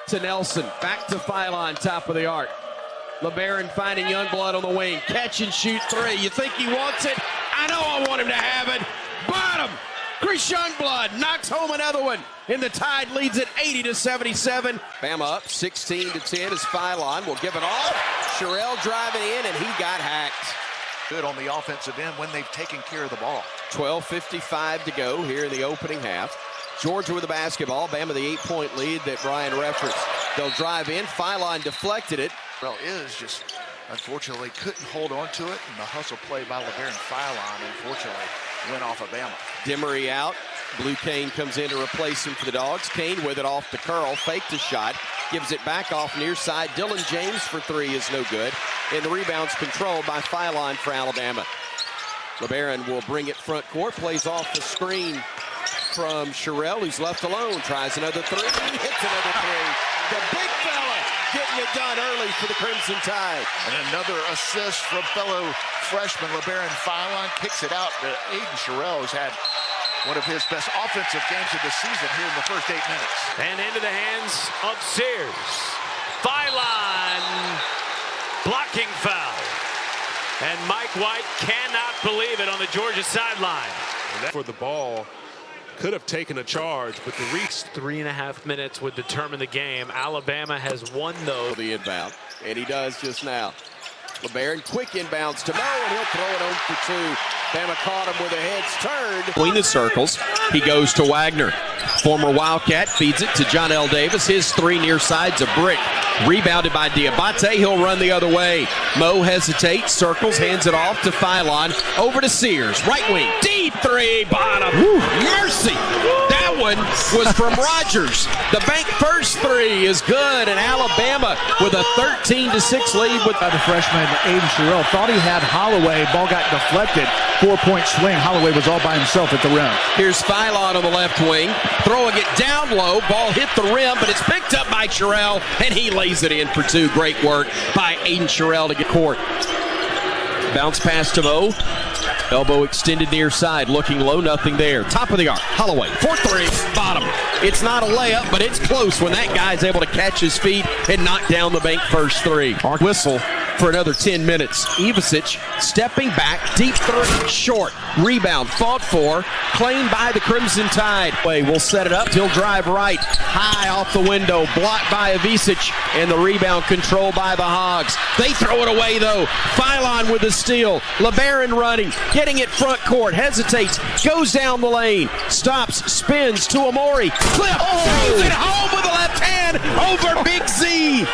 Speaker 12: To Nelson, back to Philon, top of the arc. Labaron finding Youngblood on the wing. Catch and shoot 3. You think he wants it? I know I want him to have it. Bottom. Chris Youngblood knocks home another one. And the Tide leads it 80-77. Bama up 16-10 as Philon will give it off. Sherrill driving in, and he got hacked.
Speaker 2: Good on the offensive end when they've taken care of the ball.
Speaker 12: 12:55 to go here in the opening half. Georgia with the basketball. Bama the 8-point lead that Brian referenced. They'll drive in. Philon deflected it.
Speaker 2: Well, is just unfortunately couldn't hold on to it, and the hustle play by Labaron Philon unfortunately went off of Bama.
Speaker 12: Demery out. Blue Kane comes in to replace him for the Dogs. Kane with it off the curl, faked the shot, gives it back off near side. Dylan James for 3 is no good, and the rebound's controlled by Philon for Alabama. Labaron will bring it front court, plays off the screen from Sherrill, who's left alone. Tries another three, hits another three. The big fella getting it done early for the Crimson Tide.
Speaker 2: And another assist from fellow freshman Labaron Philon. Kicks it out to Aiden Sherrill, who's had one of his best offensive games of the season here in the first 8 minutes.
Speaker 16: And into the hands of Sears. Philon blocking foul. And Mike White cannot believe it on the Georgia sideline.
Speaker 4: For the ball, could have taken a charge, but the reach.
Speaker 16: 3.5 minutes would determine the game. Alabama has won, though.
Speaker 12: The inbound, and he does just now. Labaron, quick inbounds to Mo, and he'll throw it home for two. Bama caught him with a heads turned.
Speaker 1: Between the circles, he goes to Wagner. Former Wildcat feeds it to John L. Davis. His three near side's a brick. Rebounded by Diabate. He'll run the other way. Mo hesitates, circles, hands it off to Philon. Over to Sears. Right wing. Deep three. Bottom. Woo. Mercy. That one was from Rogers. The bank first three is good. And Alabama with a 13-6 lead with
Speaker 2: the freshman Aiden Sherrill. Thought he had Holloway. Ball got deflected. 4-point swing. Holloway was all by himself at the rim.
Speaker 1: Here's Philon on the left wing. Throwing it down low. Ball hit the rim, but it's picked up by Sherrill, and he lays it in for two. Great work by Aiden Sherrill to get court. Bounce pass to Mo. Elbow extended near side, looking low, nothing there. Top of the arc, Holloway, 4-3, bottom. It's not a layup, but it's close when that guy's able to catch his feet and knock down the bank first three. Whistle for another 10 minutes. Ivasic stepping back, deep three, short. Rebound, fought for, claimed by the Crimson Tide. We'll set it up, he'll drive right, high off the window, blocked by Ivasic, and the rebound controlled by the Hogs. They throw it away though. Philon with the steal. Labaron running, getting it front court, hesitates, goes down the lane, stops, spins to Amori. Cliff throws it home with the left hand over Big Z.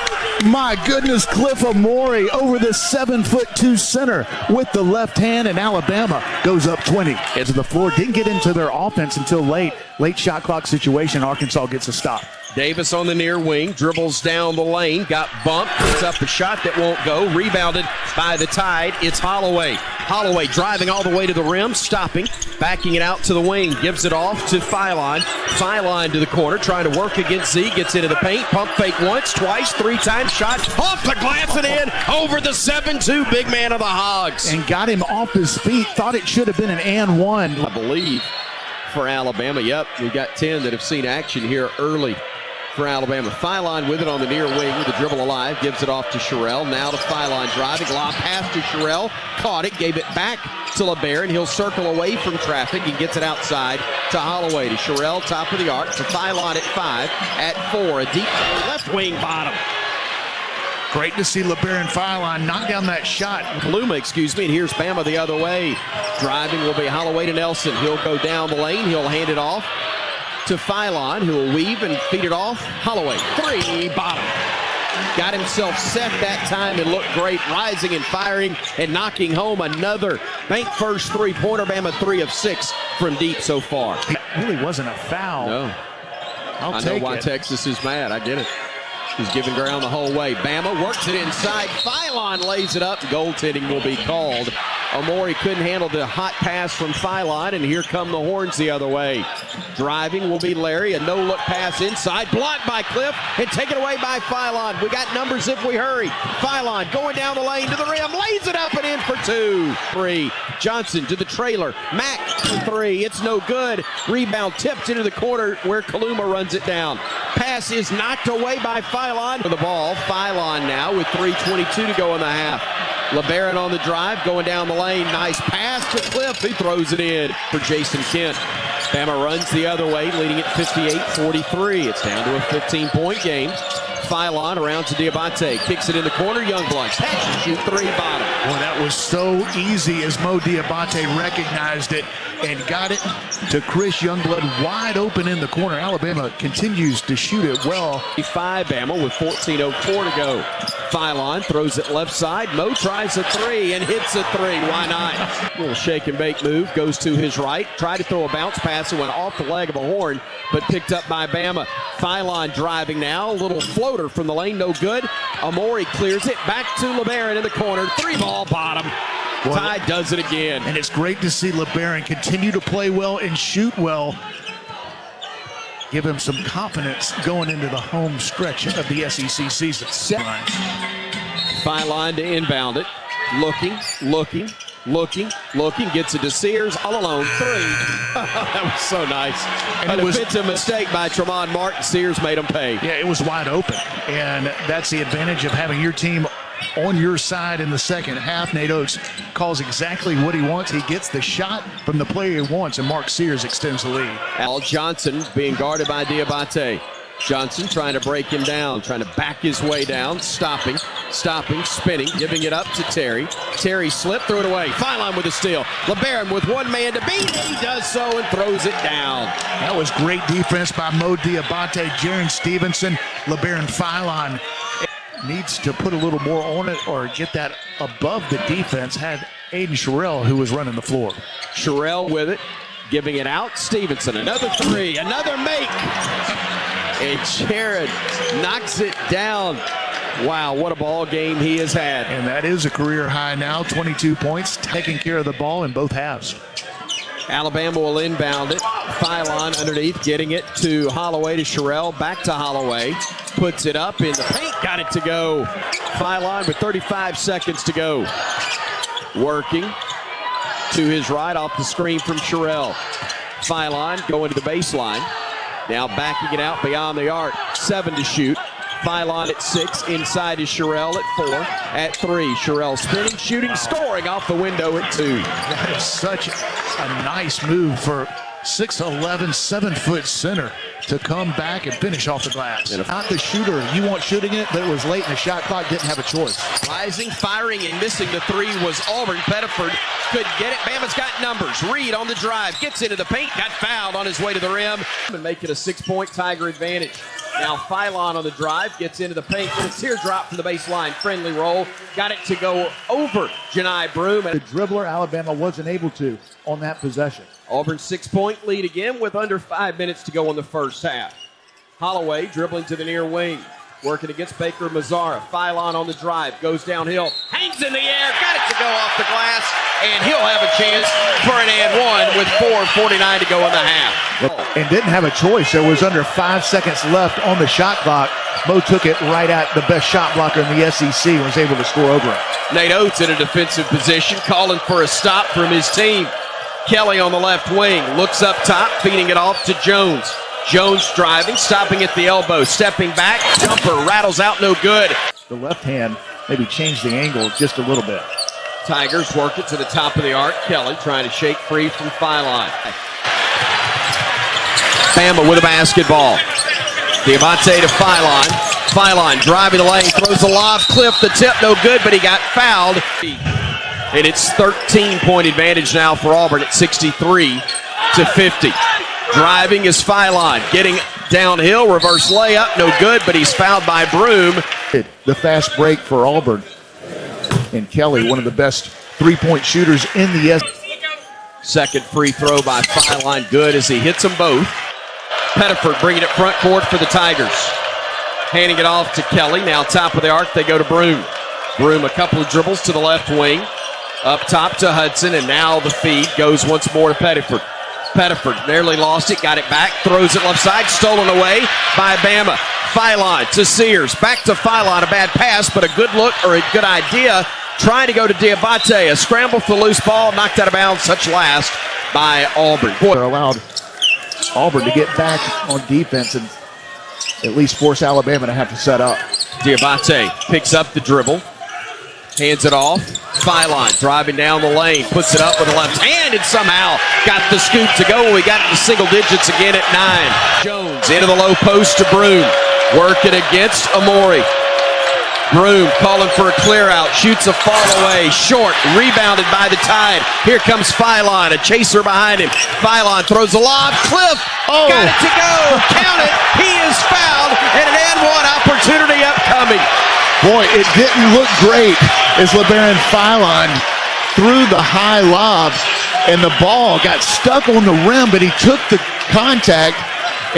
Speaker 2: My goodness, Cliff Amori over the 7'2" center with the left hand, and Alabama goes up 20. Into the floor, didn't get into their offense until late shot clock situation. Arkansas gets a stop.
Speaker 1: Davis on the near wing, dribbles down the lane, got bumped, puts up a shot that won't go, rebounded by the Tide. It's Holloway. Holloway driving all the way to the rim, stopping, backing it out to the wing, gives it off to Philon. Philon to the corner, trying to work against Z, gets into the paint, pump fake once, twice, 3 times, shot off the glass and in, over the 7'2" big man of the Hogs.
Speaker 2: And got him off his feet, thought it should have been an and one.
Speaker 1: I believe for Alabama, yep, we've got 10 that have seen action here early. For Alabama, Philon with it on the near wing with the dribble alive, gives it off to Sherrill. Now to Philon driving, lob pass to Sherrill, caught it, gave it back to Labaron. He'll circle away from traffic. He gets it outside to Holloway, to Sherrill, top of the arc, to Philon at 5, at 4, a deep left wing bottom.
Speaker 2: Great to see Labaron Philon knock down that shot.
Speaker 1: Kaluma, excuse me, and here's Bama the other way. Driving will be Holloway to Nelson. He'll go down the lane, he'll hand it off to Philon, who will weave and feed it off. Holloway, 3, bottom. Got himself set that time and looked great, rising and firing and knocking home another bank first three-pointer. Bama 3 of 6 from deep so far.
Speaker 2: It really wasn't a foul.
Speaker 1: No. I know why Texas is mad. I get it. He's giving ground the whole way. Bama works it inside. Philon lays it up. Goaltending will be called. Amori couldn't handle the hot pass from Philon, and here come the horns the other way. Driving will be Larry. A no-look pass inside. Blocked by Cliff and taken away by Philon. We got numbers if we hurry. Philon going down the lane to the rim. Lays it up and in for 2. 3. Johnson to the trailer. Mack for 3. It's no good. Rebound tipped into the corner where Kaluma runs it down. Pass is knocked away by Philon. For the ball, Philon now with 3:22 to go in the half. Labaron on the drive, going down the lane. Nice pass to Cliff, who throws it in for Jason Kent. Bama runs the other way, leading at 58-43. It's down to a 15-point game. Philon around to Diabate, kicks it in the corner. Youngblood, catch and shoot 3, bottom.
Speaker 2: Boy, that was so easy as Mo Diabate recognized it and got it to Chris Youngblood wide open in the corner. Alabama continues to shoot it well.
Speaker 1: 5 Bama with 14:04 to go. Philon throws it left side. Mo tries a 3 and hits a 3. Why not? Little shake and bake move, goes to his right. Tried to throw a bounce pass and went off the leg of a horn, but picked up by Bama. Philon driving now. A little floater from the lane, no good. Amori clears it back to Labaron in the corner. 3-ball bottom.
Speaker 2: Boy,
Speaker 1: Tide does it again.
Speaker 2: And it's great to see Labaron continue to play well and shoot well. give him some confidence going into the home stretch of the SEC season.
Speaker 1: Philon to inbound it. Looking. Gets it to Sears. All alone. 3. That was so nice. And a defensive mistake by Tremont Martin. Sears made him pay.
Speaker 2: Yeah, it was wide open. And that's the advantage of having your team on your side in the second half. Nate Oates calls exactly what he wants. He gets the shot from the player he wants, and Mark Sears extends the lead.
Speaker 1: Al Johnson being guarded by Diabate. Johnson trying to break him down, trying to back his way down, stopping, spinning, giving it up to Terry. Terry slipped, threw it away. Philon with a steal. Labaron with one man to beat. He does so and throws it down.
Speaker 2: That was great defense by Mo Diabate, Jaron Stevenson. Labaron Philon needs to put a little more on it or get that above the defense. Had Aiden Sherrill, who was running the floor.
Speaker 1: Sherrill with it, giving it out. Stevenson, another 3, another make. And Jared knocks it down. Wow, what a ball game he has had.
Speaker 2: And that is a career high now, 22 points, taking care of the ball in both halves.
Speaker 1: Alabama will inbound it. Philon underneath, getting it to Holloway, to Sherrill, back to Holloway. Puts it up in the paint, got it to go. Philon with 35 seconds to go. Working to his right off the screen from Sherrill. Philon going to the baseline. Now backing it out beyond the arc. 7 to shoot. Philon at 6. Inside is Sherrill at 4. At 3, Sherrill spinning, shooting, scoring off the window at 2.
Speaker 2: That is such a nice move for 6'11", 7-foot center to come back and finish off the glass. Not the shooter you want shooting it, but it was late in the shot clock, didn't have a choice.
Speaker 12: Rising, firing, and missing the 3 was Auburn. Pettiford could get it. Bama's got numbers. Reed on the drive, gets into the paint, got fouled on his way to the rim.
Speaker 1: And make it a 6-point Tiger advantage. Now Philon on the drive, gets into the paint, with a teardrop from the baseline. Friendly roll, got it to go over Janai Broome.
Speaker 2: The dribbler, Alabama wasn't able to on that possession.
Speaker 1: Auburn's 6-point lead again with under 5 minutes to go in the first half. Holloway dribbling to the near wing, working against Baker Mazzara. Philon on the drive, goes downhill,
Speaker 12: Hangs in the air, got it to go off the glass, and he'll have a chance for an and one with 4:49 to go in the half.
Speaker 2: And didn't have a choice. There was under 5 seconds left on the shot clock. Mo took it right at the best shot blocker in the SEC and was able to score over it.
Speaker 12: Nate Oates in a defensive position, calling for a stop from his team. Kelly on the left wing, looks up top, feeding it off to Jones. Jones driving, stopping at the elbow, stepping back, jumper rattles out, no good.
Speaker 2: The left hand maybe changed the angle just a little bit.
Speaker 1: Tigers work it to the top of the arc. Kelly trying to shake free from Philon. Bama with a basketball. Diabate to Philon. Philon driving the lane, throws the lob, Cliff the tip, no good, but he got fouled. And it's 13-point advantage now for Auburn at 63 to 50. Driving is Philon, getting downhill, reverse layup, no good, but he's fouled by Broome.
Speaker 2: The fast break for Auburn. And Kelly, one of the best three-point shooters in the
Speaker 1: Second free throw by Philon, good as he hits them both. Pettiford bringing it front court for the Tigers. Handing it off to Kelly, now top of the arc, they go to Broome. Broome a couple of dribbles to the left wing. Up top to Hudson, and now the feed goes once more to Pettiford. Pettiford nearly lost it, got it back, throws it left side, stolen away by Bama. Philon to Sears, back to Philon, a bad pass, but a good look or a good idea. Trying to go to Diabate, a scramble for the loose ball, knocked out of bounds, such last by Auburn.
Speaker 2: They're allowed Auburn to get back on defense and at least force Alabama to have to set up.
Speaker 1: Diabate picks up the dribble, hands it off. Philon driving down the lane, puts it up with the left hand and somehow got the scoop to go. We got it to single digits again at 9. Jones into the low post to Broome, working against Amori. Broome calling for a clear out, shoots a fall away, short, rebounded by the Tide. Here comes Philon, a chaser behind him. Philon throws a lob, Cliff, got it to go, count it, he is fouled, and an and one opportunity upcoming.
Speaker 2: Boy, it didn't look great as Labaron Philon threw the high lob, and the ball got stuck on the rim, but he took the contact,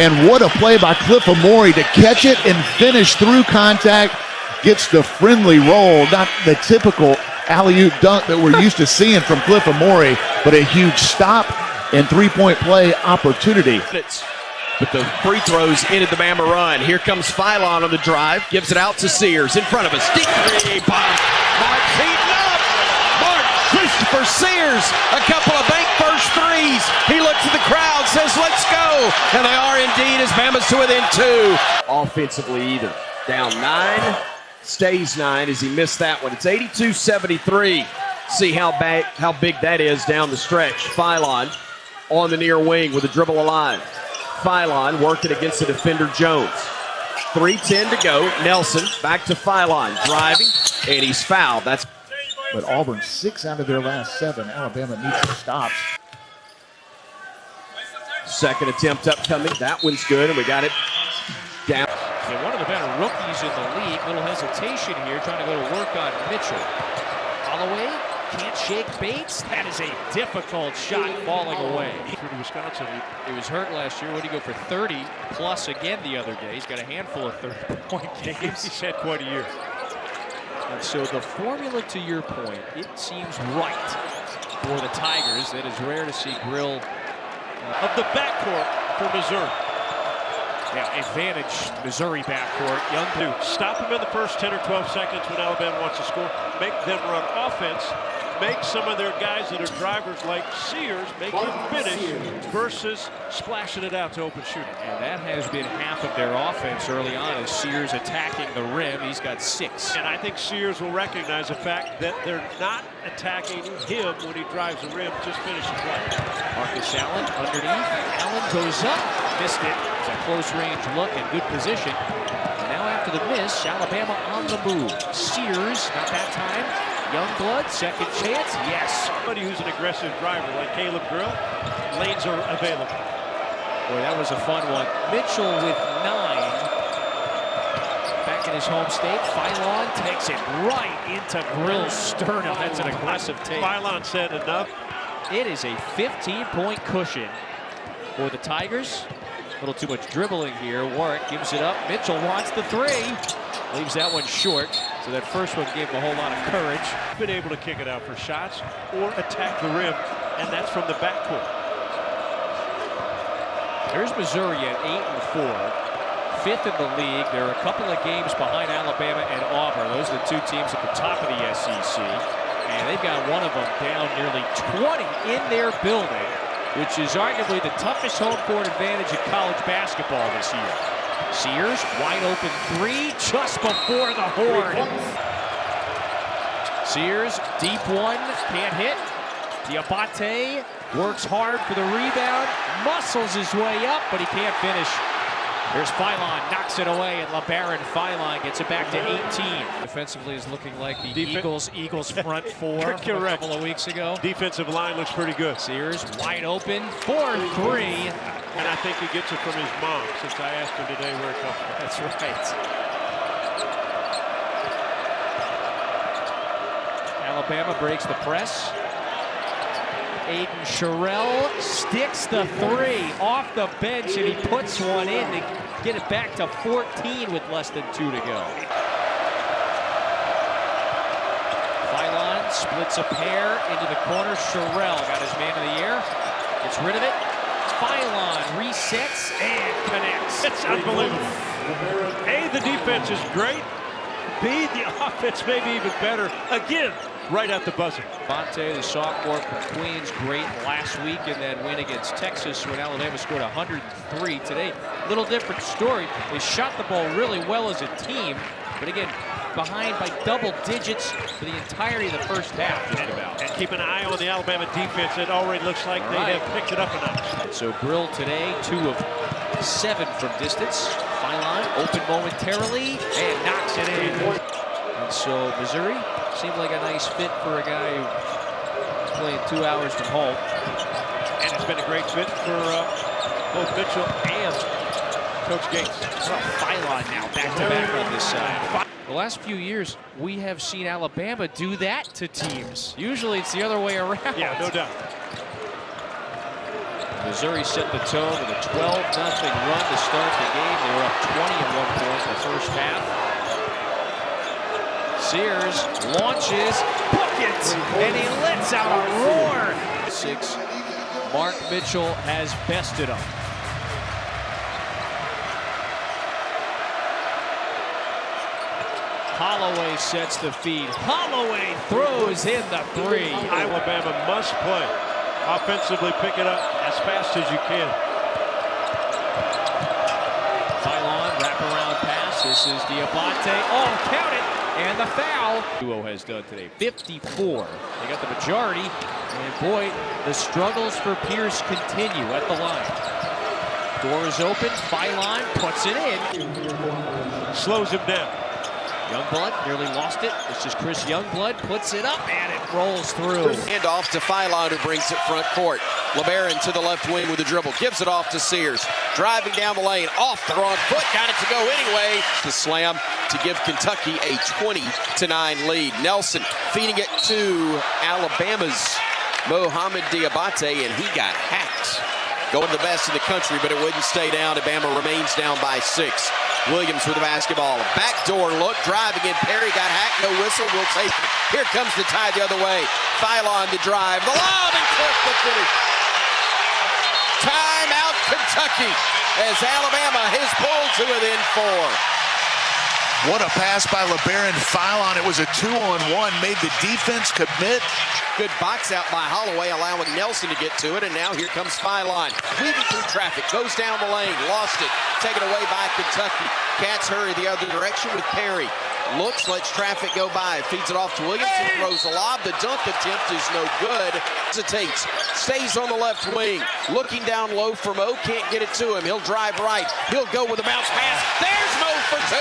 Speaker 2: and what a play by Cliff Amori to catch it and finish through contact. Gets the friendly roll, not the typical alley-oop dunk that we're used to seeing from Cliff Amori, but a huge stop and three-point play opportunity.
Speaker 1: But the free throws ended the Bama run. Here comes Philon on the drive. Gives it out to Sears in front of us. Deep three. Mark's heating up. Mark Christopher Sears. A couple of bank first threes. He looks at the crowd, says, let's go. And they are indeed, as Bama's to within 2. Offensively either. Down 9. Stays 9 as he missed that one. It's 82-73. See how big that is down the stretch. Philon on the near wing with a dribble alive. Philon working against the defender Jones. 3:10 to go. Nelson back to Philon driving, and he's fouled.
Speaker 2: But Auburn 6 out of their last 7. Alabama needs some stops.
Speaker 1: Second attempt upcoming. That one's good, and we got it down.
Speaker 6: Yeah, one of the better rookies in the league. Little hesitation here, trying to go to work on Mitchell. Holloway can't shake Bates. That is a difficult shot falling away.
Speaker 5: For Wisconsin,
Speaker 6: he was hurt last year. What did he go for 30 plus again the other day? He's got a handful of 30-point games.
Speaker 5: He's had quite a year.
Speaker 6: And so the formula, to your point, it seems right for the Tigers. That is rare to see Grill
Speaker 5: Of the backcourt for Missouri.
Speaker 6: Yeah, advantage Missouri backcourt. Young
Speaker 5: Dude, stop them in the first 10 or 12 seconds when Alabama wants to score. Make them run offense. Make some of their guys that are drivers like Sears make him finish versus splashing it out to open shooting.
Speaker 6: And that has been half of their offense early on as Sears attacking the rim. He's got 6.
Speaker 5: And I think Sears will recognize the fact that they're not attacking him when he drives the rim, just finishing play.
Speaker 6: Marcus Allen underneath. Allen goes up. Missed it. It's a close range look and good position. And now after the miss, Alabama on the move. Sears, not that time. Youngblood, second chance, yes.
Speaker 5: Somebody who's an aggressive driver like Caleb Grill, lanes are available.
Speaker 6: Boy, that was a fun one. Mitchell with 9. Back in his home state, Philon takes it right into Grill's sternum. That's an aggressive take.
Speaker 5: Philon said enough.
Speaker 6: It is a 15-point cushion for the Tigers. A little too much dribbling here. Warwick gives it up. Mitchell wants the 3. Leaves that one short. So that first one gave him a whole lot of courage.
Speaker 5: Been able to kick it out for shots or attack the rim, and that's from the backcourt.
Speaker 6: There's Missouri at 8-4, 5th in the league. They're a couple of games behind Alabama and Auburn. Those are the 2 teams at the top of the SEC. And they've got one of them down nearly 20 in their building, which is arguably the toughest home court advantage in college basketball this year. Sears, wide open 3, just before the horn. Sears, deep 1, can't hit. Diabate works hard for the rebound, muscles his way up, but he can't finish. There's Philon, knocks it away, and Labaron Philon gets it back to 18. Defensively is looking like the Eagles front 4 a couple of weeks ago.
Speaker 5: Defensive line looks pretty good.
Speaker 6: Sears, wide open, 4-3.
Speaker 5: And I think he gets it from his mom, since I asked him today where it comes from.
Speaker 6: That's right. Alabama breaks the press. Aiden Sherrill sticks the 3 off the bench, and he puts one in to get it back to 14 with less than 2 to go. Philon splits a pair into the corner. Sherrill got his man in the air, gets rid of it. Philon resets and connects.
Speaker 5: It's unbelievable. A, the defense is great. B, the offense may be even better. Again, right at the buzzer.
Speaker 6: Monte, the sophomore from Queens, great last week in that win against Texas when Alabama scored 103 today. Little different story. They shot the ball really well as a team, but again, behind by double digits for the entirety of the first half, just about.
Speaker 5: And keep an eye on the Alabama defense. It already looks like they have picked it up a notch.
Speaker 6: So Grill today, 2 of 7 from distance. Philon open momentarily and knocks it in. And so Missouri seemed like a nice fit for a guy who's playing 2 hours from home.
Speaker 5: And it's been a great fit for both Mitchell and Coach Gates.
Speaker 6: Philon now back-to-back on this side. The last few years, we have seen Alabama do that to teams. Usually it's the other way around.
Speaker 5: Yeah, no doubt.
Speaker 6: Missouri set the tone with a 12-0 run to start the game. They were up 20 at one point in the first half. Sears launches, buckets, and he lets out a roar. 6. Mark Mitchell has bested him. Holloway sets the feed. Holloway throws in the three.
Speaker 17: Alabama must play. Offensively, pick it up as fast as you can.
Speaker 6: Philon, wraparound pass. This is Diabate. Oh, count it! And the foul. Duo has done today. 54. They got the majority. And boy, the struggles for Pierce continue at the line. Door is open. Philon puts it in.
Speaker 17: Slows him down.
Speaker 6: Youngblood nearly lost it. It's just Chris Youngblood puts it up and it rolls through.
Speaker 12: Hand off to Philon, who brings it front court. Labaron to the left wing with a dribble. Gives it off to Sears. Driving down the lane. Off the wrong foot. Got it to go anyway. The slam to give Kentucky a 20-9 lead. Nelson feeding it to Alabama's Mohamed Diabate, and he got hacked. Going the best in the country, but it wouldn't stay down. Alabama remains down by 6. Williams with the basketball. Backdoor look, driving in. Perry got hacked. No whistle. We'll take it. Here comes the tie the other way. Philon to drive. The lob and Cliff the finish. Timeout Kentucky as Alabama has pulled to within 4.
Speaker 2: What a pass by Labaron Philon. It was a 2-on-1. Made the defense commit.
Speaker 12: Good box out by Holloway, allowing Nelson to get to it, and now here comes Philon. Weaving through traffic, goes down the lane, lost it, taken away by Kentucky. Cats hurry the other direction with Perry. Looks, lets traffic go by, feeds it off to Williams, who throws a lob. The dunk attempt is no good. Hesitates, stays on the left wing, looking down low for Mo, can't get it to him. He'll drive right, he'll go with a bounce pass. There's Mo for 2.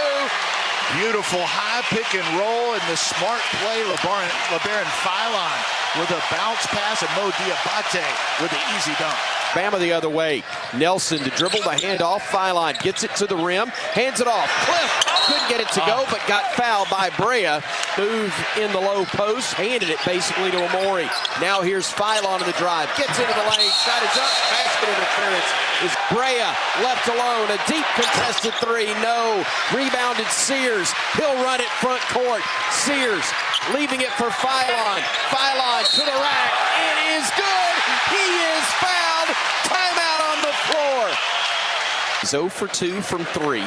Speaker 2: Beautiful high pick and roll, and the smart play, Labaron Philon with a bounce pass, and Mo Diabate with the easy dunk.
Speaker 12: Bama the other way. Nelson to dribble, the handoff. Philon gets it to the rim, hands it off. Cliff couldn't get it to go, but got fouled by Brea. Move in the low post, handed it basically to Amori. Now here's Philon in the drive. Gets into the lane, shot is up, basket interference. Is Brea left alone? A deep contested 3, no. Rebounded Sears. He'll run it front court. Sears leaving it for Philon. Philon to the rack. It is good. He is fouled. Timeout on the floor. He's 0 for 2 from 3.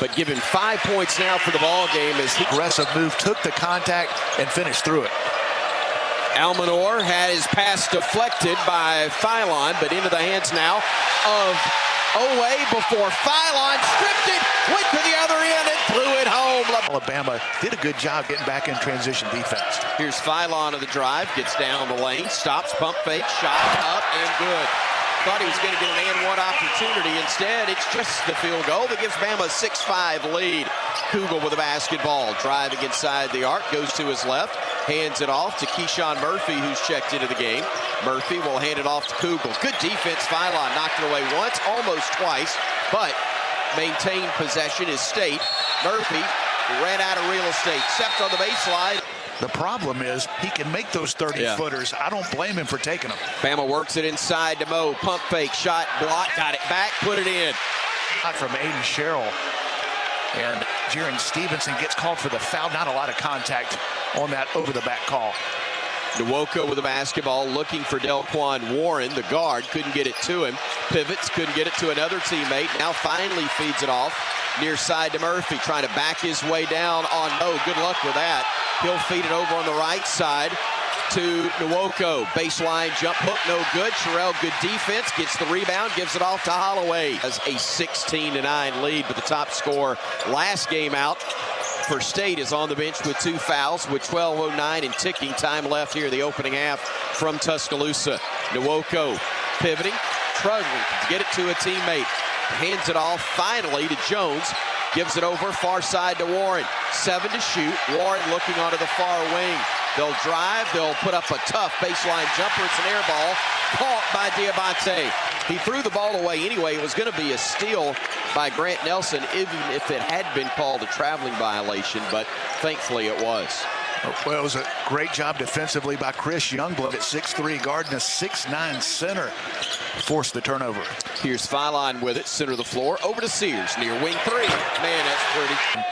Speaker 12: But give him 5 points now for the ball game as he
Speaker 2: aggressive move, took the contact and finished through it.
Speaker 12: Almanor had his pass deflected by Philon, but into the hands now of Owe before Philon stripped it, went to the other end and threw it home.
Speaker 2: Alabama did a good job getting back in transition defense.
Speaker 12: Here's Philon of the drive, gets down the lane, stops, pump fake, shot up and good. Thought he was going to get an and one opportunity. Instead, it's just the field goal that gives Bama a 6-5 lead. Kugel with the basketball, driving inside the arc, goes to his left, hands it off to Keyshawn Murphy, who's checked into the game. Murphy will hand it off to Kugel. Good defense. Philon knocked it away once, almost twice, but maintained possession is State. Murphy ran out of real estate, stepped on the baseline.
Speaker 2: The problem is he can make those 30-footers. I don't blame him for taking them.
Speaker 12: Bama works it inside to Mo. Pump fake, shot, block, got it back, put it in.
Speaker 2: From Aiden Sherrill. And Jaron Stevenson gets called for the foul. Not a lot of contact on that over-the-back call.
Speaker 12: Nwoko with the basketball, looking for Delquan Warren. The guard couldn't get it to him. Pivots, couldn't get it to another teammate. Now finally feeds it off near side to Murphy, trying to back his way down on Mo. Good luck with that. He'll feed it over on the right side to Nwoko. Baseline jump hook, no good. Sherrill, good defense, gets the rebound, gives it off to Holloway. Has a 16-9 lead, but the top scorer last game out for State is on the bench with 2 fouls with 12:09 and ticking time left here in the opening half from Tuscaloosa. Nwoko pivoting, struggling to get it to a teammate. Hands it off finally to Jones. Gives it over far side to Warren. 7 to shoot. Warren looking onto the far wing. They'll drive. They'll put up a tough baseline jumper. It's an air ball. Caught by Diabate. He threw the ball away anyway. It was going to be a steal by Grant Nelson, even if it had been called a traveling violation, but thankfully it was.
Speaker 2: Well, it was a great job defensively by Chris Youngblood at 6'3", guarding a 6'9" center. Forced the turnover.
Speaker 12: Here's Philon with it, center of the floor, over to Sears, near wing 3. Man, that's pretty.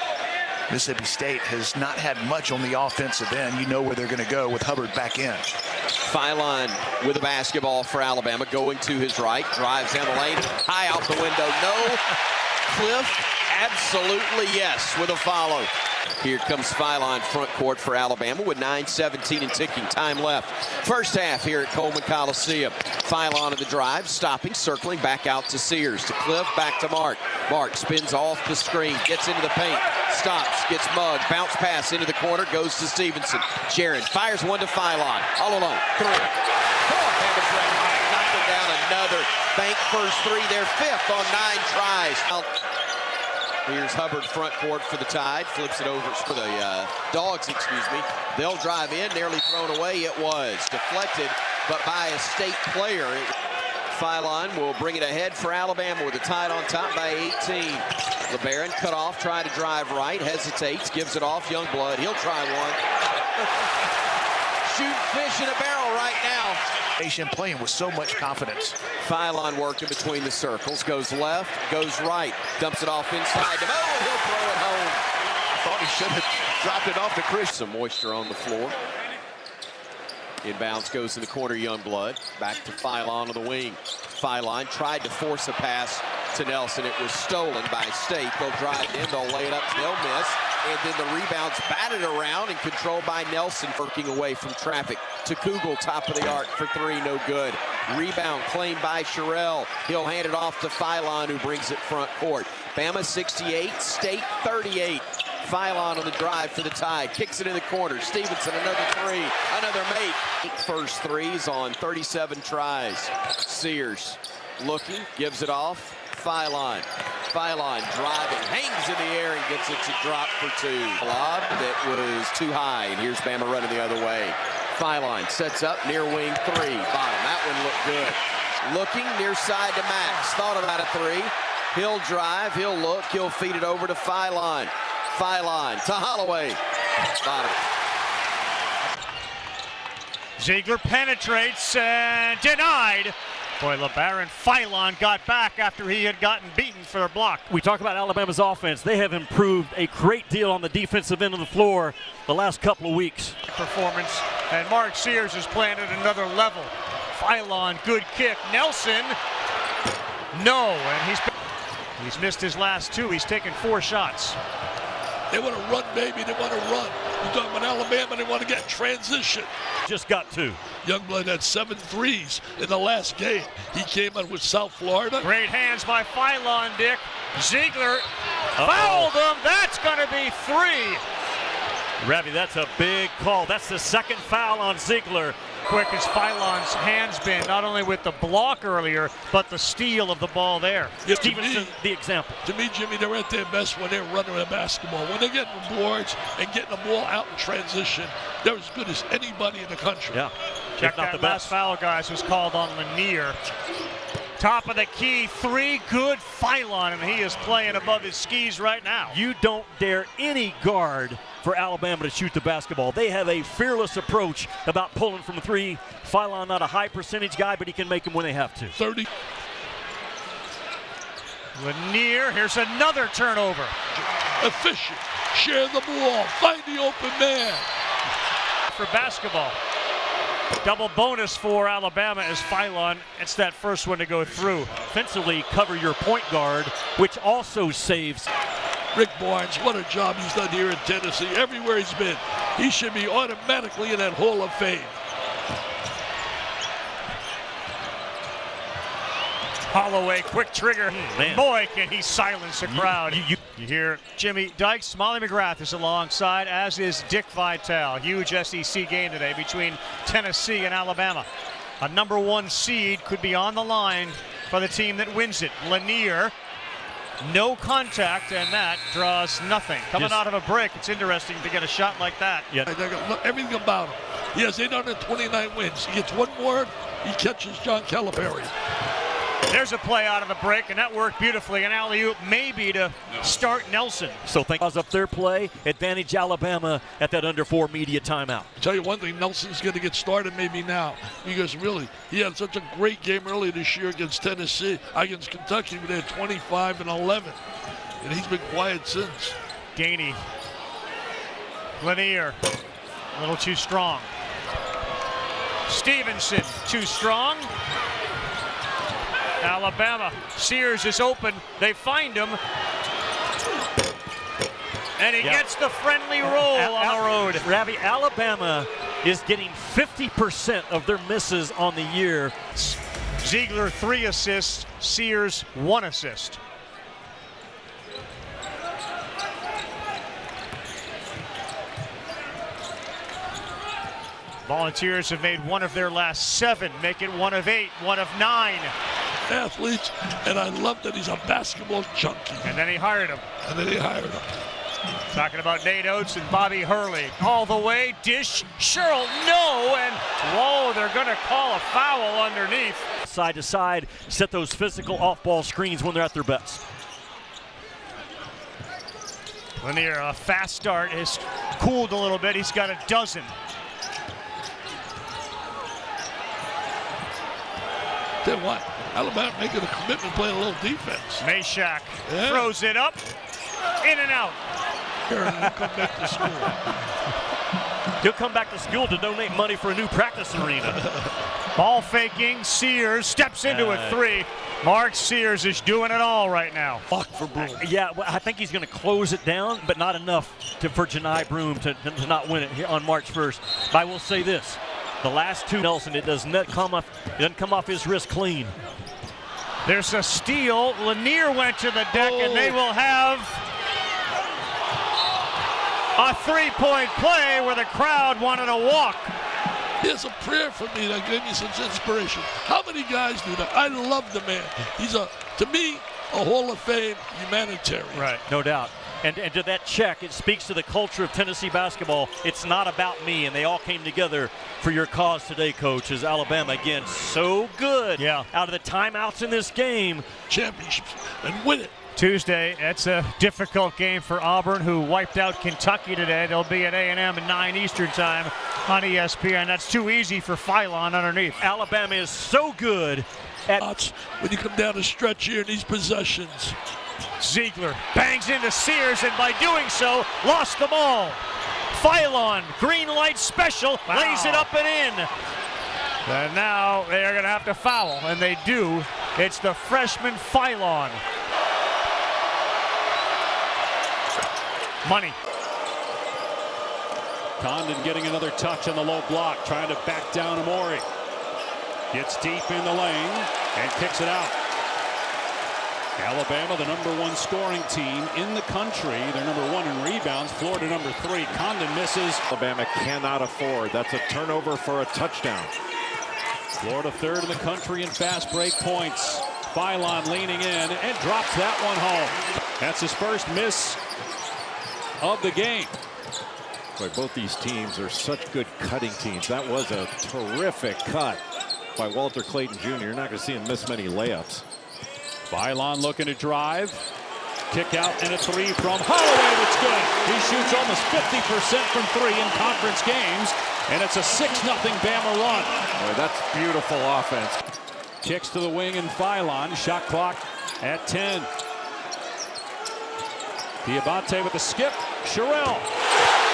Speaker 2: Mississippi State has not had much on the offensive end. You know where they're going to go with Hubbard back in.
Speaker 12: Philon with the basketball for Alabama, going to his right, drives down the lane, high out the window, no. Cliff, absolutely yes, with a follow. Here comes Philon front court for Alabama with 9:17 and ticking time left. First half here at Coleman Coliseum. Philon on the drive, stopping, circling, back out to Sears, to Cliff, back to Mark. Mark spins off the screen, gets into the paint, stops, gets mugged, bounce pass into the corner, goes to Stevenson. Jaron fires one to Philon, all alone, three. Alabama's red hot, knocking down another bank first three, their fifth on 9 tries. Here's Hubbard front court for the Tide, flips it over for the Dogs, excuse me. They'll drive in, nearly thrown away. It was deflected, but by a state player. Philon will bring it ahead for Alabama with a Tide on top by 18. Labaron cut off, trying to drive right, hesitates, gives it off. Youngblood, he'll try one. Shoot fish in a barrel right now.
Speaker 2: Playing with so much confidence.
Speaker 12: Philon working between the circles, goes left, goes right, dumps it off inside to Mo, he'll throw it home.
Speaker 2: I thought he should have dropped it off to Chris.
Speaker 12: Some moisture on the floor. Inbounds goes in the corner, Youngblood. Back to Philon on the wing. Philon tried to force a pass to Nelson. It was stolen by State. They'll drive in, they'll lay it up, they'll miss. And then the rebound's batted around and controlled by Nelson, working away from traffic. To Kugel, top of the arc for three, no good. Rebound claimed by Sherrill. He'll hand it off to Philon, who brings it front court. Bama 68, State 38. Philon on the drive for the Tide, kicks it in the corner. Stevenson, another three, another make. First threes on 37 tries. Sears looking, gives it off. Philon driving, hangs in the air and gets it to drop for two. Lob that was too high, and here's Bama running the other way. Philon sets up near wing three, bottom. That one looked good. Looking near side to Max, thought about a three. He'll drive, he'll look, he'll feed it over to Philon. Philon to Holloway, bottom.
Speaker 18: Ziegler penetrates and denied. Boy, Labaron Philon got back after he had gotten beaten for a block.
Speaker 8: We talk about Alabama's offense. They have improved a great deal on the defensive end of the floor the last couple of weeks.
Speaker 18: Performance, and Mark Sears is playing at another level. Philon, good kick. Nelson, no, and he's missed his last two. He's taken 4 shots.
Speaker 19: They want to run, baby. They want to run. You're talking about Alabama. They want to get transition.
Speaker 8: Just got 2.
Speaker 19: Youngblood had 7 threes in the last game. He came out with South Florida.
Speaker 18: Great hands by Philon, Dick. Ziegler fouled him. That's going to be 3.
Speaker 8: Ravi, that's a big call. That's the second foul on Ziegler.
Speaker 18: Quick as Philon's hands been, not only with the block earlier, but the steal of the ball there.
Speaker 19: Yeah,
Speaker 8: Stevenson, the example.
Speaker 19: To me, Jimmy, they're at their best when they're running the basketball. When they're getting the boards and getting the ball out in transition, they're as good as anybody in the country.
Speaker 8: Yeah.
Speaker 18: Check that last foul, guys, was called on Lanier. Top of the key, 3, good Philon, and he is playing above his skis right now.
Speaker 8: You don't dare any guard for Alabama to shoot the basketball. They have a fearless approach about pulling from 3. Philon, not a high percentage guy, but he can make them when they have to.
Speaker 19: 30.
Speaker 18: Lanier, here's another turnover.
Speaker 19: Efficient, share the ball, find the open man.
Speaker 18: For basketball. Double bonus for Alabama as Philon. It's that first one to go through.
Speaker 8: Offensively, cover your point guard, which also saves.
Speaker 19: Rick Barnes, what a job he's done here in Tennessee. Everywhere he's been, he should be automatically in that Hall of Fame.
Speaker 18: Holloway, quick trigger. Boy, can he silence the crowd. You hear Jimmy Dykes, Molly McGrath is alongside, as is Dick Vitale. Huge SEC game today between Tennessee and Alabama. A number 1 seed could be on the line for the team that wins it. Lanier, no contact, and that draws nothing. Coming out of a break, it's interesting to get a shot like that.
Speaker 19: Yeah. Everything about him. He has 829 wins. He gets one more, he catches John Calipari.
Speaker 18: There's a play out of the break, and that worked beautifully. An alley-oop maybe to start Nelson.
Speaker 8: So think up their play, advantage Alabama at that under 4 media timeout.
Speaker 19: I'll tell you one thing, Nelson's going to get started maybe now, because really, he had such a great game earlier this year against Tennessee, against Kentucky, but they had 25 and 11, and he's been quiet since.
Speaker 18: Gainey, Lanier, a little too strong. Stevenson, too strong. Alabama. Sears is open. They find him. And he gets the friendly roll on the road.
Speaker 17: Ravi, Alabama is getting 50% of their misses on the year.
Speaker 18: Ziegler 3 assists, Sears 1 assist. Volunteers have made 1 of their last 7, make it 1 of 8, 1 of 9.
Speaker 19: Athletes, and I love that he's a basketball junkie.
Speaker 18: And then he hired him. Talking about Nate Oates and Bobby Hurley. All the way, dish, Sherrill, no, and whoa, they're gonna call a foul underneath.
Speaker 17: Side to side, set those physical off-ball screens when they're at their best.
Speaker 18: Lanier, a fast start, has cooled a little bit. He's got a dozen.
Speaker 19: Tell you what, Alabama making a commitment, playing a little defense.
Speaker 18: Meshack throws it up, in and out.
Speaker 19: He'll come back to school.
Speaker 17: He'll come back to school to donate money for a new practice arena.
Speaker 18: Ball faking, Sears steps into a 3. Mark Sears is doing it all right now.
Speaker 19: Block for Broom.
Speaker 17: Yeah, well, I think he's going to close it down, but not enough for Janai Broom to not win it here on March 1st. But I will say this. The last 2, Nelson, it doesn't come off his wrist clean.
Speaker 18: There's a steal. Lanier went to the deck, and they will have a 3-point play where the crowd wanted to walk.
Speaker 19: Here's a prayer for me that gave me such inspiration. How many guys do that? I love the man. He's to me, a Hall of Fame humanitarian.
Speaker 17: Right, no doubt. And to that check, it speaks to the culture of Tennessee basketball. It's not about me, and they all came together for your cause today, Coach, as Alabama, again, so good out of the timeouts in this game.
Speaker 19: Championships, and win it.
Speaker 18: Tuesday, that's a difficult game for Auburn, who wiped out Kentucky today. They'll be at A&M at 9 Eastern time on ESPN. That's too easy for Philon underneath.
Speaker 17: Alabama is so good at
Speaker 19: when you come down the stretch here in these possessions.
Speaker 18: Ziegler bangs into Sears, and by doing so, lost the ball. Philon, green light special, lays it up and in. And now they are going to have to foul, and they do. It's the freshman Philon. Money.
Speaker 20: Condon getting another touch on the low block, trying to back down Amori. Gets deep in the lane and kicks it out. Alabama, the #1 scoring team in the country. They're #1 in rebounds. Florida #3. Condon misses.
Speaker 1: Alabama cannot afford. That's a turnover for a touchdown.
Speaker 20: Florida 3rd in the country in fast break points. Philon leaning in and drops that one home. That's his first miss of the game.
Speaker 1: Boy, both these teams are such good cutting teams. That was a terrific cut by Walter Clayton Jr. You're not going to see him miss many layups.
Speaker 20: Philon looking to drive. Kick out and a 3 from Holloway. That's good. He shoots almost 50% from 3 in conference games, and it's a 6-0 Bama run.
Speaker 1: Boy, that's beautiful offense.
Speaker 20: Kicks to the wing and Philon. Shot clock at 10. Diabate with the skip. Sherrill.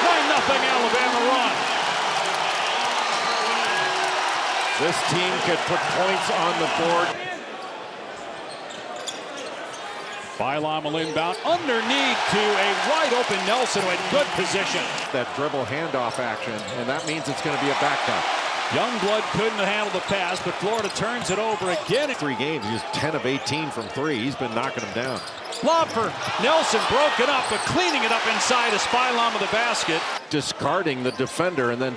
Speaker 20: 9-0 Alabama run.
Speaker 1: This team could put points on the board.
Speaker 20: Philon will inbound underneath to a wide open Nelson with good position.
Speaker 1: That dribble handoff action, and that means it's going to be a back cut.
Speaker 20: Youngblood couldn't handle the pass, but Florida turns it over again.
Speaker 1: 3 games, he's 10 of 18 from 3. He's been knocking them down.
Speaker 20: Lob for Nelson, broken up, but cleaning it up inside is Philon with the basket.
Speaker 1: Discarding the defender and then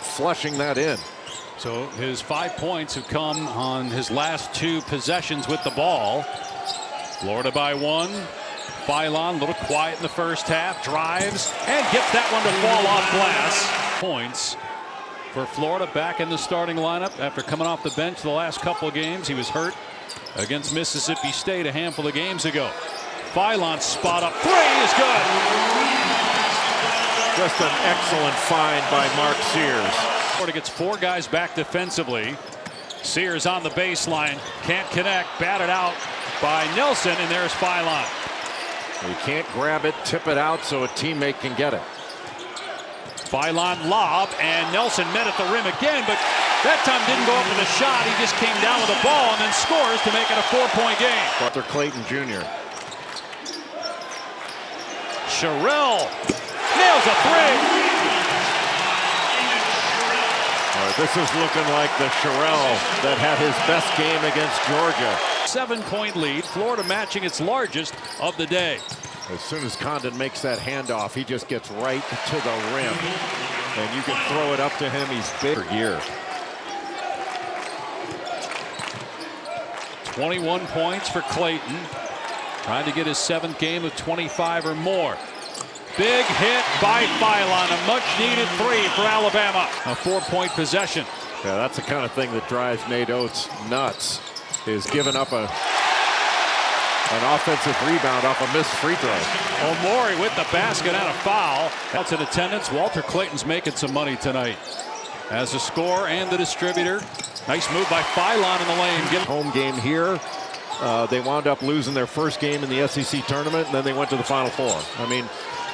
Speaker 1: flushing that in.
Speaker 20: So his 5 points have come on his last 2 possessions with the ball. Florida by 1. Philon, a little quiet in the first half, drives and gets that one to fall off glass. Points for Florida back in the starting lineup after coming off the bench the last couple of games. He was hurt against Mississippi State a handful of games ago. Philon's spot up 3 is good.
Speaker 1: Just an excellent find by Mark Sears.
Speaker 20: Florida gets 4 guys back defensively. Sears on the baseline, can't connect, batted out by Nelson, and there's Philon.
Speaker 1: You can't grab it, tip it out so a teammate can get it.
Speaker 20: Philon lob, and Nelson met at the rim again, but That time didn't go up with a shot. He just came down with a ball and then scores to make it a 4-point game.
Speaker 21: Arthur Clayton Jr.
Speaker 20: Sherrill nails a three.
Speaker 21: This is looking like the Sherrill that had his best game against Georgia.
Speaker 20: 7-point lead. Florida matching its largest of the day.
Speaker 21: As soon as Condon makes that handoff, he just gets right to the rim. And you can throw it up to him. He's big for year.
Speaker 20: 21 points for Clayton. Trying to get his 7th game of 25 or more. Big hit by Philon. A much-needed 3 for Alabama. A 4-point possession.
Speaker 21: Yeah, that's the kind of thing that drives Nate Oates nuts, is giving up an offensive rebound off a missed free throw.
Speaker 20: Omori with the basket and a foul. That's in attendance. Walter Clayton's making some money tonight. As a scorer and the distributor. Nice move by Philon in the lane.
Speaker 21: Home game here. They wound up losing their first game in the SEC tournament, and then they went to the Final Four. I mean,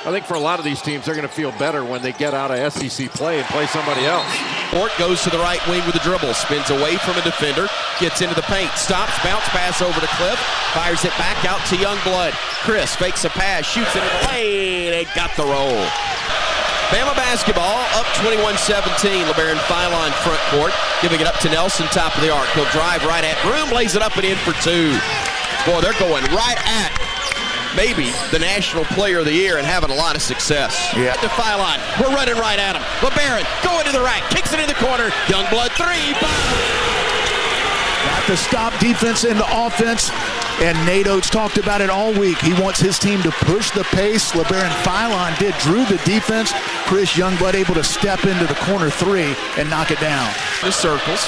Speaker 21: I think for a lot of these teams, they're going to feel better when they get out of SEC play and play somebody else.
Speaker 12: Ort goes to the right wing with a dribble, spins away from a defender, gets into the paint, stops, bounce pass over to Cliff, fires it back out to Youngblood. Chris fakes a pass, shoots it in the lane, and got the roll. Bama basketball up 21-17. Labaron Philon front court, giving it up to Nelson, top of the arc. He'll drive right at Broom, lays it up and in for 2. Boy, they're going right at maybe the National Player of the Year and having a lot of success.
Speaker 2: Yeah.
Speaker 12: To Philon, we're running right at him. Labaron going to the rack, kicks it in the corner. Youngblood 3.
Speaker 2: Got the stop defense in the offense, and Nate Oates talked about it all week. He wants his team to push the pace. Labaron Philon drew the defense. Chris Youngblood able to step into the corner 3 and knock it down.
Speaker 12: The circles.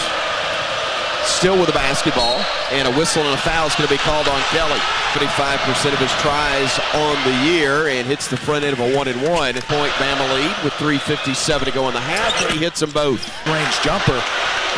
Speaker 12: Still with the basketball, and a whistle and a foul is going to be called on Kelly. 25% of his tries on the year, and hits the front end of a 1-and-1. Point Bama lead with 3:57 to go in the half, and he hits them both.
Speaker 2: Range jumper,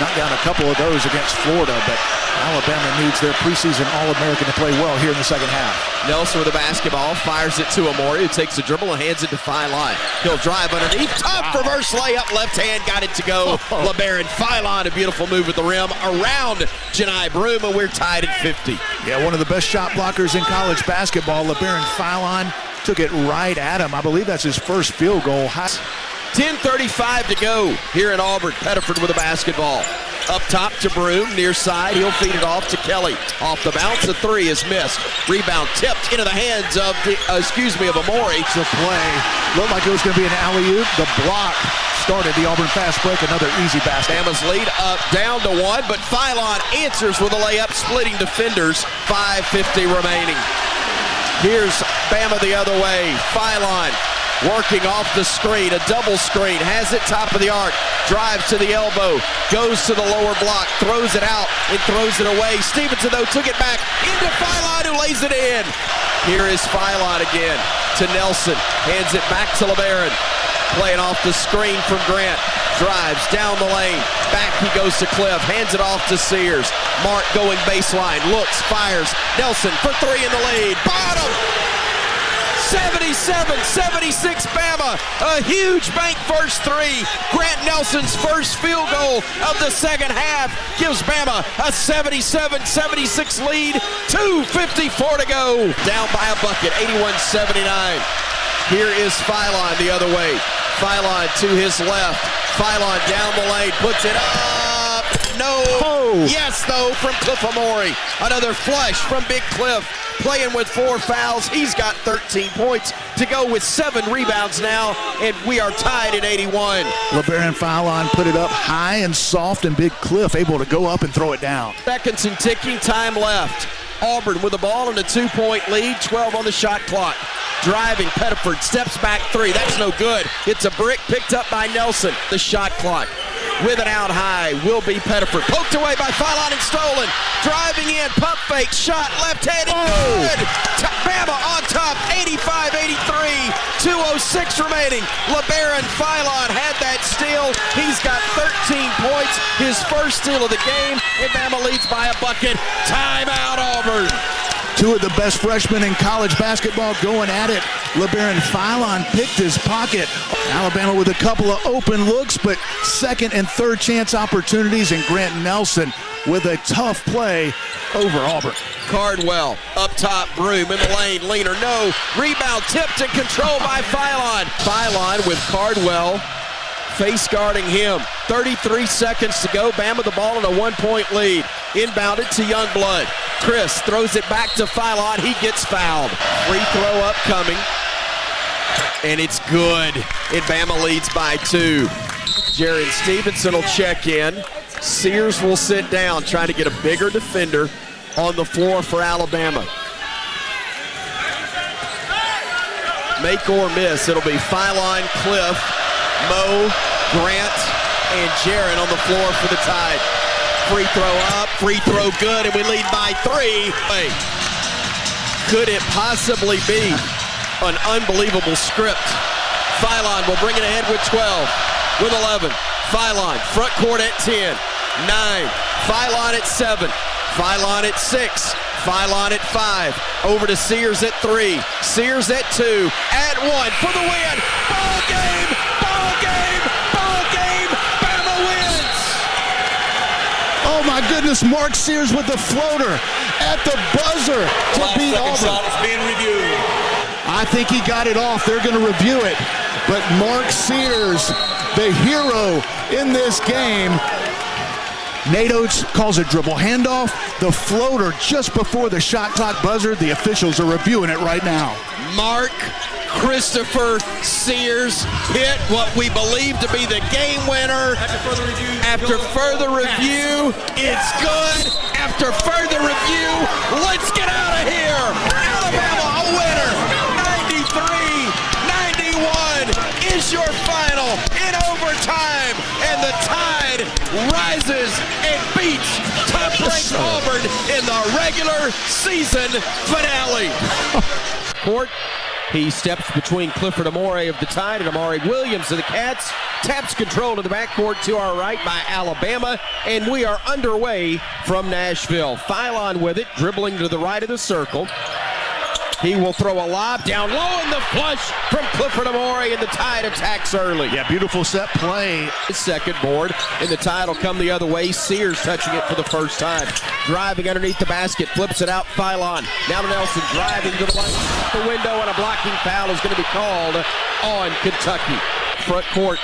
Speaker 2: knocked down a couple of those against Florida, but Alabama needs their preseason All-American to play well here in the second half.
Speaker 12: Nelson with the basketball, fires it to Omori, who takes the dribble and hands it to Philon. He'll drive underneath, tough reverse layup, left hand, got it to go. Labaron Philon, a beautiful move at the rim around Janai Broom, and we're tied at 50.
Speaker 2: Yeah, one of the best shot blockers in college basketball. Labaron Philon took it right at him. I believe that's his first field goal.
Speaker 12: 10:35 to go here in Auburn. Pettiford with the basketball. Up top to Broom, near side. He'll feed it off to Kelly. Off the bounce, a 3 is missed. Rebound tipped into the hands of Omori.
Speaker 2: It's a play. Looked like it was going to be an alley-oop. The block started the Auburn fast break. Another easy basket.
Speaker 12: Bama's lead up down to 1, but Philon answers with a layup, splitting defenders. 5:50 remaining. Here's Bama the other way. Philon working off the screen, a double screen, has it top of the arc, drives to the elbow, goes to the lower block, throws it out, and throws it away. Stevenson, though, took it back into Philon, who lays it in. Here is Philon again to Nelson, hands it back to Labaron, playing off the screen from Grant, drives down the lane, back he goes to Cliff, hands it off to Sears. Mark going baseline, looks, fires, Nelson for 3 in the lead, bottom! 77-76 Bama, a huge bank first 3. Grant Nelson's first field goal of the second half gives Bama a 77-76 lead. 2:54 to go. Down by a bucket, 81-79. Here is Philon the other way. Philon to his left. Philon down the lane, puts it up. No.
Speaker 2: Oh.
Speaker 12: Yes, though, from Cliff Omori. Another flush from Big Cliff. Playing with 4 fouls. He's got 13 points to go with 7 rebounds now, and we are tied at 81.
Speaker 2: Labaron Philon put it up high and soft, and Big Cliff able to go up and throw it down.
Speaker 12: Seconds and ticking, time left. Auburn with the ball and a 2-point lead, 12 on the shot clock. Driving, Pettiford steps back 3. That's no good. It's a brick picked up by Nelson. The shot clock. With it out high will be Pettiford. Poked away by Philon and stolen. Driving in, pump fake, shot, left-handed, good! Bama on top, 85-83, 2:06 remaining. Labaron Philon had that steal. He's got 13 points, his first steal of the game, and Bama leads by a bucket. Timeout, Auburn.
Speaker 2: Two of the best freshmen in college basketball going at it. Labaron Philon picked his pocket. Alabama with a couple of open looks, but second and third chance opportunities, and Grant Nelson with a tough play over Auburn.
Speaker 12: Cardwell up top, Broom in the lane, leaner, no. Rebound tipped and controlled by Philon. Philon with Cardwell face guarding him. 33 seconds to go. Bama the ball in a 1-point lead. Inbounded to Youngblood. Chris throws it back to Philon. He gets fouled. Free throw upcoming. And it's good. And Bama leads by 2. Jaron Stevenson will check in. Sears will sit down, trying to get a bigger defender on the floor for Alabama. Make or miss. It'll be Philon, Cliff, Mo, Grant, and Jaron on the floor for the Tide. Free throw up, free throw good, and we lead by 3. Wait, could it possibly be an unbelievable script? Philon will bring it ahead with 12, with 11. Philon, front court at 10, 9. Philon at 7, Philon at 6. Philon at 5, over to Sears at 3, Sears at 2, at 1 for the win. Ball game, ball game, ball game. Bama wins.
Speaker 2: Oh my goodness, Mark Sears with the floater at the buzzer to beat Auburn.
Speaker 7: Shot is being reviewed.
Speaker 2: I think he got it off. They're going to review it. But Mark Sears, the hero in this game. Nate Oates calls a dribble handoff. The floater just before the shot clock buzzer. The officials are reviewing it right now.
Speaker 12: Mark Christopher Sears hit what we believe to be the game winner. After further review, it's good. After further review, let's get out of here. Alabama a winner. 93-91 is your final in overtime, and the Tide rises and beats top-ranked Auburn in the regular season finale. Court. He steps between Clifford Amore of the Tide and Amari Williams of the Cats. Taps control to the backcourt to our right by Alabama, and we are underway from Nashville. Philon with it, dribbling to the right of the circle. He will throw a lob down low in the flush from Clifford Amore, and the Tide attacks early.
Speaker 2: Yeah, beautiful set play.
Speaker 12: His second board, and the Tide will come the other way. Sears touching it for the first time. Driving underneath the basket, flips it out. Philon. Now to Nelson, driving to the line. The window, and a blocking foul is going to be called on Kentucky. Front court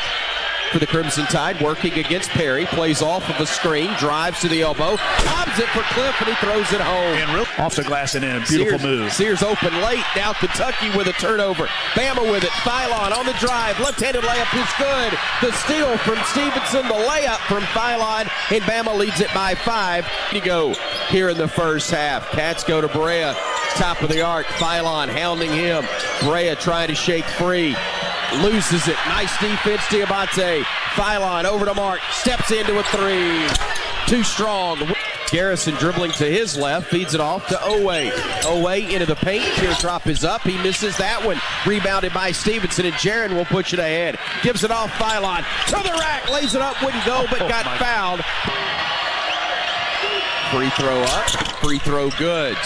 Speaker 12: for the Crimson Tide, working against Perry. Plays off of a screen, drives to the elbow, lobs it for Cliff, and he throws it home.
Speaker 2: And off the glass and in. Beautiful move.
Speaker 12: Sears open late. Now Kentucky with a turnover. Bama with it. Philon on the drive. Left-handed layup is good. The steal from Stevenson. The layup from Philon. And Bama leads it by 5. To go here in the first half. Cats go to Brea. Top of the arc. Philon hounding him. Brea trying to shake free. Loses it. Nice defense, Diabate. Philon over to Mark. Steps into a 3. Too strong. Garrison dribbling to his left. Feeds it off to Owe. Owe into the paint. Teardrop is up. He misses that one. Rebounded by Stevenson, and Jaron will push it ahead. Gives it off Philon. To the rack. Lays it up. Wouldn't go, but got fouled. Free throw up. Free throw good.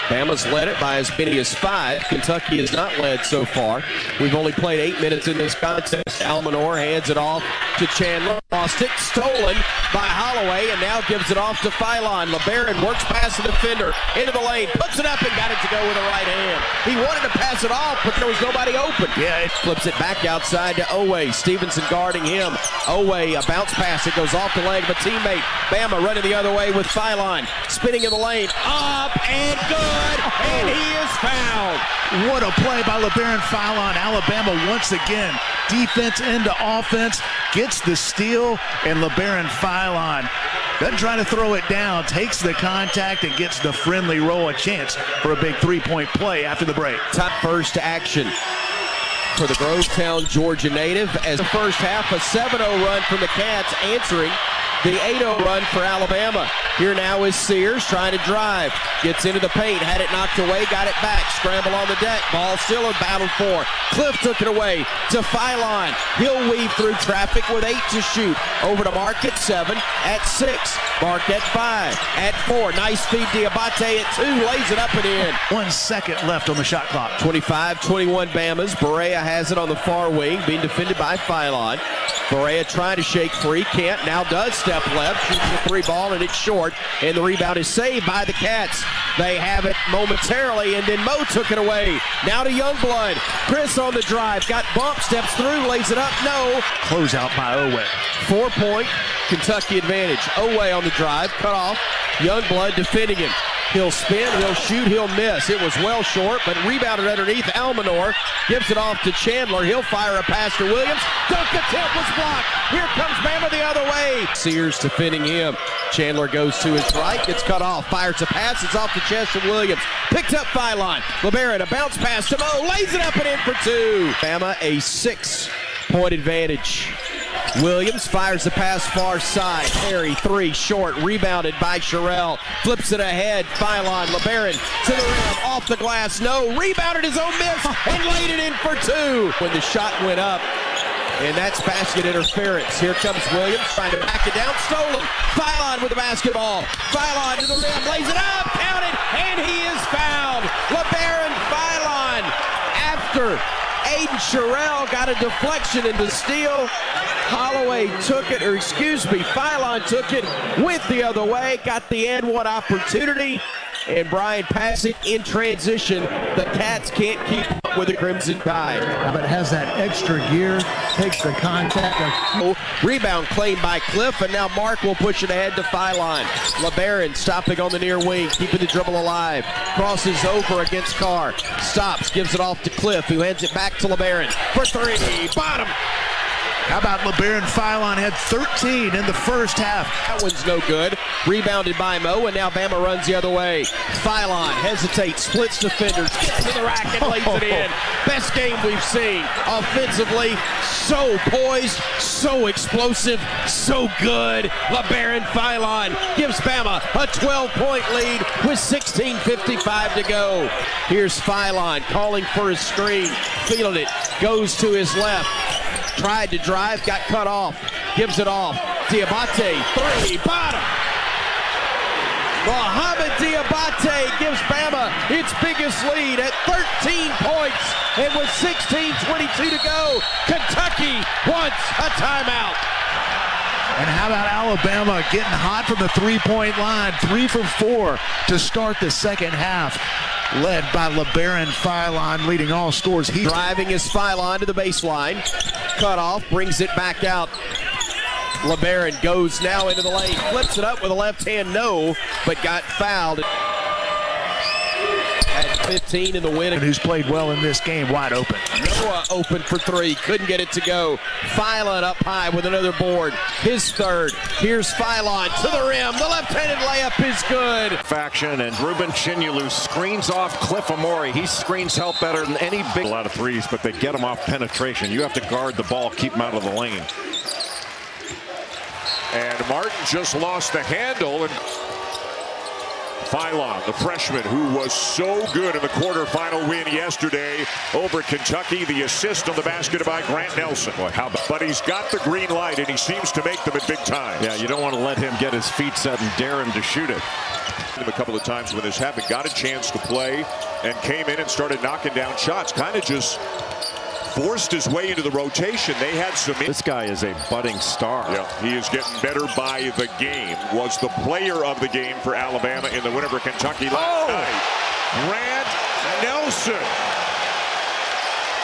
Speaker 12: Bama's led it by as many as 5. Kentucky has not led so far. We've only played 8 minutes in this contest. Almanor hands it off to Chandler. Lost it, stolen by Holloway, and now gives it off to Philon. Labaron works past the defender into the lane, puts it up and got it to go with the right hand. He wanted to pass it off, but there was nobody open.
Speaker 2: Yeah, it
Speaker 12: flips it back outside to Owe. Stevenson guarding him. Owe, a bounce pass. It goes off the leg of a teammate. Bama running the other way with Philon. Spinning in the lane. Up and good. And he is fouled.
Speaker 2: What a play by Labaron Philon. Alabama once again, defense into offense, gets the steal, and Labaron Philon doesn't try to throw it down, takes the contact and gets the friendly roll, a chance for a big 3-point play after the break.
Speaker 12: Top first action for the Grovetown, Georgia native, as the first half, a 7-0 run from the Cats, answering the 8-0 run for Alabama.
Speaker 1: Here now is Sears trying to drive. Gets into the paint, had it knocked away, got it back. Scramble on the deck. Ball still a battle for. Cliff took it away to Philon. He'll weave through traffic with 8 to shoot. Over to Mark at 7, at 6. Mark at 5, at 4. Nice feed. Diabate at 2, lays it up and in.
Speaker 2: 1 second left on the shot clock.
Speaker 1: 25-21 Bama's. Barea has it on the far wing, being defended by Philon. Barea trying to shake free, can't, now does step left, shoots the 3 ball, and it's short, and the rebound is saved by the Cats. They have it momentarily, and then Mo took it away. Now to Youngblood. Chris on the drive, got bumped, steps through, lays it up, no.
Speaker 2: Closeout by Owe.
Speaker 1: 4-point Kentucky advantage. Owe on the drive, cut off. Youngblood defending him. He'll spin, he'll shoot, he'll miss. It was well short, but rebounded underneath. Almanor gives it off to Chandler. He'll fire a pass to Williams. Dunk attempt was blocked. Here comes Bama the other way. Sears defending him. Chandler goes to his right, gets cut off. Fires a pass, it's off the chest of Williams. Picked up Philon. Labaron, a bounce pass to Mo. Lays it up and in for 2. Bama a 6-point advantage. Williams fires the pass far side. Perry 3 short, rebounded by Sherrill. Flips it ahead. Philon, Labaron to the rim, off the glass, no. Rebounded his own miss and laid it in for 2. When the shot went up, and that's basket interference. Here comes Williams trying to back it down, stolen. Philon with the basketball. Philon to the rim, lays it up, counted, and he is fouled. Labaron Philon after Aiden Sherrill got a deflection into steal. Holloway took it, or excuse me, Philon took it, went the other way, got the and one opportunity, and Brian passing in transition. The Cats can't keep up with the Crimson Tide.
Speaker 2: But has that extra gear, takes the contact.
Speaker 1: Rebound claimed by Cliff, and now Mark will push it ahead to Philon. Labaron stopping on the near wing, keeping the dribble alive. Crosses over against Carr. Stops, gives it off to Cliff, who hands it back to Labaron for 3. Bottom.
Speaker 2: How about Labaron Philon had 13 in the first half.
Speaker 1: That one's no good. Rebounded by Mo, and now Bama runs the other way. Philon hesitates, splits defenders, gets to the rack and lays it in. Best game we've seen. Offensively, so poised, so explosive, so good. Labaron Philon gives Bama a 12-point lead with 16:55 to go. Here's Philon calling for his screen, feeling it, goes to his left. Tried to drive, got cut off, gives it off. Diabate, 3, bottom. Mohamed Diabate gives Bama its biggest lead at 13 points. And with 16:22 to go, Kentucky wants a timeout.
Speaker 2: And how about Alabama getting hot from the 3-point line, 3 for 4 to start the second half. Led by Labaron Philon, leading all scores. He's
Speaker 1: driving his Philon to the baseline. Cut off, brings it back out. Labaron goes now into the lane, flips it up with a left hand, no, but got fouled. At 15 in the win.
Speaker 2: And who's played well in this game, wide open.
Speaker 1: Noah open for 3, couldn't get it to go. Philon up high with another board. His 3rd. Here's Philon to the rim. The left-handed layup is good.
Speaker 21: Faction, and Ruben Chinyalu screens off Cliff Amore. He screens help better than any big. A lot of threes, but they get him off penetration. You have to guard the ball, keep him out of the lane.
Speaker 3: And Martin just lost the handle, and Philon, the freshman who was so good in the quarterfinal win yesterday over Kentucky. The assist on the basket by Grant Nelson.
Speaker 21: Boy, how about?
Speaker 3: But he's got the green light, and he seems to make them at big times.
Speaker 21: Yeah, you don't want to let him get his feet set and dare him to shoot it.
Speaker 3: A couple of times when this happened, got a chance to play and came in and started knocking down shots. Kind of just forced his way into the rotation. They had some.
Speaker 21: This guy is a budding star.
Speaker 3: Yeah, he is getting better by the game. Was the player of the game for Alabama in the win over Kentucky last night. Grant Nelson.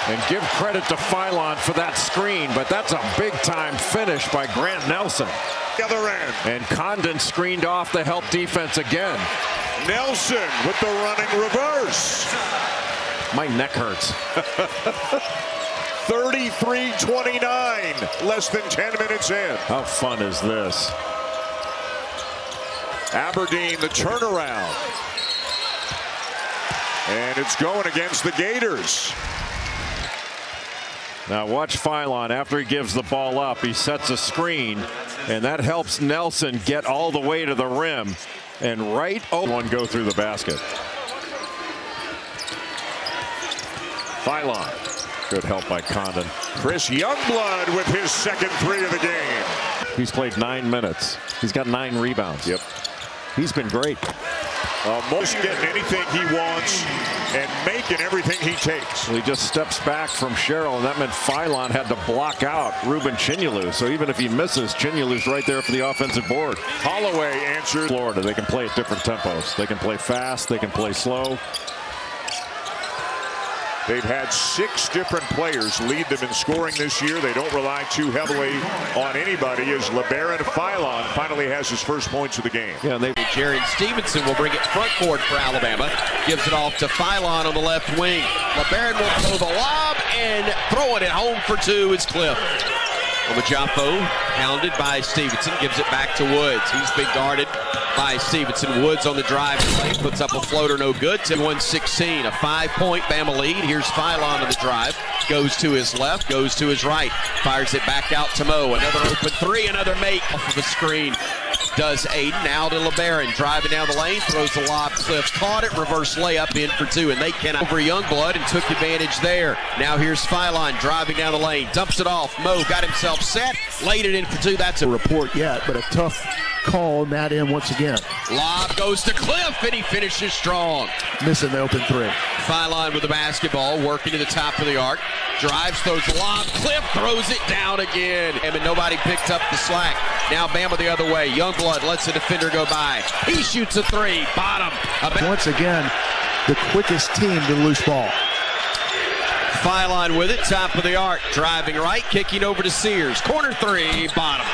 Speaker 21: And give credit to Philon for that screen, but that's a big-time finish by Grant Nelson.
Speaker 3: The other end.
Speaker 21: And Condon screened off the help defense again.
Speaker 3: Nelson with the running reverse.
Speaker 21: My neck hurts.
Speaker 3: 33-29, less than 10 minutes in.
Speaker 21: How fun is this?
Speaker 3: Aberdeen, the turnaround. And it's going against the Gators.
Speaker 21: Now watch Philon after he gives the ball up. He sets a screen. And that helps Nelson get all the way to the rim. And one go through the basket.
Speaker 3: Philon. Good help by Condon. Chris Youngblood with his second 3 of the game.
Speaker 21: He's played 9 minutes. He's got 9 rebounds.
Speaker 3: Yep.
Speaker 21: He's been great.
Speaker 3: Most getting anything he wants and making everything he takes.
Speaker 21: Well, he just steps back from Sherrill, and that meant Philon had to block out Ruben Chinyelu. So even if he misses, Chinyelu's right there for the offensive board.
Speaker 3: Holloway answers.
Speaker 21: Florida, they can play at different tempos. They can play fast. They can play slow.
Speaker 3: They've had 6 different players lead them in scoring this year. They don't rely too heavily on anybody as Labaron Philon finally has his first points of the game.
Speaker 21: Yeah, and
Speaker 12: Jared Stevenson will bring it front court for Alabama. Gives it off to Philon on the left wing. Labaron will throw the lob and throwing it home for 2 is Cliff. Omojafo pounded by Stevenson, gives it back to Woods. He's been guarded by Stevenson. Woods on the drive play, puts up a floater, no good. 1-16, a 5-point Bama lead. Here's Philon on the drive, goes to his left, goes to his right, fires it back out to Mo. Another open 3, another make off of the screen. Does Aiden, now to Labaron, driving down the lane, throws the lob. Cliff caught it, reverse layup in for 2, and they cannot over Youngblood and took advantage there. Now here's Philon driving down the lane, dumps it off. Mo got himself set, laid it in for 2. That's a
Speaker 2: report yet, but a tough call on that end once again.
Speaker 12: Lob goes to Cliff, and he finishes strong.
Speaker 2: Missing the open 3.
Speaker 12: Philon with the basketball, working to the top of the arc. Drives, throws the lob. Cliff throws it down again. And nobody picked up the slack. Now Bama the other way. Youngblood lets the defender go by. He shoots a 3. Bottom.
Speaker 2: Once again, the quickest team to loose ball.
Speaker 12: Philon with it, top of the arc. Driving right, kicking over to Sears. Corner 3, bottom.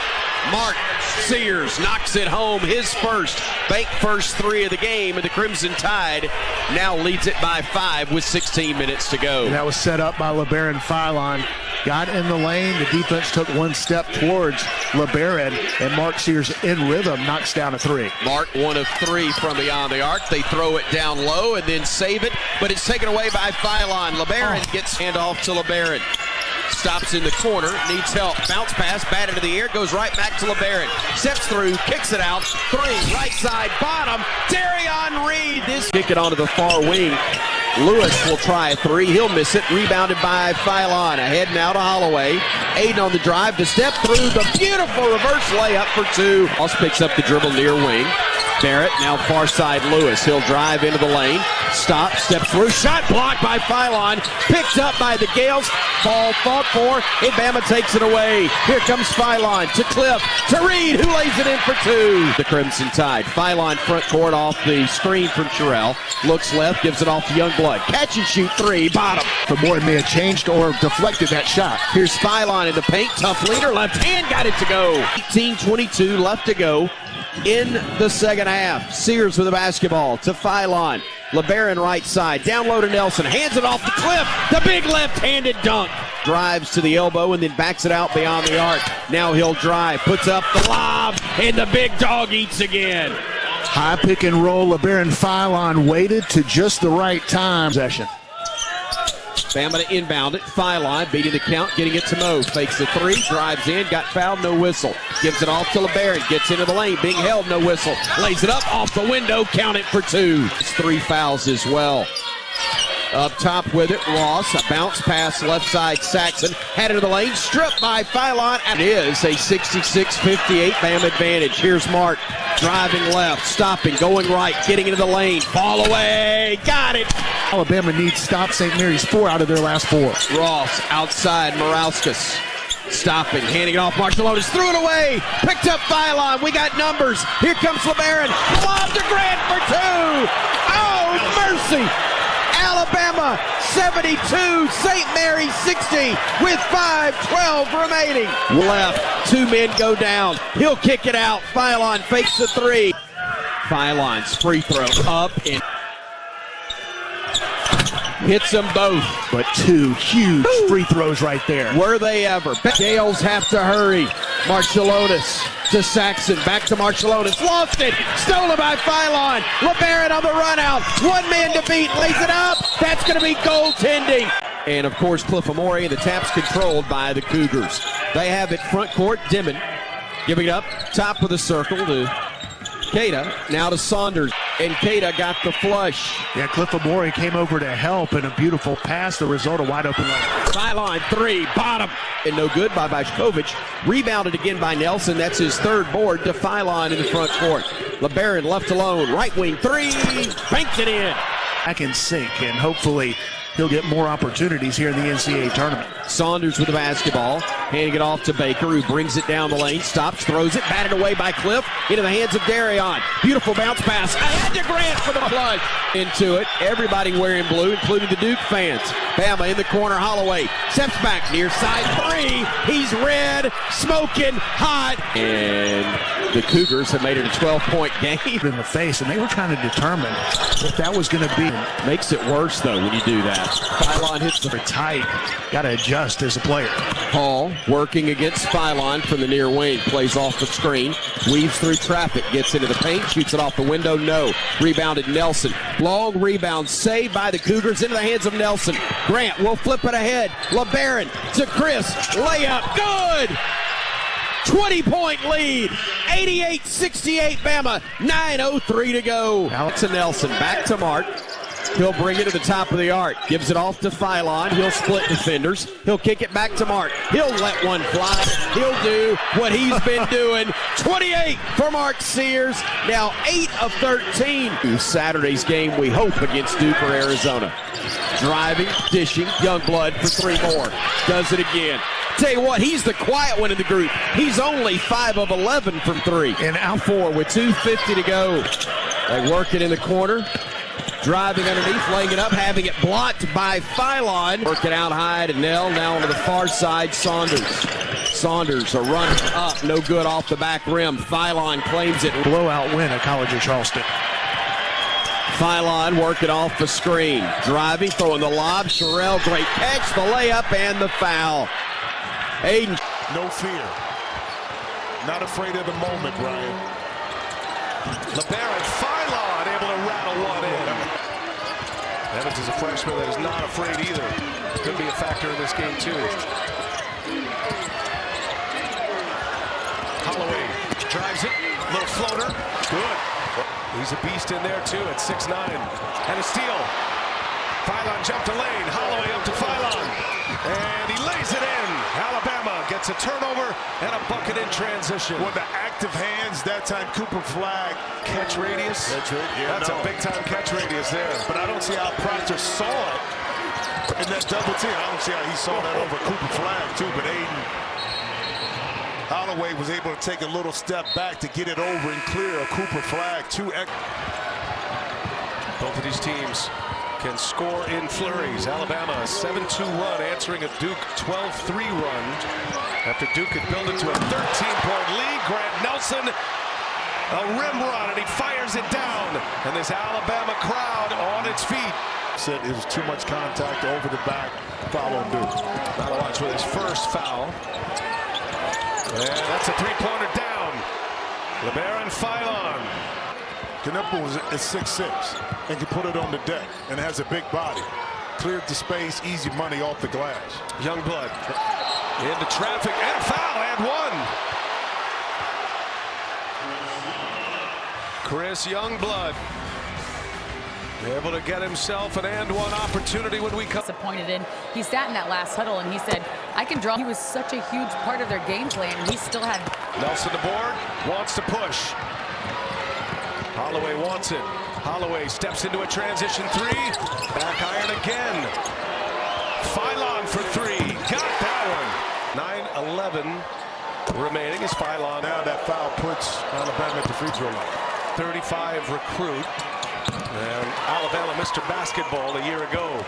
Speaker 12: Mark Sears knocks it home, his first, bank first 3 of the game, and the Crimson Tide now leads it by 5 with 16 minutes to go.
Speaker 2: And that was set up by Labaron Philon. Got in the lane, the defense took 1 step towards Labaron, and Mark Sears in rhythm knocks down a 3.
Speaker 12: Mark 1 of 3 from beyond the arc. They throw it down low and then save it, but it's taken away by Philon. Labaron gets handoff to Labaron. Stops in the corner, needs help. Bounce pass, bat into the air, goes right back to Labaron. Steps through, kicks it out. 3, right side, bottom. Darion Reed. This kick it onto the far wing. Lewis will try a 3. He'll miss it. Rebounded by Philon. Ahead now to Holloway. Aiden on the drive to step through the beautiful reverse layup for 2. Ross picks up the dribble near wing. Barrett, now far side Lewis. He'll drive into the lane. Stop, step through. Shot blocked by Philon. Picked up by the Gales. Ball fought for. And Bama takes it away. Here comes Philon to Cliff. To Reed, who lays it in for 2. The Crimson Tide. Philon front court off the screen from Sherrill. Looks left, gives it off to Youngblood. Catch and shoot 3, bottom.
Speaker 2: Famori may have changed or deflected that shot.
Speaker 12: Here's Philon in the paint. Tough leader, left hand, got it to go. 18-22 left to go in the second half. Sears with the basketball to Philon. Labaron right side, down low to Nelson, hands it off to Cliff, the big left-handed dunk. Drives to the elbow and then backs it out beyond the arc. Now he'll drive, puts up the lob, and the big dog eats again.
Speaker 2: High pick and roll, Labaron Philon waited to just the right time. Possession.
Speaker 12: Bama to inbound it. Philon beating the count, getting it to Mo. Fakes the 3, drives in, got fouled, no whistle. Gives it off to Labaron, gets into the lane, being held, no whistle. Lays it up off the window, count it for 2. It's 3 fouls as well. Up top with it, Ross. A bounce pass left side, Saxon. Had it in the lane, stripped by Philon. And it is a 66-58 Bama advantage. Here's Mark, driving left, stopping, going right, getting into the lane. Ball away, got it.
Speaker 2: Alabama needs stop St. Mary's 4 out of their last 4.
Speaker 12: Ross outside, Morauskas. Stopping, handing it off, Marcellonis threw it away, picked up Philon, we got numbers. Here comes Labaron, lob to Grant for 2. Oh, mercy. Alabama 72, St. Mary's 60 with 5:12 remaining. Left, 2 men go down. He'll kick it out. Philon fakes the 3. Philon's free throw up and hits them both.
Speaker 2: But 2 huge free throws right there.
Speaker 12: Were they ever? Gales have to hurry. Marcellonis to Saxon, back to Marcellonis, lost it, stolen by Philon. Labaron on the run out, 1 man to beat, lays it up. That's going to be goaltending. And of course, Cliff Amore, the tap's controlled by the Cougars. They have it front court, Dimon.
Speaker 1: Giving it up, top of the circle to Keita, now to Saunders, and Keita got the flush.
Speaker 2: Yeah, Cliff Amore came over to help, and a beautiful pass, the result of wide open lane.
Speaker 1: Sideline three, bottom, and no good by Bajkovic. Rebounded again by Nelson. That's his third board to Philon in the front court. Labaron left alone, right wing three, banked it in.
Speaker 2: Back in sync, and hopefully he'll get more opportunities here in the NCAA tournament.
Speaker 1: Saunders with the basketball, handing it off to Baker, who brings it down the lane, stops, throws it, batted away by Cliff, into the hands of Darion. Beautiful bounce pass, ahead to Grant for the flush. Into it, everybody wearing blue, including the Duke fans. Bama in the corner, Holloway steps back, near side three. He's red, smoking hot. And the Cougars have made it a 12-point game.
Speaker 2: In the face, and they were kind of determined if that was going to be.
Speaker 1: Makes it worse, though, when you do that. Philon hits the
Speaker 2: tight. Got to adjust as a player.
Speaker 1: Hall working against Philon from the near wing. Plays off the screen. Weaves through traffic. Gets into the paint. Shoots it off the window. No. Rebounded Nelson. Long rebound. Saved by the Cougars into the hands of Nelson. Grant will flip it ahead. Labaron to Chris. Layup. Good! 20-point lead. 88-68 Bama. 9:03 to go. Alex and Nelson back to Mark. He'll bring it to the top of the arc. Gives it off to Philon. He'll split defenders. He'll kick it back to Mark. He'll let one fly. He'll do what he's been doing. 28 for Mark Sears. Now 8 of 13. Saturday's game, we hope, against Duke or Arizona. Driving, dishing, Youngblood for 3 more. Does it again. Tell you what, he's the quiet one in the group. He's only 5 of 11 from 3. And out 4 with 2:50 to go. They work it in the corner. Driving underneath, laying it up, having it blocked by Philon. Working out high to Nell, now onto the far side, Saunders. Saunders, a run up, no good off the back rim. Philon claims it.
Speaker 2: Blowout win at College of Charleston.
Speaker 1: Philon working off the screen. Driving, throwing the lob. Sherrill, great catch, the layup, and the foul. Aiden.
Speaker 9: No fear. Not afraid of the moment, Brian.
Speaker 11: Labaron Philon able to rattle one in. Evans is a freshman that is not afraid either. Could be a factor in this game too. Holloway drives it, little floater, good. He's a beast in there too at 6'9". And a steal. Philon jumped the lane, Holloway up to Philon. And he lays it in. Alabama gets a turnover and a bucket in transition.
Speaker 9: With the active hands, that time Cooper Flag.
Speaker 11: Catch radius. That's a big time catch radius there.
Speaker 9: But I don't see how Proctor saw it in that double team. I don't see how he saw that over Cooper Flag too. But Aiden Holloway was able to take a little step back to get it over and clear a Cooper Flag.
Speaker 11: Both of these teams can score in flurries. Alabama a 7-2 run answering a Duke 12-3 run after Duke had built it to a 13-point lead. Grant Nelson, a rim run, and he fires it down. And this Alabama crowd on its feet.
Speaker 9: Said it was too much contact over the back. Foul on Duke.
Speaker 11: Malawatch with his first foul. And that's a three-pointer down. Labaron Philon.
Speaker 9: Knuppel is 6'6" and can put it on the deck and has a big body. Cleared the space, easy money off the glass.
Speaker 11: Youngblood into traffic and a foul and one. Chris Youngblood able to get himself an and one opportunity when we come.
Speaker 10: Disappointed in. He sat in that last huddle and he said, I can draw. He was such a huge part of their game plan. He still had.
Speaker 11: Nelson the board, wants to push. Holloway wants it. Holloway steps into a transition three. Back iron again. Philon for 3. Got that one. 9:11 remaining is Philon.
Speaker 9: Now that foul puts Alabama at the free throw line.
Speaker 11: 35 recruit. And Alabama Mr. Basketball a year ago.